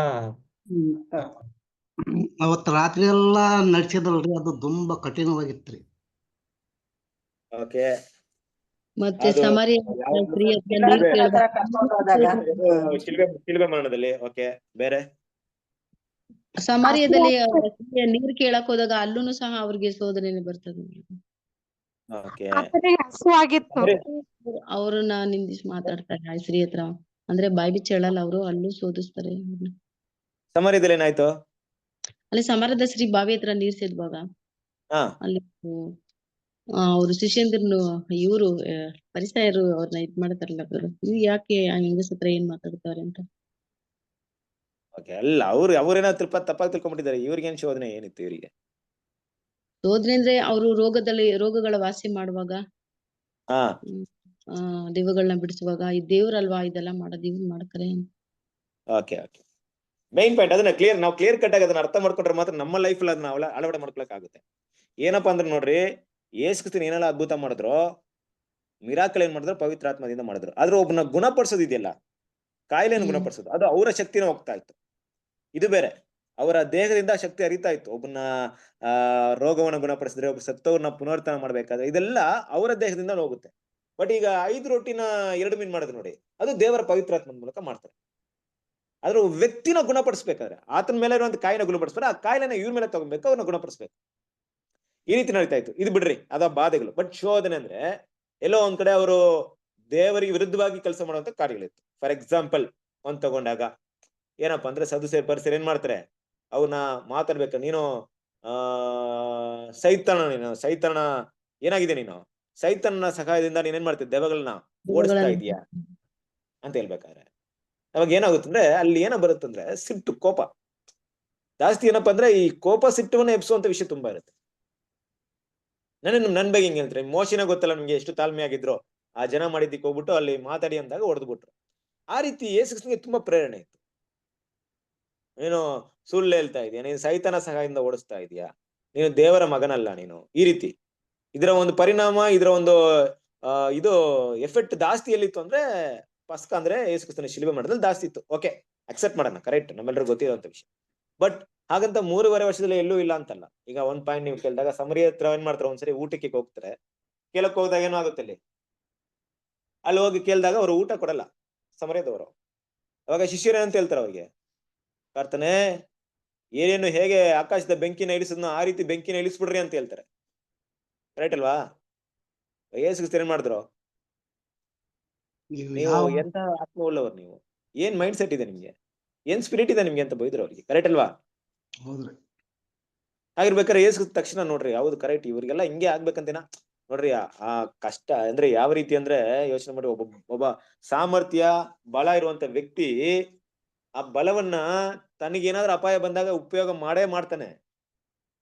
ಅವತ್ತು ರಾತ್ರಿ ಎಲ್ಲ ನಡ್ಸಿದ್ರಲ್ರಿ, ಅದು ತುಂಬಾ ಕಠಿಣವಾಗಿತ್ರಿ. ಓಕೆ, ಮತ್ತೆ ಅದು ಸಮರಿಯ ಸ್ತ್ರೀ ಹತ್ರ ನೀರ್ ಕೇಳ್ಬೇಕು. ಕರ್ಕೊಂಡು ಹೋದಾಗ ಶಿಲ್ಬೆ ಮರಣದಲ್ಲಿ. ಓಕೆ, ಬೇರೆ ಸಮಾರ್ಯದಲ್ಲಿ ಸ್ತ್ರೀಯ ನೀರ್ ಕೇಳಕ್ ಹೋದಾಗ ಅಲ್ಲೂನು ಸಹ ಅವ್ರಿಗೆ ಶೋಧನೆ ಬರ್ತದೆ. ಓಕೆ, ಆತನಿಗೆ ಹಸುವಾಗಿತ್ತು. ಅವ್ರನ್ನ ನಿಂದಿಸಿ ಮಾತಾಡ್ತಾರೆ ಆ ಸ್ತ್ರೀ ಹತ್ರ, ಅಂದ್ರೆ ಬಾಯಿ ಬಿಚ್ಚಿ ಹೇಳಲ್ಲ ಅವರು, ಅಲ್ಲೂ ಶೋಧಿಸ್ತಾರೆ ಅವ್ರನ್ನ. ಸಮರ್ಯದಲ್ಲಿ ಏನಾಯ್ತು? ಅಲ್ಲಿ ಸಮಾರ್ಯದ ಸ್ತ್ರೀ ಬಾವಿ ಹತ್ರ ನೀರ್ ಸೇದುವಾಗ ಹಾ, ಅಲ್ಲಿ ಅವ್ರು ಶಿಷ್ಯಂದ್ರನು ಇವ್ರು ಪರಿಸಯರು ಅವ್ರನ್ನ ಇದ್ ಮಾಡ್ತಾರಲ್ಲ, ಇವ್ ಯಾಕೆ ಹೆಂಗಸ್ ಹತ್ರ ಏನ್ ಮಾತಾಡ್ತಾರೆ ಅಂತ. ಓಕೆ, ಅಲ್ಲ ಅವ್ರೇನೋ ತಪ್ಪಾಗಿ ತಿಳ್ಕೊಂಡ್ಬಿಟ್ಟಿದ್ದಾರೆ. ಇವ್ರಿಗೇನ್ ಶೋಧನೆ ಏನಿತ್ತು ಇವರಿಗೆ? ಶೋಧನೆ ಅಂದ್ರೆ ಅವರು ರೋಗಗಳ ವಾಸಿ ಮಾಡುವಾಗ, ಹಾ, ದೆವ್ವಗಳನ್ನ ಬಿಡಿಸುವಾಗ, ಈ ದೇವ್ರಲ್ವಾ ಇದೆಲ್ಲ ಮಾಡೋದು, ಇವ್ರು ಮಾಡ್ತಾರೆ. ಓಕೆ ಓಕೆ, ಮೈನ್ ಪಾಯಿಂಟ್ ಅದನ್ನ ನಾವು ಕ್ಲಿಯರ್ ಕಟ್ ಆಗಿ ಅದನ್ನ ಅರ್ಥ ಮಾಡ್ಕೊಂಡ್ರೆ ಮಾತ್ರ ನಮ್ಮ ಲೈಫ್ ಅಲ್ಲಿ ಅದನ್ನ ಅಳವಡೆ ಮಾಡ್ಕೊಳಕ್ ಆಗುತ್ತೆ. ಏನಪ್ಪಾ ಅಂದ್ರೆ ನೋಡ್ರಿ, ಯೇಸು ಕ್ರಿಸ್ತನ್ ಏನೆಲ್ಲ ಅದ್ಭುತ ಮಾಡಿದ್ರು, ಮಿರಾಕಲ್ ಏನ್ ಮಾಡಿದ್ರು, ಪವಿತ್ರಾತ್ಮದಿಂದ ಮಾಡಿದ್ರು. ಆದ್ರೆ ಒಬ್ಬನ ಗುಣಪಡಿಸೋದು ಇದೆಯಲ್ಲ, ಕಾಯಿಲೆಯನ್ನು ಗುಣಪಡಿಸೋದು, ಅದು ಅವರ ಶಕ್ತಿನ ಹೋಗ್ತಾ ಇತ್ತು. ಇದು ಬೇರೆ, ಅವರ ದೇಹದಿಂದ ಶಕ್ತಿ ಹರಿತಾ ಇತ್ತು. ಒಬ್ಬನ ರೋಗವನ್ನು ಗುಣಪಡಿಸಿದ್ರೆ, ಒಬ್ಬ ಸತ್ತವ್ರನ್ನ ಪುನರ್ತನ ಮಾಡ್ಬೇಕಾದ್ರೆ, ಇದೆಲ್ಲ ಅವರ ದೇಹದಿಂದ ಹೋಗುತ್ತೆ. ಬಟ್ ಈಗ 5 ರೊಟ್ಟಿನ 2 ಮೀನ್ ಮಾಡಿದ್ರು ನೋಡಿ, ಅದು ದೇವರ ಪವಿತ್ರಾತ್ಮದ ಮೂಲಕ ಮಾಡ್ತಾರೆ. ಆದ್ರೂ ವ್ಯಕ್ತಿನ ಗುಣಪಡಿಸ್ಬೇಕಾದ್ರೆ, ಆತನ ಮೇಲೆ ಇರುವಂತ ಕಾಯಿನ ಗುಣಪಡಿಸ್ಬೇಕು, ಆ ಕಾಯಿಲೆನ ಇವ್ರ ಮೇಲೆ ತಗೊಬೇಕು, ಅವ್ರನ್ನ ಗುಣಪಡಿಸ್ಬೇಕು. ಈ ರೀತಿ ನಡೀತಾ ಇತ್ತು. ಇದು ಬಿಡ್ರಿ, ಅದ ಬಾಧೆಗಳು. ಬಟ್ ಶೋಧನೆ ಅಂದ್ರೆ ಎಲ್ಲೋ ಒಂದ್ ಕಡೆ ಅವರು ದೇವರಿಗೆ ವಿರುದ್ಧವಾಗಿ ಕೆಲಸ ಮಾಡುವಂತ ಕಾರ್ಯಗಳಿತ್ತು. ಫಾರ್ ಎಕ್ಸಾಂಪಲ್ ಒಂದ್ ತಗೊಂಡಾಗ ಏನಪ್ಪಾ ಅಂದ್ರೆ, ಸದುಸೇರ್ ಪರಿಸರ ಏನ್ ಮಾಡ್ತಾರೆ, ಅವನ್ನ ಮಾತಾಡ್ಬೇಕ, ನೀನು ಸೈತಾನ ಏನಾಗಿದೆ, ನೀನು ಸೈತಾನನ ಸಹಾಯದಿಂದ ನೀನೇನ್ ಮಾಡ್ತಿದ್ದೆ, ದೆವ್ವಗಳನ್ನ ಓಡಿಸ್ತಾ ಇದೀಯಾ ಅಂತ ಹೇಳ್ಬೇಕಾದ್ರೆ, ಅವಾಗ ಏನಾಗುತ್ತೆ ಅಂದ್ರೆ, ಅಲ್ಲಿ ಏನೋ ಬರುತ್ತಂದ್ರೆ ಸಿಟ್ಟು, ಕೋಪ ಜಾಸ್ತಿ. ಏನಪ್ಪಾ ಅಂದ್ರೆ ಈ ಕೋಪ ಸಿಟ್ಟುವನ್ನ ಎಬ್ಸುವಂತ ವಿಷಯ ತುಂಬಾ ಇರುತ್ತೆ. ನನ್ ಬಗ್ಗೆ ಹಿಂಗೆ ಹೇಳ್ತಾರೆ, ಮೋಶಿನ ಗೊತ್ತಲ್ಲ ನಿಮ್ಗೆ, ಎಷ್ಟು ತಾಳ್ಮೆ ಆಗಿದ್ರು, ಆ ಜನ ಮಾಡಿದ್ದಕ್ಕೆ ಹೋಗ್ಬಿಟ್ಟು ಅಲ್ಲಿ ಮಾತಾಡಿ ಅಂದಾಗ ಹೊಡೆದ್ಬಿಟ್ರು. ಆ ರೀತಿ ಯೇಸು ಕ್ರಿಸ್ತನಿಗೆ ತುಂಬಾ ಪ್ರೇರಣೆ ಇತ್ತು. ನೀನು ಸುಳ್ಳು ಹೇಳ್ತಾ ಇದೀಯ, ನೀನು ಸೈತಾನ ಸಹಾಯದಿಂದ ಓಡಿಸ್ತಾ ಇದೀಯಾ, ನೀನು ದೇವರ ಮಗನಲ್ಲ ನೀನು. ಈ ರೀತಿ ಇದರ ಒಂದು ಪರಿಣಾಮ, ಇದರ ಒಂದು ಇದು ಎಫೆಕ್ಟ್ ಜಾಸ್ತಿ ಎಲ್ಲಿತ್ತು ಅಂದ್ರೆ, ಪಸ್ಕ ಅಂದ್ರೆ ಯೇಸು ಕ್ರಿಸ್ತನ ಶಿಲುಬೆ ಮಾಡೋದ್ರಲ್ಲಿ ಜಾಸ್ತಿ ಇತ್ತು. ಓಕೆ, ಅಕ್ಸೆಪ್ಟ್ ಮಾಡೋಣ, ಕರೆಕ್ಟ್, ನಮ್ಮೆಲ್ಲರಿಗೂ ಗೊತ್ತಿರುವಂತ ವಿಷಯ. ಬಟ್ ಹಾಗಂತ 3.5 ವರ್ಷದಲ್ಲಿ ಎಲ್ಲೂ ಇಲ್ಲ ಅಂತಲ್ಲ. ಈಗ ಒಂದ್ ಪಾಯಿಂಟ್ ನೀವು ಕೇಳಿದಾಗ, ಸಮರಿಯ ಹತ್ರ ಏನ್ ಮಾಡ್ತಾರೆ, ಒಂದ್ಸರಿ ಊಟಕ್ಕೆ ಹೋಗ್ತಾರೆ. ಕೇಳಕ್ ಹೋದಾಗ ಏನೋ ಆಗುತ್ತೆ, ಅಲ್ಲಿ ಹೋಗಿ ಕೇಳಿದಾಗ ಅವ್ರು ಊಟ ಕೊಡಲ್ಲ ಸಮರಿಯದವರು. ಅವಾಗ ಶಿಷ್ಯರು ಏನಂತ ಹೇಳ್ತಾರೆ ಅವ್ರಿಗೆ, ಕರ್ತನೆ ಏನೇನು ಹೇಗೆ ಆಕಾಶದ ಬೆಂಕಿನ ಇಳಿಸಿದ್ನೋ ಆ ರೀತಿ ಬೆಂಕಿನ ಇಳಿಸ್ಬಿಡ್ರಿ ಅಂತ ಹೇಳ್ತಾರೆ. ಕರೆಕ್ಟ್ ಅಲ್ವಾ? ಯೇಸು ಕ್ರಿಸ್ತ ಏನ್ ಮಾಡಿದ್ರು, ನೀವು ಎಂತ ಆತ್ಮ ಉಳ್ಳವರು, ನೀವು ಏನ್ ಮೈಂಡ್ ಸೆಟ್ ಇದೆ ನಿಮ್ಗೆ, ಏನ್ ಸ್ಪಿರಿಟ್ ಇದೆ ನಿಮ್ಗೆ ಅಂತ ಬೈದ್ರು ಅವ್ರಿಗೆ. ಕರೆಕ್ಟ್ ಅಲ್ವಾ? ಹೌದ್ರಿ. ಆಗಿರ್ಬೇಕಾದ್ರೆ ಯೇಸು ತಕ್ಷಣ ನೋಡ್ರಿ, ಹೌದು ಕರೆಕ್ಟ್, ಇವ್ರಿಗೆಲ್ಲ ಹಿಂಗೆ ಆಗ್ಬೇಕಂತೇನ. ನೋಡ್ರಿ, ಆ ಕಷ್ಟ ಅಂದ್ರೆ ಯಾವ ರೀತಿ ಅಂದ್ರೆ, ಯೋಚನೆ ಮಾಡಿ, ಒಬ್ಬ ಸಾಮರ್ಥ್ಯ ಬಲ ಇರುವಂತ ವ್ಯಕ್ತಿ ಆ ಬಲವನ್ನ ತನಗೇನಾದ್ರೂ ಅಪಾಯ ಬಂದಾಗ ಉಪಯೋಗ ಮಾಡೇ ಮಾಡ್ತಾನೆ.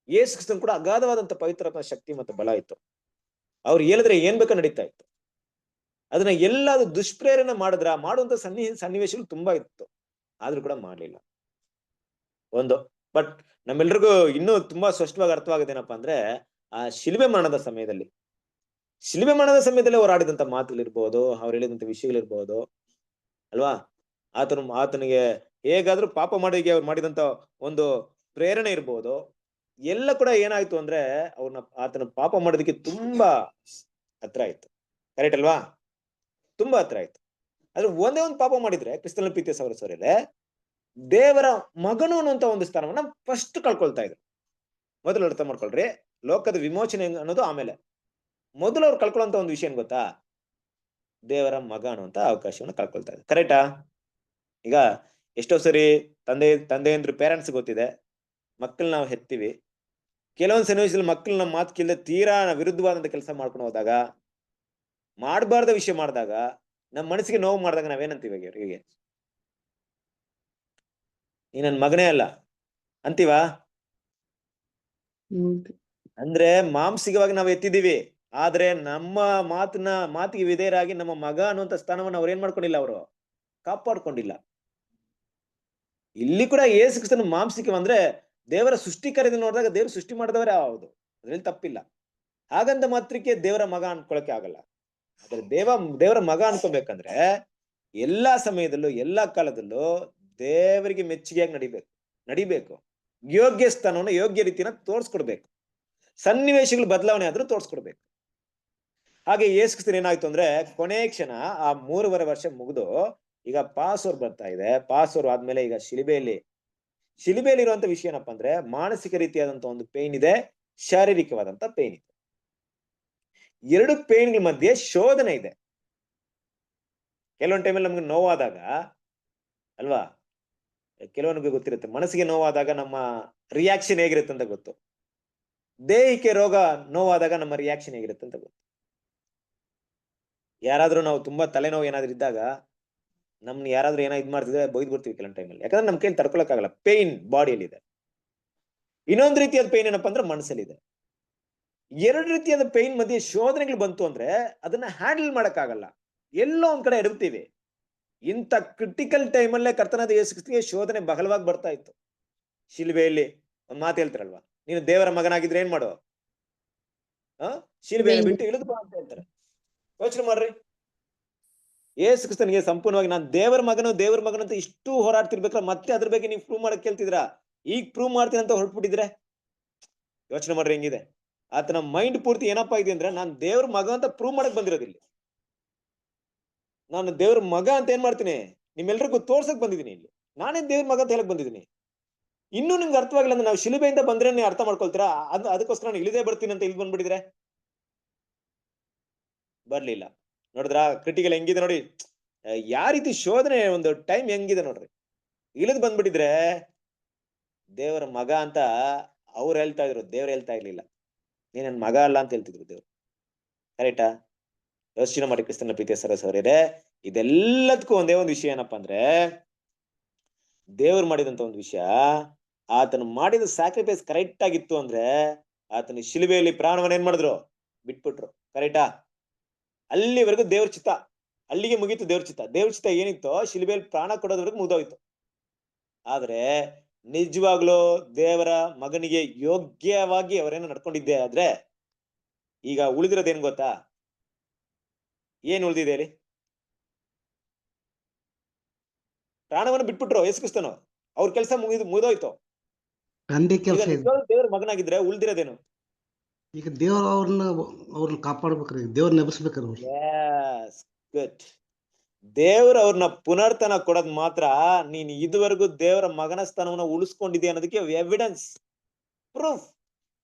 ಯೇಸು ಕ್ರಿಸ್ತನ್ ಕೂಡ ಅಗಾಧವಾದಂತ ಪವಿತ್ರಾತ್ಮ ಶಕ್ತಿ ಮತ್ತು ಬಲ ಇತ್ತು. ಅವ್ರು ಹೇಳಿದ್ರೆ ಏನ್ ಬೇಕಾ ನಡೀತಾ ಇತ್ತು. ಅದನ್ನ ಎಲ್ಲಾದ್ರೂ ದುಷ್ಪ್ರೇರಣೆ ಮಾಡುವಂತ ಸನ್ನಿವೇಶಗಳು ತುಂಬಾ ಇತ್ತು, ಆದ್ರೂ ಕೂಡ ಮಾಡ್ಲಿಲ್ಲ ಒಂದು. ಬಟ್ ನಮ್ಮೆಲ್ರಿಗೂ ಇನ್ನೂ ತುಂಬಾ ಸ್ಪಷ್ಟವಾಗಿ ಅರ್ಥವಾಗೋದೇನಪ್ಪಾ ಅಂದ್ರೆ, ಆ ಶಿಲುಬೆ ಮರಣದ ಸಮಯದಲ್ಲಿ ಅವ್ರು ಆಡಿದಂತ ಮಾತುಗಳಿರ್ಬೋದು, ಅವ್ರು ಹೇಳಿದಂತ ವಿಷಯಗಳಿರ್ಬೋದು ಅಲ್ವಾ, ಆತನಿಗೆ ಹೇಗಾದ್ರೂ ಪಾಪ ಮಾಡೋಕೆ ಅವ್ರು ಮಾಡಿದಂತ ಒಂದು ಪ್ರೇರಣೆ ಇರ್ಬೋದು, ಎಲ್ಲ ಕೂಡ ಏನಾಯ್ತು ಅಂದ್ರೆ, ಆತನ ಪಾಪ ಮಾಡೋದಕ್ಕೆ ತುಂಬಾ ಹತ್ರ ಆಯ್ತು. ಕರೆಕ್ಟ್ ಅಲ್ವಾ? ತುಂಬಾ ಹತ್ರ ಆಯ್ತು. ಆದ್ರೆ ಒಂದೇ ಒಂದು ಪಾಪ ಮಾಡಿದ್ರೆ, ಕ್ರಿಸ್ತನ ಪ್ರೀತಿಯ ಸಹೋದರರೇ, ದೇವರ ಮಗನು ಅನ್ನುವಂತ ಒಂದು ಸ್ಥಾನವನ್ನ ಫಸ್ಟ್ ಕಳ್ಕೊಳ್ತಾ ಇದ್ರು. ಮೊದಲು ಅರ್ಥ ಮಾಡ್ಕೊಳ್ರಿ, ಲೋಕದ ವಿಮೋಚನೆ ಅನ್ನೋದು ಆಮೇಲೆ. ಮೊದಲು ಅವ್ರು ಕಳ್ಕೊಳ್ಳುವಂತ ಒಂದು ವಿಷಯ ಏನ್ ಗೊತ್ತಾ? ದೇವರ ಮಗ ಅನ್ನುವಂತ ಅವಕಾಶವನ್ನು ಕಳ್ಕೊಳ್ತಾ ಇದ್ರು. ಕರೆಕ್ಟಾ? ಈಗ ಎಷ್ಟೋ ಸರಿ ತಂದೆಯಂದ್ರು ಪೇರೆಂಟ್ಸ್ ಗೊತ್ತಿದೆ, ಮಕ್ಕಳನ್ನ ನಾವು ಹೆತ್ತೀವಿ. ಕೆಲವೊಂದು ಸನ್ನಿವೇಶದಲ್ಲಿ ಮಕ್ಕಳು ನಮ್ಮ ಮಾತು ಕೇಳದೆ ತೀರಾ ವಿರುದ್ಧವಾದಂತ ಕೆಲಸ ಮಾಡ್ಕೊಂಡು ಹೋದಾಗ, ಮಾಡಬಾರ್ದ ವಿಷಯ ಮಾಡಿದಾಗ, ನಮ್ಮ ಮನಸ್ಸಿಗೆ ನೋವು ಮಾಡಿದಾಗ ನಾವೇನಂತೀವಿ ಹೀಗೆ? ನೀ ನನ್ ಮಗನೇ ಅಲ್ಲ ಅಂತೀವಾ? ಅಂದ್ರೆ ಮಾನಸಿಕವಾಗಿ ನಾವು ಎತ್ತಿದೀವಿ, ಆದ್ರೆ ನಮ್ಮ ಮಾತಿಗೆ ವಿಧೇಯರಾಗಿ ನಮ್ಮ ಮಗ ಅನ್ನುವಂತ ಸ್ಥಾನವನ್ನು ಅವ್ರು ಏನ್ ಮಾಡ್ಕೊಂಡಿಲ್ಲ, ಅವರು ಕಾಪಾಡ್ಕೊಂಡಿಲ್ಲ. ಇಲ್ಲಿ ಕೂಡ ಯೇಸು ಕ್ರಿಸ್ತನ ಮಾಂಸಿಕ ಅಂದ್ರೆ ದೇವರ ಸೃಷ್ಟಿ ಕಾರ್ಯದಿಂದ ನೋಡಿದಾಗ ದೇವರು ಸೃಷ್ಟಿ ಮಾಡಿದವರೇ ಹೌದು, ಅದ್ರಲ್ಲಿ ತಪ್ಪಿಲ್ಲ. ಹಾಗಂತ ಮಾತ್ರಕ್ಕೆ ದೇವರ ಮಗ ಅನ್ಕೊಳಕ್ಕೆ ಆಗಲ್ಲ. ಆದ್ರೆ ದೇವರ ಮಗ ಅನ್ಕೋಬೇಕಂದ್ರೆ ಎಲ್ಲಾ ಸಮಯದಲ್ಲೂ ಎಲ್ಲಾ ಕಾಲದಲ್ಲೂ ದೇವರಿಗೆ ಮೆಚ್ಚುಗೆಯಾಗಿ ನಡಿಬೇಕು. ಯೋಗ್ಯ ಸ್ಥಾನವನ್ನು ಯೋಗ್ಯ ರೀತಿಯನ್ನ ತೋರ್ಸ್ಕೊಡ್ಬೇಕು. ಸನ್ನಿವೇಶಗಳು ಬದಲಾವಣೆ ಆದ್ರೂ ತೋರ್ಸ್ಕೊಡ್ಬೇಕು. ಹಾಗೆ ಯೇಸು ಕ್ರಿಸ್ತನ್ ಏನಾಯ್ತು ಅಂದ್ರೆ ಕೊನೆ ಕ್ಷಣ ಆ 3.5 ವರ್ಷ ಮುಗಿದು ಈಗ ಪಾಸ್ಓವರ್ ಬರ್ತಾ ಇದೆ. ಪಾಸ್ಓವರ್ ಆದ್ಮೇಲೆ ಈಗ ಶಿಲುಬೆಯಲ್ಲಿ ಇರುವಂತ ವಿಷಯ ಏನಪ್ಪಾ ಅಂದ್ರೆ ಮಾನಸಿಕ ರೀತಿಯಾದಂತ ಒಂದು ಪೇನ್ ಇದೆ, ಶಾರೀರಿಕವಾದಂತ ಪೇನ್ ಇದೆ. ಎರಡು ಪೇನ್ಗಳ ಮಧ್ಯೆ ಶೋಧನೆ ಇದೆ. ಕೆಲವೊಂದು ಟೈಮಲ್ಲಿ ನಮ್ಗೆ ನೋವಾದಾಗ ಅಲ್ವಾ, ಕೆಲವೊಂದಿಗೆ ಗೊತ್ತಿರುತ್ತೆ, ಮನಸ್ಸಿಗೆ ನೋವಾದಾಗ ನಮ್ಮ ರಿಯಾಕ್ಷನ್ ಹೇಗಿರುತ್ತೆ ಅಂತ ಗೊತ್ತು. ದೇಹಿಕೆ ರೋಗ ನೋವಾದಾಗ ನಮ್ಮ ರಿಯಾಕ್ಷನ್ ಹೇಗಿರುತ್ತೆ ಅಂತ ಗೊತ್ತು. ಯಾರಾದ್ರೂ ನಾವು ತುಂಬಾ ತಲೆನೋವು ಏನಾದ್ರು ಇದ್ದಾಗ ನಮ್ನ ಯಾರಾದ್ರೂ ಏನೋ ಇದ್ ಮಾಡ್ತಿದ್ರೆ ಬೈದ್ ಬಿಡ್ತೀವಿ ಕೆಲವೊಂದು ಟೈಮಲ್ಲಿ, ಯಾಕಂದ್ರೆ ನಮ್ ಕೈಲಿ ತಡ್ಕೊಳಕ್ಕಾಗಲ್ಲ. ಪೇನ್ ಬಾಡಿಯಲ್ಲಿ ಇದೆ. ಇನ್ನೊಂದು ರೀತಿಯಾದ ಪೇನ್ ಏನಪ್ಪಾ ಅಂದ್ರೆ ಮನಸ್ಸಲ್ಲಿದೆ. ಎರಡು ರೀತಿಯಾದ ಪೇನ್ ಮಧ್ಯೆ ಶೋಧನೆಗಳು ಬಂತು ಅಂದ್ರೆ ಅದನ್ನ ಹ್ಯಾಂಡಲ್ ಮಾಡಕ್ಕಾಗಲ್ಲ, ಎಲ್ಲೋ ಒಂದ್ ಕಡೆ ಎಡವ್ತೀವಿ. ಇಂಥ ಕ್ರಿಟಿಕಲ್ ಟೈಮಲ್ಲೇ ಕರ್ತನಾದ ಯೇಸು ಕ್ರಿಸ್ತನಿಗೆ ಶೋಧನೆ ಬಹಳವಾಗಿ ಬರ್ತಾ ಇತ್ತು. ಶಿಲುಬೆಯಲ್ಲಿ ಒಂದ್ ಮಾತು ಹೇಳ್ತಾರಲ್ವಾ, ನೀನು ದೇವರ ಮಗನಾಗಿದ್ರೆ ಏನ್ ಮಾಡು, ಶಿಲುಬೆಯನ್ನು ಬಿಟ್ಟು ಇಳಿದು ಬಾ ಅಂತ ಹೇಳ್ತಾರೆ. ಯೋಚನೆ ಮಾಡ್ರಿ, ಯೇಸು ಕ್ರಿಸ್ತನಿಗೆ ಸಂಪೂರ್ಣವಾಗಿ ನಾನು ದೇವರ ಮಗನು ಅಂತ ಇಷ್ಟು ಹೋರಾಡ್ತಿರ್ಬೇಕ್ರ ಮತ್ತೆ ಅದ್ರ ಬಗ್ಗೆ ನೀವು ಪ್ರೂವ್ ಮಾಡಕ್ ಕೇಳ್ತಿದ್ರಾ? ಈಗ ಪ್ರೂವ್ ಮಾಡ್ತೀನಿ ಅಂತ ಹೊರಟ್ಬಿಟ್ಟಿದ್ರೆ ಯೋಚನೆ ಮಾಡ್ರಿ ಹೆಂಗಿದೆ. ಆತನ ಮೈಂಡ್ ಪೂರ್ತಿ ಏನಪ್ಪಾ ಇದೆ ಅಂದ್ರೆ ನಾನು ದೇವ್ರ ಮಗ ಅಂತ ಪ್ರೂವ್ ಮಾಡಕ್ ಬಂದಿರೋದಿಲ್ಲ, ನಾನು ದೇವ್ರ ಮಗ ಅಂತ ಏನ್ ಮಾಡ್ತೀನಿ ನಿಮ್ಮೆಲ್ರಿಗೂ ತೋರ್ಸಕ್ ಬಂದಿದ್ದೀನಿ. ಇಲ್ಲಿ ನಾನೇ ದೇವ್ರ ಮಗ ಅಂತ ಹೇಳಕ್ ಬಂದಿದ್ದೀನಿ. ಇನ್ನೂ ನಿಮ್ಗೆ ಅರ್ಥವಾಗಿಲ್ಲ ಅಂದ್ರೆ ನಾವು ಶಿಲುಬೆಯಿಂದ ಬಂದ್ರೆ ನೀವು ಅರ್ಥ ಮಾಡ್ಕೊಳ್ತೀರಾ? ಅದಕ್ಕೋಸ್ಕರ ನಾನು ಇಳಿದೇ ಬರ್ತೀನಿ ಅಂತ ಇಲ್ಲಿ ಬಂದ್ಬಿಟ್ಟಿದ್ರೆ ಬರ್ಲಿಲ್ಲ. ನೋಡಿದ್ರ ಕ್ರಿಟಿಕಲ್ ಹೆಂಗಿದೆ ನೋಡಿ, ಯಾವ ರೀತಿ ಶೋಧನೆ ಒಂದು ಟೈಮ್ ಹೆಂಗಿದೆ ನೋಡ್ರಿ. ಇಳಿದ್ ಬಂದ್ಬಿಟ್ಟಿದ್ರೆ ದೇವರ ಮಗ ಅಂತ ಅವ್ರು ಹೇಳ್ತಾ ಇದ್ರು, ದೇವ್ರು ಹೇಳ್ತಾ ಇರ್ಲಿಲ್ಲ. ನೀ ನನ್ ಮಗ ಅಲ್ಲ ಅಂತ ಹೇಳ್ತಿದ್ರು ದೇವ್ರು. ಕರೆಕ್ಟಾ? ಯೋಚನೆ ಮಾಡಿ ಕ್ರಿಸ್ತನ ಪ್ರೀತಿಯ ಸರಸವರೇ, ಇದೆಲ್ಲದಕ್ಕೂ ಒಂದೇ ಒಂದು ವಿಷಯ ಏನಪ್ಪಾ ಅಂದ್ರೆ ದೇವ್ರು ಮಾಡಿದಂತ ಒಂದು ವಿಷಯ, ಆತನು ಮಾಡಿದ ಸ್ಯಾಕ್ರಿಫೈಸ್ ಕರೆಕ್ಟ್ ಆಗಿತ್ತು ಅಂದ್ರೆ ಆತನ ಶಿಲುಬೆಯಲ್ಲಿ ಪ್ರಾಣವನ್ನ ಏನ್ ಮಾಡಿದ್ರು, ಬಿಟ್ಬಿಟ್ರು. ಕರೆಕ್ಟಾ? ಅಲ್ಲಿವರೆಗೂ ದೇವ್ರ ಚಿತ್ತ, ಅಲ್ಲಿಗೆ ಮುಗೀತು ದೇವ್ರ ಚಿತ್ತ. ದೇವ್ರ ಚಿತ್ತ ಏನಿತ್ತೋ ಶಿಲುಬೆಯಲ್ಲಿ ಪ್ರಾಣ ಕೊಡೋದ್ವರೆಗೂ ಮುಗ್ದೋಯ್ತು. ಆದ್ರೆ ನಿಜವಾಗ್ಲೂ ದೇವರ ಮಗನಿಗೆ ಯೋಗ್ಯವಾಗಿ ಅವರೇನೋ ನಡ್ಕೊಂಡಿದ್ದೆ ಆದ್ರೆ ಈಗ ಉಳಿದಿರೋದೇನ್ ಗೊತ್ತಾ? ಏನ್ ಉಳಿದಿದೆ ಹೇಳಿ? ಪ್ರಾಣವನ್ನು ಬಿಟ್ಬಿಟ್ರು ಯೇಸು ಕ್ರಿಸ್ತನು, ಅವ್ರ ಕೆಲಸ ಮುಗಿದೋಯ್ತು. ದೇವ್ರ ಮಗನಾಗಿದ್ರೆ ಉಳಿದಿರೋದೇನು? ಈಗ ದೇವ್ರ ಅವ್ರನ್ನ ಕಾಪಾಡ್ಬೇಕ್ರಿ, ದೇವ್ರ ನೆಬಸ್ಬೇಕ್ರಿ. ದೇವ್ರ ಅವ್ರನ್ನ ಪುನರ್ತನ ಕೊಡೋದ್ ಮಾತ್ರ ನೀನ್ ಇದುವರೆಗೂ ದೇವರ ಮಗನ ಸ್ಥಾನವನ್ನ ಉಳಿಸ್ಕೊಂಡಿದ್ಯಾ ಅನ್ನೋದಕ್ಕೆ ಎವಿಡೆನ್ಸ್, ಪ್ರೂಫ್.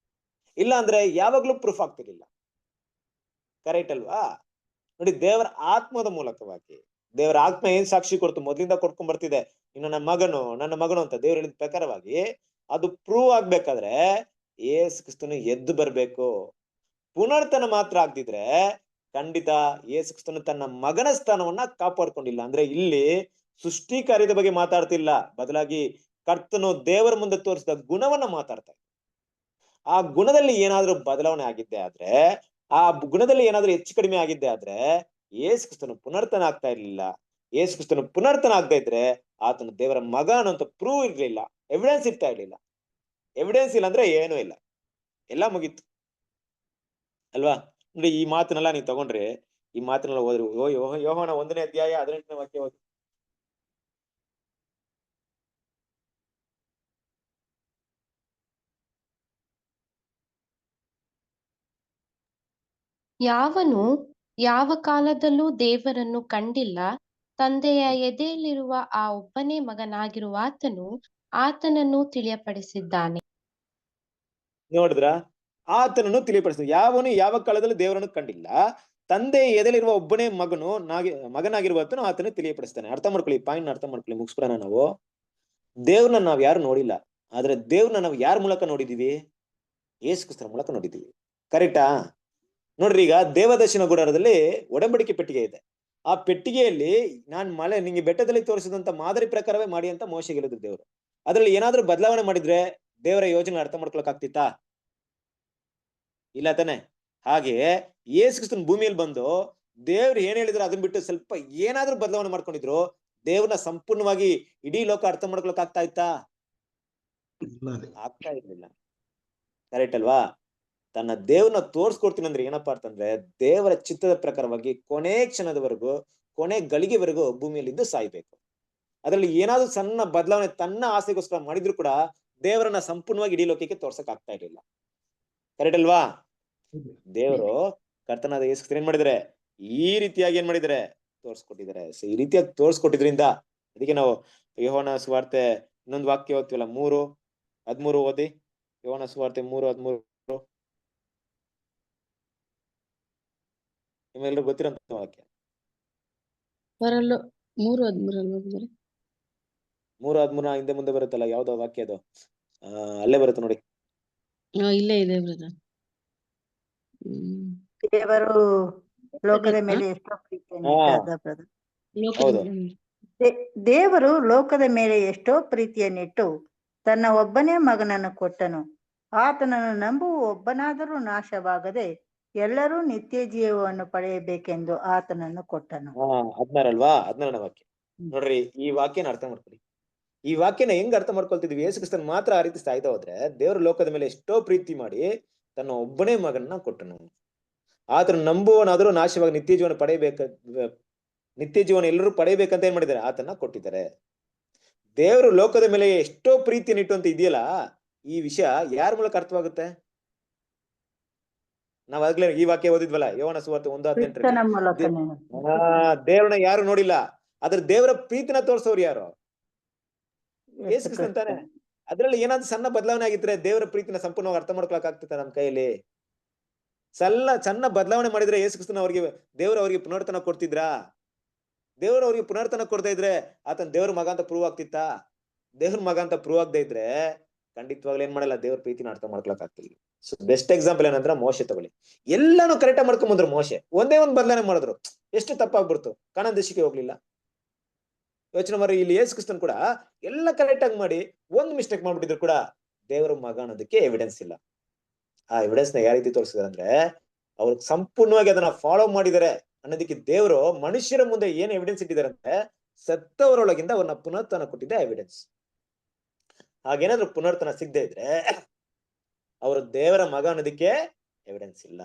ಇಲ್ಲ ಅಂದ್ರೆ ಯಾವಾಗ್ಲೂ ಪ್ರೂಫ್ ಆಗ್ತಿರ್ಲಿಲ್ಲ. ಕರೆಕ್ಟ್ ಅಲ್ವಾ? ನೋಡಿ, ದೇವರ ಆತ್ಮದ ಮೂಲಕವಾಗಿ ದೇವರ ಆತ್ಮ ಏನ್ ಸಾಕ್ಷಿ ಕೊಡ್ತು, ಮೊದ್ಲಿಂದ ಕೊಡ್ಕೊಂಡ್ ಬರ್ತಿದೆ, ಇನ್ನು ನನ್ನ ಮಗನು ಅಂತ ದೇವ್ರ ಹೇಳಿದ ಪ್ರಕಾರವಾಗಿ ಅದು ಪ್ರೂವ್ ಆಗ್ಬೇಕಾದ್ರೆ ಯೇಸು ಕ್ರಿಸ್ತನು ಎದ್ದು ಬರ್ಬೇಕು. ಪುನರ್ತನ ಮಾತ್ರ ಆಗ್ದಿದ್ರೆ ಖಂಡಿತ ಯೇಸು ಕ್ರಿಸ್ತನು ತನ್ನ ಮಗನ ಸ್ಥಾನವನ್ನ ಕಾಪಾಡ್ಕೊಂಡಿಲ್ಲ. ಅಂದ್ರೆ ಇಲ್ಲಿ ಸೃಷ್ಟಿ ಕಾರ್ಯದ ಬಗ್ಗೆ ಮಾತಾಡ್ತಿಲ್ಲ, ಬದಲಾಗಿ ಕರ್ತನು ದೇವರ ಮುಂದೆ ತೋರಿಸಿದ ಗುಣವನ್ನ ಮಾತಾಡ್ತಾರೆ. ಆ ಗುಣದಲ್ಲಿ ಏನಾದ್ರೂ ಬದಲಾವಣೆ ಆಗಿದ್ದೆ ಆದ್ರೆ, ಆ ಗುಣದಲ್ಲಿ ಏನಾದ್ರೂ ಹೆಚ್ಚು ಕಡಿಮೆ ಆಗಿದ್ದೆ ಆದ್ರೆ ಯೇಸು ಕ್ರಿಸ್ತನು ಪುನರ್ತನ ಆಗ್ತಾ ಇರ್ಲಿಲ್ಲ. ಯೇಸು ಕ್ರಿಸ್ತನು ಪುನರ್ತನ ಆಗ್ತಾ ಇದ್ರೆ ಆತನ ದೇವರ ಮಗ ಅನ್ನೋಂತ ಪ್ರೂವ್ ಇರ್ಲಿಲ್ಲ, ಎವಿಡೆನ್ಸ್ ಇರ್ತಾ ಇರ್ಲಿಲ್ಲ. ಎವಿಡೆನ್ಸ್ ಇಲ್ಲ ಅಂದ್ರೆ ಏನೂ ಇಲ್ಲ, ಎಲ್ಲ ಮುಗೀತು ಅಲ್ವಾ? ನೋಡಿ, ಈ ಮಾತನ್ನೆಲ್ಲ ನೀವು ತಗೊಂಡ್ರೆ, ಈ ಮಾತನ್ನೆಲ್ಲ ಹೋದ್ರು ಯೋಹಾನ 1ನೇ ಅಧ್ಯಾಯ 18ನೇ ವಾಕ್ಯ ಓದಿ. ಯಾವನು ಯಾವ ಕಾಲದಲ್ಲೂ ದೇವರನ್ನು ಕಂಡಿಲ್ಲ, ತಂದೆಯ ಎದೆಯಲ್ಲಿರುವ ಆ ಒಬ್ಬನೇ ಮಗನಾಗಿರುವ ಆತನು ಆತನನ್ನು ತಿಳಿಯಪಡಿಸಿದ್ದಾನೆ. ನೋಡಿದ್ರ, ಆತನನ್ನು ತಿಳಿಯಪಡಿಸಿದ. ಯಾವನು ಯಾವ ಕಾಲದಲ್ಲಿ ದೇವರನ್ನು ಕಂಡಿಲ್ಲ, ತಂದೆ ಎದೆಲಿರುವ ಒಬ್ಬನೇ ಮಗನಾಗಿರುವತನು ಆತನು ತಿಳಿಯಪಡಿಸ್ತಾನೆ. ಅರ್ಥ ಮಾಡ್ಕೊಳ್ಳಿ, ಪಾಯಿಂಟ್ ಅರ್ಥ ಮಾಡ್ಕೊಳ್ಳಿ, ಮುಗಿಸ್ಬಿಡೋಣ. ನಾವು ದೇವ್ರನ್ನ ನಾವ್ ಯಾರು ನೋಡಿಲ್ಲ, ಆದ್ರೆ ದೇವ್ರನ್ನ ನಾವು ಯಾರ ಮೂಲಕ ನೋಡಿದೀವಿ? ಯೇಸು ಕ್ರಿಸ್ತನ ಮೂಲಕ ನೋಡಿದೀವಿ. ಕರೆಕ್ಟಾ? ನೋಡ್ರಿ, ಈಗ ದೇವದರ್ಶನ ಗುಡಾರದಲ್ಲಿ ಒಡಂಬಡಿಕೆ ಪೆಟ್ಟಿಗೆ ಇದೆ. ಆ ಪೆಟ್ಟಿಗೆಯಲ್ಲಿ ನಿಂಗೆ ಬೆಟ್ಟದಲ್ಲಿ ತೋರಿಸಿದಂತ ಮಾದರಿ ಪ್ರಕಾರವೇ ಮಾಡಿ ಅಂತ ಮೋಶೆಗೆ ಹೇಳಿದ್ರು ದೇವರು. ಅದ್ರಲ್ಲಿ ಏನಾದ್ರೂ ಬದಲಾವಣೆ ಮಾಡಿದ್ರೆ ದೇವರ ಯೋಜನೆ ಅರ್ಥ ಮಾಡ್ಕೊಳಕ್ ಆಗ್ತಿತ್ತಾ? ಇಲ್ಲ ತಾನೆ? ಹಾಗೆ ಯೇಸು ಕ್ರಿಸ್ತನ ಭೂಮಿಯಲ್ಲಿ ಬಂದು ದೇವ್ರು ಏನ್ ಹೇಳಿದ್ರು ಅದನ್ನ ಬಿಟ್ಟು ಸ್ವಲ್ಪ ಏನಾದ್ರೂ ಬದಲಾವಣೆ ಮಾಡ್ಕೊಂಡಿದ್ರು ದೇವ್ರನ್ನ ಸಂಪೂರ್ಣವಾಗಿ ಇಡೀ ಲೋಕ ಅರ್ಥ ಮಾಡ್ಕೊಳಕ್ ಆಗ್ತಾ ಇತ್ತಾ? ಆಗ್ತಾ ಇರ್ಲಿಲ್ಲ. ಕರೆಕ್ಟ್ ಅಲ್ವಾ? ತನ್ನ ದೇವ್ರನ್ನ ತೋರ್ಸ್ಕೊಡ್ತೀನಿ ಅಂದ್ರೆ ಏನಪ್ಪಾ ಅಂತಂದ್ರೆ, ದೇವರ ಚಿತ್ತದ ಪ್ರಕಾರವಾಗಿ ಕೊನೆ ಕ್ಷಣದವರೆಗೂ, ಕೊನೆ ಗಳಿಗೆವರೆಗೂ ಭೂಮಿಯಲ್ಲಿದ್ದು ಸಾಯ್ಬೇಕು. ಅದ್ರಲ್ಲಿ ಏನಾದ್ರೂ ಸಣ್ಣ ಬದಲಾವಣೆ ತನ್ನ ಆಸೆಗೋಸ್ಕರ ಮಾಡಿದ್ರು ಕೂಡ ದೇವರನ್ನ ಸಂಪೂರ್ಣವಾಗಿ ಇಡೀ ಲೋಕಕ್ಕೆ ತೋರ್ಸಕ್ ಆಗ್ತಾ ಇರ್ಲಿಲ್ಲ. ಕರೆಕ್ಟ್ ಅಲ್ವಾ? ದೇವರು ಕರ್ತನಾದ ಯೇಸು ಕ್ರಿಸ್ತನು ಏನ್ ಮಾಡಿದ್ರೆ, ಈ ರೀತಿಯಾಗಿ ಏನ್ ಮಾಡಿದ್ರೆ ತೋರ್ಸ್ಕೊಟ್ಟಿದ್ದಾರೆ. ಸೊ ಈ ರೀತಿಯಾಗಿ ತೋರ್ಸ್ಕೊಟ್ಟಿದ್ರಿಂದ ಅದಕ್ಕೆ ನಾವು ಯೋಹಾನ ಸುವಾರ್ತೆ ಇನ್ನೊಂದು ವಾಕ್ಯ ಓದ್ತೀವಲ್ಲ, 3:13 ಓದಿ. ಯೋಹಾನ ಸುವಾರ್ತೆ 3:13 ನಿಮ್ಮೆಲ್ಲರೂ ಗೊತ್ತಿರೋಂತ ವಾಕ್ಯ. 3:13 ಹಿಂದೆ ಮುಂದೆ ಬರುತ್ತಲ್ಲ, ಯಾವ್ದೋ ವಾಕ್ಯ ಅದು? ಅಲ್ಲೇ ಬರುತ್ತೆ ನೋಡಿ. ಇಲ್ಲೇ ಇದೆ ಬ್ರದರ್. ದೇವರು ಲೋಕದ ಮೇಲೆ ಎಷ್ಟೋ ಪ್ರೀತಿಯನ್ನು ಇಟ್ಟ ಬ್ರದರ್. ದೇವರು ಲೋಕದ ಮೇಲೆ ಎಷ್ಟೋ ಪ್ರೀತಿಯನ್ನಿಟ್ಟು ತನ್ನ ಒಬ್ಬನೇ ಮಗನನ್ನು ಕೊಟ್ಟನು. ಆತನನ್ನು ನಂಬುವ ಒಬ್ಬನಾದರೂ ನಾಶವಾಗದೆ ಎಲ್ಲರೂ ನಿತ್ಯ ಜೀವವನ್ನು ಪಡೆಯಬೇಕೆಂದು ಆತನನ್ನು ಕೊಟ್ಟನು. 16 ಅಲ್ವಾ? 16ನೇ ವಾಕ್ಯ ನೋಡ್ರಿ. ಈ ವಾಕ್ಯನ ಅರ್ಥ ಮಾಡ್ಕೊಳ್ಳಿ. ಈ ವಾಕ್ಯನ ಹೆಂಗ್ ಅರ್ಥ ಮಾಡ್ಕೊಳ್ತಿದ್ವಿ? ಯೇಸು ಕ್ರಿಸ್ತನ್ ಮಾತ್ರ ಆ ರೀತಿ ಸಾಯ್ತಾ ಹೋದ್ರೆ ದೇವರು ಲೋಕದ ಮೇಲೆ ಎಷ್ಟೋ ಪ್ರೀತಿ ಮಾಡಿ ತನ್ನ ಒಬ್ಬನೇ ಮಗನನ್ನ ಕೊಟ್ಟನು. ಆತನ ನಂಬುವನಾದ್ರೂ ನಾಶವಾಗಿ ನಿತ್ಯ ಜೀವನ ಎಲ್ಲರೂ ಪಡೆಯಬೇಕಂತ ಏನ್ ಮಾಡಿದ್ದಾರೆ? ಆತನ ಕೊಟ್ಟಿದ್ದಾರೆ. ದೇವರು ಲೋಕದ ಮೇಲೆ ಎಷ್ಟೋ ಪ್ರೀತಿಯನ್ನು ಇಟ್ಟು ಅಂತ ಇದೆಯಲ್ಲ, ಈ ವಿಷಯ ಯಾರ ಮೂಲಕ ಅರ್ಥವಾಗುತ್ತೆ? ನಾವ್ ಆಗ್ಲೇ ಈ ವಾಕ್ಯ ಓದಿದ್ವಲ್ಲ, ಯೋಹಾನ ಸುವಾರ್ತೆ 1:18. ದೇವ್ರನ್ನ ಯಾರು ನೋಡಿಲ್ಲ, ಆದ್ರೆ ದೇವರ ಪ್ರೀತಿನ ತೋರ್ಸೋರು ಯಾರು? ಯೇಸು ಕ್ರಿಸ್ತನ್ ತಾನೆ. ಅದ್ರಲ್ಲಿ ಏನಾದ್ರು ಸಣ್ಣ ಬದಲಾವಣೆ ಆಗಿದ್ರೆ ದೇವರ ಪ್ರೀತಿನ ಸಂಪೂರ್ಣವಾಗಿ ಅರ್ಥ ಮಾಡ್ಕೊಳಕ್ ಆಗ್ತದೆ ನಮ್ ಕೈಯಲ್ಲಿ? ಸಣ್ಣ ಬದಲಾವಣೆ ಮಾಡಿದ್ರೆ ಯೇಸು ಕ್ರಿಸ್ತನ ದೇವ್ರ ಅವ್ರಿಗೆ ಪುನರ್ತನ ಕೊಡ್ತಿದ್ರಾ? ದೇವ್ರ ಅವ್ರಿಗೆ ಪುನರ್ತನ ಕೊಡ್ತಾ ಇದ್ರೆ ಆತನ ದೇವ್ರ ಮಗ ಅಂತ ಪ್ರೂವ್ ಆಗ್ತಿತ್ತಾ? ದೇವ್ರ ಮಗ ಅಂತ ಪ್ರೂವ್ ಆಗದೆ ಇದ್ರೆ ಖಂಡಿತವಾಗ್ಲೂ ಏನ್ ಮಾಡಲ್ಲ, ದೇವ್ರ ಪ್ರೀತಿನ ಅರ್ಥ ಮಾಡ್ಕೊಳಕ್ ಆಗ್ತಿಲ್ಲ. ಸೊ ಬೆಸ್ಟ್ ಎಕ್ಸಾಂಪಲ್ ಏನಂದ್ರೆ ಮೋಶೆ ತಗೊಳ್ಳಿ. ಎಲ್ಲಾನು ಕರೆಕ್ಟ್ ಮಾಡ್ಕೊಂಡ್ ಬಂದ್ರು ಮೋಶೆ, ಒಂದೇ ಒಂದ್ ಬದಲಾವಣೆ ಮಾಡಿದ್ರು, ಎಷ್ಟು ತಪ್ಪಾಗ್ಬಿಡ್ತು, ಕಾನಾನ್ ದೇಶಕ್ಕೆ ಹೋಗ್ಲಿಲ್ಲ. ಯೋಚನೆ ಮಾಡಿ, ಇಲ್ಲಿ ಯೇಸು ಕ್ರಿಸ್ತನ್ ಕೂಡ ಎಲ್ಲ ಕರೆಕ್ಟ್ ಆಗಿ ಮಾಡಿ ಒಂದ್ ಮಿಸ್ಟೇಕ್ ಮಾಡ್ಬಿಟ್ಟಿದ್ರು ಕೂಡ ದೇವರ ಮಗ ಅನ್ನೋದಕ್ಕೆ ಎವಿಡೆನ್ಸ್ ಇಲ್ಲ. ಆ ಎವಿಡೆನ್ಸ್ ನ ಯಾವ ರೀತಿ ತೋರಿಸಿದಾರೆ ಅಂದ್ರೆ, ಅವ್ರು ಸಂಪೂರ್ಣವಾಗಿ ಅದನ್ನ ಫಾಲೋ ಮಾಡಿದ್ದಾರೆ ಅನ್ನೋದಕ್ಕೆ ದೇವರು ಮನುಷ್ಯರ ಮುಂದೆ ಏನ್ ಎವಿಡೆನ್ಸ್ ಇಟ್ಟಿದ್ದಾರೆ ಅಂದ್ರೆ, ಸತ್ತವರೊಳಗಿಂದ ಅವ್ರನ್ನ ಪುನರ್ತನ ಕೊಟ್ಟಿದ್ದೆ ಎವಿಡೆನ್ಸ್. ಹಾಗೇನಾದ್ರು ಪುನರ್ತನ ಸಿಗದೆ ಇದ್ರೆ ಅವರು ದೇವರ ಮಗ ಅನ್ನೋದಕ್ಕೆ ಎವಿಡೆನ್ಸ್ ಇಲ್ಲ.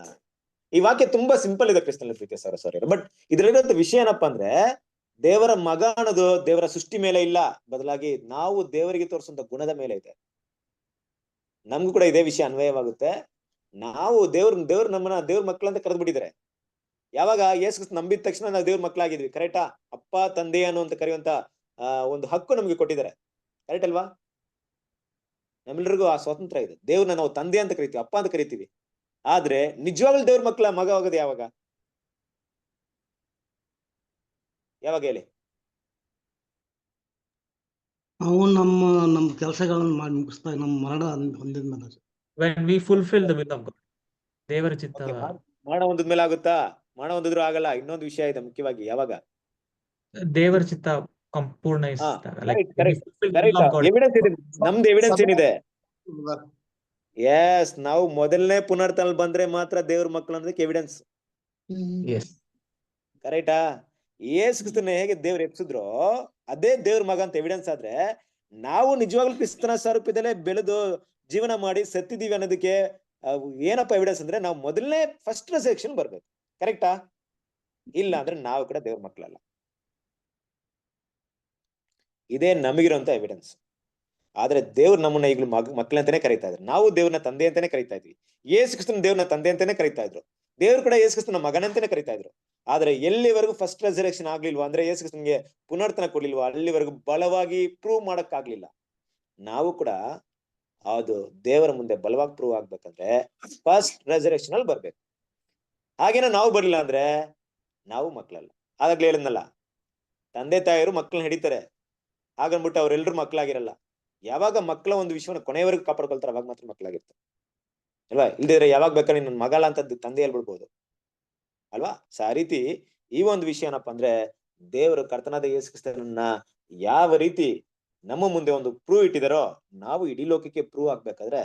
ಈ ವಾಕ್ಯ ತುಂಬಾ ಸಿಂಪಲ್ ಇದೆ ಕ್ರಿಸ್ತನ ಪ್ರೀತಿ ಸರಸ್ವರಿ. ಬಟ್ ಇದ್ರಲ್ಲಿರುವಂತ ವಿಷಯ ಏನಪ್ಪಾ ಅಂದ್ರೆ, ದೇವರ ಮಗ ಅನ್ನೋದು ದೇವರ ಸೃಷ್ಟಿ ಮೇಲೆ ಇಲ್ಲ, ಬದಲಾಗಿ ನಾವು ದೇವರಿಗೆ ತೋರಿಸುವಂತ ಗುಣದ ಮೇಲೆ ಇದೆ. ನಮ್ಗೂ ಕೂಡ ಇದೇ ವಿಷಯ ಅನ್ವಯವಾಗುತ್ತೆ. ನಾವು ದೇವ್ರು ನಮ್ಮನ್ನ ದೇವ್ರ ಮಕ್ಕಳಂತ ಕರೆದು ಬಿಟ್ಟಿದ್ದಾರೆ. ಯಾವಾಗ ಯೇಸು ಕ್ರಿಸ್ತ ನಂಬಿದ ತಕ್ಷಣ ನಾವು ದೇವ್ರ ಮಕ್ಕಳಾಗಿದ್ವಿ. ಕರೆಕ್ಟಾ? ಅಪ್ಪ ತಂದೆ ಅನ್ನುವಂತ ಕರೆಯುವಂತ ಒಂದು ಹಕ್ಕು ನಮ್ಗೆ ಕೊಟ್ಟಿದ್ದಾರೆ. ಕರೆಕ್ಟ್ ಅಲ್ವಾ? ನಮ್ಮೆಲ್ಲರಿಗೂ ಆ ಸ್ವಾತಂತ್ರ್ಯ ಇದೆ. ದೇವ್ರನ್ನ ನಾವು ತಂದೆ ಅಂತ ಕರಿತೀವಿ, ಅಪ್ಪ ಅಂತ ಕರಿತೀವಿ. ಆದ್ರೆ ನಿಜವಾಗ್ಲೂ ದೇವ್ರ ಮಗ ಆಗೋದು ಯಾವಾಗ ಹೇಳಿ? ನಾವು ನಮ್ಮ ಕೆಲಸಗಳನ್ನು ಮಾಡಿ ಮುಗಿಸ್ತಾ ನಮ್ಮ ಮರಣ ಹೊಂದಿದ ಮೇಲೆ, when we fulfill the will of God. ದೇವರ ಚಿತ್ತ. ಮರಣ ಹೊಂದಿದ ಮೇಲೆ ಆಗುತ್ತಾ? ಮರಣ ಹೊಂದಿದ್ರು ಆಗಲ್ಲ. ಇನ್ನೊಂದು ವಿಷಯ ಇದೆ ಮುಖ್ಯವಾಗಿ, ಯಾವಾಗ ದೇವರ ಚಿತ್ತ ಸಂಪೂರ್ಣ ನಮ್ದು ಎವಿಡೆನ್ಸ್ ಏನಿದೆ? ಎಸ್, ನಾವು ಮೊದಲನೇ ಪುನರ್ತನ ಬಂದ್ರೆ ಮಾತ್ರ ದೇವ್ರ ಮಕ್ಕಳು ಅನ್ನೋದಕ್ಕೆ ಎವಿಡೆನ್ಸ್. ಕರೆಕ್ಟಾ? ಯೇಸು ಕ್ರಿಸ್ತನ ಹೇಗೆ ದೇವ್ರು ಎಪ್ಸಿದ್ರೋ ಅದೇ ದೇವ್ರ ಮಗ ಅಂತ ಎವಿಡೆನ್ಸ್ ಆದ್ರೆ, ನಾವು ನಿಜವಾಗ್ಲೂ ಕ್ರಿಸ್ತನ ಸ್ವರೂಪದಲ್ಲೇ ಬೆಳೆದು ಜೀವನ ಮಾಡಿ ಸತ್ತಿದೀವಿ ಅನ್ನೋದಕ್ಕೆ ಏನಪ್ಪ ಎವಿಡೆನ್ಸ್ ಅಂದ್ರೆ, ನಾವು ಮೊದಲನೇ ಫಸ್ಟ್ ಸೆಕ್ಷನ್ ಬರ್ಬೇಕು. ಕರೆಕ್ಟಾ? ಇಲ್ಲ ಅಂದ್ರೆ ನಾವು ಕೂಡ ದೇವ್ರ ಮಕ್ಕಳಲ್ಲ. ಇದೇ ನಮಗಿರುವಂತ ಎವಿಡೆನ್ಸ್. ಆದ್ರೆ ದೇವ್ರು ನಮ್ಮನ್ನ ಈಗಲೂ ಮಕ್ಕಳಂತಾನೆ ಕರೀತಾ ಇದ್ರು. ನಾವು ದೇವ್ರನ್ನ ತಂದೆ ಅಂತಾನೆ ಕರೀತಾ ಇದ್ವಿ. ಯೇಸು ಕ್ರಿಸ್ತನ ದೇವ್ರನ್ನ ತಂದೆ ಅಂತಾನೆ ಕರೀತಾ ಇದ್ರು. ದೇವ್ರು ಕೂಡ ಯೇಸು ಕ್ರಿಸ್ತನ ಮಗನಂತಾನೆ ಕರಿತಾ ಇದ್ರು. ಆದ್ರೆ ಎಲ್ಲಿವರೆಗೂ ಫಸ್ಟ್ ರೆಸರೆಕ್ಷನ್ ಆಗ್ಲಿಲ್ವಾ, ಅಂದ್ರೆ ಯೇಸು ಕ್ರಿಸ್ತನ್ಗೆ ಪುನರ್ತನ ಕೊಡ್ಲಿಲ್ವಾ, ಅಲ್ಲಿವರೆಗೂ ಬಲವಾಗಿ ಪ್ರೂವ್ ಮಾಡಕ್ ಆಗ್ಲಿಲ್ಲ. ನಾವು ಕೂಡ ಅದು ದೇವರ ಮುಂದೆ ಬಲವಾಗಿ ಪ್ರೂವ್ ಆಗ್ಬೇಕಂದ್ರೆ ಫಸ್ಟ್ ರೆಸರೆಕ್ಷನ್ ಅಲ್ಲಿ ಬರ್ಬೇಕು. ಹಾಗೇನೋ ನಾವು ಬರ್ಲಿಲ್ಲ ಅಂದ್ರೆ ನಾವು ಮಕ್ಕಳಲ್ಲ. ಆದಾಗ್ಲೇ ಹೇಳಿದ್ನಲ್ಲ, ತಂದೆ ತಾಯಿಯರು ಮಕ್ಕಳನ್ನ ಹಿಡಿತಾರೆ, ಹಾಗನ್ಬಿಟ್ಟು ಅವ್ರೆಲ್ರು ಮಕ್ಕಳಾಗಿರಲ್ಲ. ಯಾವಾಗ ಮಕ್ಕಳ ಒಂದು ವಿಷಯವನ್ನು ಕೊನೆಯವರೆಗೂ ಕಾಪಾಡ್ಕೊಳ್ತಾರೆ ಅವಾಗ ಮಾತ್ರ ಮಕ್ಕಳಾಗಿರ್ತಾರೆ ಅಲ್ವಾ. ಇಲ್ದಿದ್ರೆ ಯಾವಾಗ ಬೇಕಾದ್ರೆ ನನ್ನ ಮಗಲ್ಲ ಅಂತ ತಂದೆ ಹೇಳ್ಬಿಡ್ಬೋದು ಅಲ್ವಾ. ಸೊ ಆ ರೀತಿ ಈ ಒಂದು ವಿಷಯ ಏನಪ್ಪಾ ಅಂದ್ರೆ, ದೇವರು ಕರ್ತನಾದ ಯೇಸು ಕ್ರಿಸ್ತನನ್ನ ಯಾವ ರೀತಿ ನಮ್ಮ ಮುಂದೆ ಒಂದು ಪ್ರೂವ್ ಇಟ್ಟಿದಾರೋ, ನಾವು ಇಡೀ ಲೋಕಕ್ಕೆ ಪ್ರೂವ್ ಆಗ್ಬೇಕಾದ್ರೆ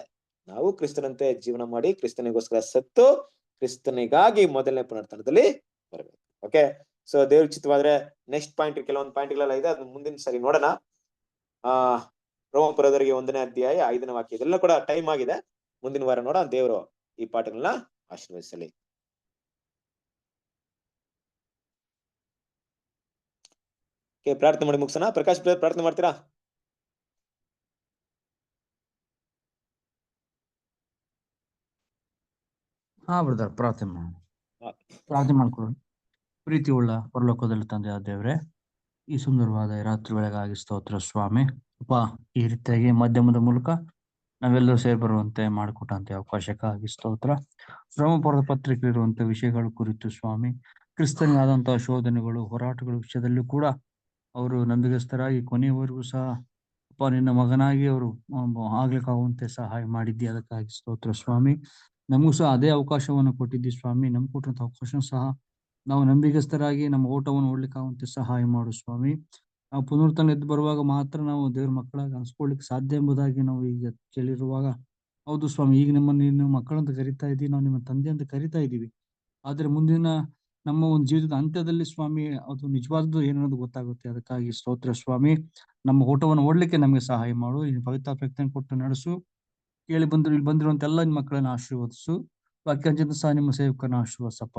ನಾವು ಕ್ರಿಸ್ತನಂತೆ ಜೀವನ ಮಾಡಿ, ಕ್ರಿಸ್ತನಿಗೋಸ್ಕರ ಸತ್ತು, ಕ್ರಿಸ್ತನಿಗಾಗಿ ಮೊದಲನೇ ಪುನರ್ತನದಲ್ಲಿ ಬರ್ಬೇಕು. ಓಕೆ, ಸೊ ದೇವ್ರ ಚಿತ್ತವಾದ್ರೆ ನೆಕ್ಸ್ಟ್ ಪಾಯಿಂಟ್, ಕೆಲವೊಂದು ಪಾಯಿಂಟ್ಗಳೆಲ್ಲ ಇದೆ, ಅದನ್ನ ಮುಂದಿನ ಸರಿ ನೋಡೋಣ. ರೋಮಪುರದವರಿಗೆ 1ನೇ ಅಧ್ಯಾಯ 5ನೇ ವಾಕ್ಯ. ಇದೆಲ್ಲ ಕೂಡ ಟೈಮ್ ಆಗಿದೆ, ಮುಂದಿನ ವಾರ ನೋಡೋಣ. ದೇವರು ಈ ಪಾಠಗಳನ್ನ ಆಶೀರ್ವದಿಸಲಿ. ಪ್ರಾರ್ಥನೆ ಮಾಡಿ ಮುಗಿಸೋಣ. ಪ್ರಕಾಶ್ ಪ್ರಾರ್ಥನೆ ಮಾಡ್ತೀರಾ? ಹಾ ಬ್ರದರ್, ಪ್ರಾರ್ಥನೆ ಮಾಡ್ಕೊಳ್ಳೋಣ. ಪ್ರೀತಿ ಉಳ್ಳ ಪರಲೋಕದಲ್ಲಿ ತಂದೆಯಾದ ದೇವ್ರೆ, ಈ ಸುಂದರವಾದ ರಾತ್ರಿ ವೇಳೆಗಾಗಿ ಸ್ತೋತ್ರ ಸ್ವಾಮಿ. ಅಪ್ಪ, ಈ ರೀತಿಯಾಗಿ ಮಾಧ್ಯಮದ ಮೂಲಕ ನಾವೆಲ್ಲರೂ ಸೇರಿ ಬರುವಂತೆ ಮಾಡಿಕೊಟ್ಟಂತೆ ಅವಕಾಶಕ್ಕಾಗಿ ಸ್ತೋತ್ರ. ರೋಮಪುರದ ಪತ್ರಿಕೆ ಇರುವಂತ ವಿಷಯಗಳ ಕುರಿತು ಸ್ವಾಮಿ, ಕ್ರಿಸ್ತನಿಗಾದಂತಹ ಶೋಧನೆಗಳು, ಹೋರಾಟಗಳ ವಿಷಯದಲ್ಲೂ ಕೂಡ ಅವರು ನಂಬಿಗಸ್ತರಾಗಿ ಕೊನೆಯವರೆಗೂ ಸಹ ಅಪ್ಪ ನಿನ್ನ ಮಗನಾಗಿ ಅವರು ಆಗ್ಲಿಕ್ಕಾಗುವಂತೆ ಸಹಾಯ ಮಾಡಿದ್ದಿ, ಅದಕ್ಕಾಗಿ ಸ್ತೋತ್ರ ಸ್ವಾಮಿ. ನಮಗೂ ಸಹ ಅದೇ ಅವಕಾಶವನ್ನು ಕೊಟ್ಟಿದ್ದಿ ಸ್ವಾಮಿ. ನಮ್ಗೆ ಕೊಟ್ಟಂತ ಅವಕಾಶ ಸಹ ನಾವು ನಂಬಿಗಸ್ತರಾಗಿ ನಮ್ಮ ಓಟವನ್ನು ಓಡ್ಲಿಕ್ಕಾಗುವಂತೆ ಸಹಾಯ ಮಾಡು ಸ್ವಾಮಿ. ನಾವು ಪುನರ್ತನ ಎದ್ದು ಬರುವಾಗ ಮಾತ್ರ ನಾವು ದೇವ್ರ ಮಕ್ಕಳಾಗಿ ಅನ್ಸ್ಕೊಳ್ಲಿಕ್ಕೆ ಸಾಧ್ಯ ಎಂಬುದಾಗಿ ನಾವು ಈಗ ಕೇಳಿರುವಾಗ, ಹೌದು ಸ್ವಾಮಿ, ಈಗ ನೀನು ಮಕ್ಕಳಂತ ಕರಿತಾ ಇದ್ದೀವಿ, ನಾವು ನಿಮ್ಮ ತಂದೆ ಅಂತ ಕರಿತಾ ಇದ್ದೀವಿ. ಆದ್ರೆ ಮುಂದಿನ ನಮ್ಮ ಒಂದು ಜೀವಿತದ ಅಂತ್ಯದಲ್ಲಿ ಸ್ವಾಮಿ ಅದು ನಿಜವಾದ್ದು ಏನನ್ನೋದು ಗೊತ್ತಾಗುತ್ತೆ. ಅದಕ್ಕಾಗಿ ಸ್ತೋತ್ರ ಸ್ವಾಮಿ. ನಮ್ಮ ಓಟವನ್ನು ಓಡ್ಲಿಕ್ಕೆ ನಮಗೆ ಸಹಾಯ ಮಾಡು. ನೀನು ಪವಿತ್ರಾತ್ಮ ಕೊಟ್ಟು ನಡೆಸು. ಕೇಳಿ ಬಂದ್ರು ಇಲ್ಲಿ ಬಂದಿರುವಂತ ಎಲ್ಲ ನಿಮ್ಮ ಮಕ್ಕಳನ್ನ ಆಶೀರ್ವದಿಸು. ವಾಕ್ಯಂಚಿತ ಸಹ ನಿಮ್ಮ ಸೇವಕರನ್ನ ಆಶೀರ್ವದಿಸಪ್ಪ.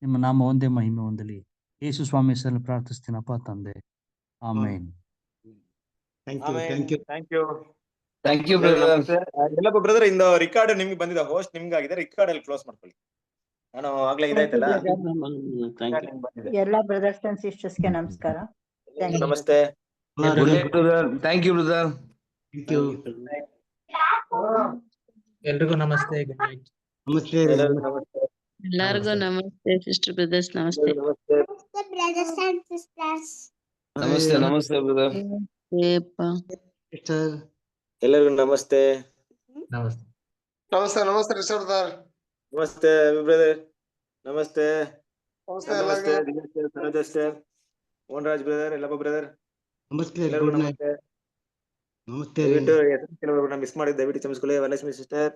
ನಿಮ್ಮ ನಾಮ ಒಂದೇ ಮಹಿಮೆ ಹೊಂದಲಿ. ಯೇಸು ಸ್ವಾಮಿ ಹೆಸರಲ್ಲಿ ಪ್ರಾರ್ಥಿಸ್ತೀನಪ್ಪ ತಂದೆ, ಆಮೇನ್. Thank you brother. ಎಲ್ಲಪ್ಪ ಬ್ರದರ್, ಇಂದ ರಿಕಾರ್ಡ್ ನಿಮ್ಗೆ ಬಂದಿದೆ, ಹೋಸ್ಟ್ ನಿಮ್ಗೆ ಆಗಿದೆ. ರಿಕಾರ್ಡ್ ಅಲ್ಲಿ ಕ್ಲೋಸ್ ಮಾಡ್ಕೊಳ್ಳಿ. ನಾನು ಆಗ್ಲೇ ಇದಾಯ್ತಲ್ಲ. ಎಲ್ಲ ಬ್ರದರ್ಸ್ ಅಂಡ್ ಸಿಸ್ಟರ್ಸ್ಗೆ ನಮಸ್ಕಾರ. ನಮಸ್ತೆ. Thank you brother. ಎಲ್ರಿಗೂ ನಮಸ್ತೆ. Good night. ನಮಸ್ತೆ. ಎಲ್ಲಾರ್ಗು ನಮಸ್ತೆ ಸಿಸ್ಟರ್ ಬ್ರದರ್ಸ್, ನಮಸ್ತೆ. ನಮಸ್ತೆ ನಮಸ್ತೆ ಬ್ರದರ್. ಎಲ್ಲರಿಗೂ ನಮಸ್ತೆ. ನಮಸ್ತೆ. ನಮಸ್ತೆ ನಮಸ್ತೆ ರಿಷಬ್ ಸರ್. ನಮಸ್ತೆ ಬ್ರದರ್. ನಮಸ್ತೆ. ನಮಸ್ತೆ ನಮಸ್ತೆ ಸರೋಜ ಸಿಸ್ಟರ್, ಮೋಹನ್ರಾಜ್ ಬ್ರದರ್, ಎಲ್ಲಪ್ಪ ಬ್ರದರ್. ನಮಸ್ತೆ. ಎಲ್ಲರಿಗೂ ಗುಡ್ ನೈಟ್. ನಮಸ್ತೆ. ನಮಸ್ತೆ. ದಯವಿಟ್ಟು ಕೆಲವರು ಮಿಸ್ ಮಾಡಿದ್ದು ದಯವಿಟ್ಟು ಕ್ಷಮಿಸ್ಕೊಳ್ಳಿ. ವರಲಕ್ಷ್ಮಿ ಸಿಸ್ಟರ್,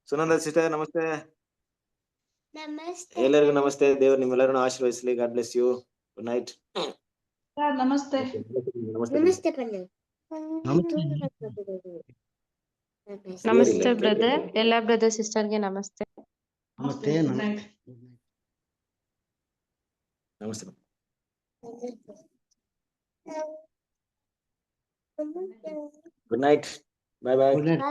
ಸುನಂದ ಸಿಸ್ಟರ್, ನಮಸ್ತೆ. ಎಲ್ಲರಿಗೂ ನಮಸ್ತೆ. ದೇವರು ನಿಮ್ಮೆಲ್ಲರನ್ನು ಆಶೀರ್ವದಿಸಲಿ. God bless you. Good night. ನಮಸ್ತೆ. ನಮಸ್ತೆ ಬ್ರದರ್. ಎಲ್ಲ ಬ್ರದರ್ ಸಿಸ್ಟರ್ಗೆ ನಮಸ್ತೆ. ನಮಸ್ತೆ. ನಮಸ್ತೆ. Good night. Bye bye. Good night.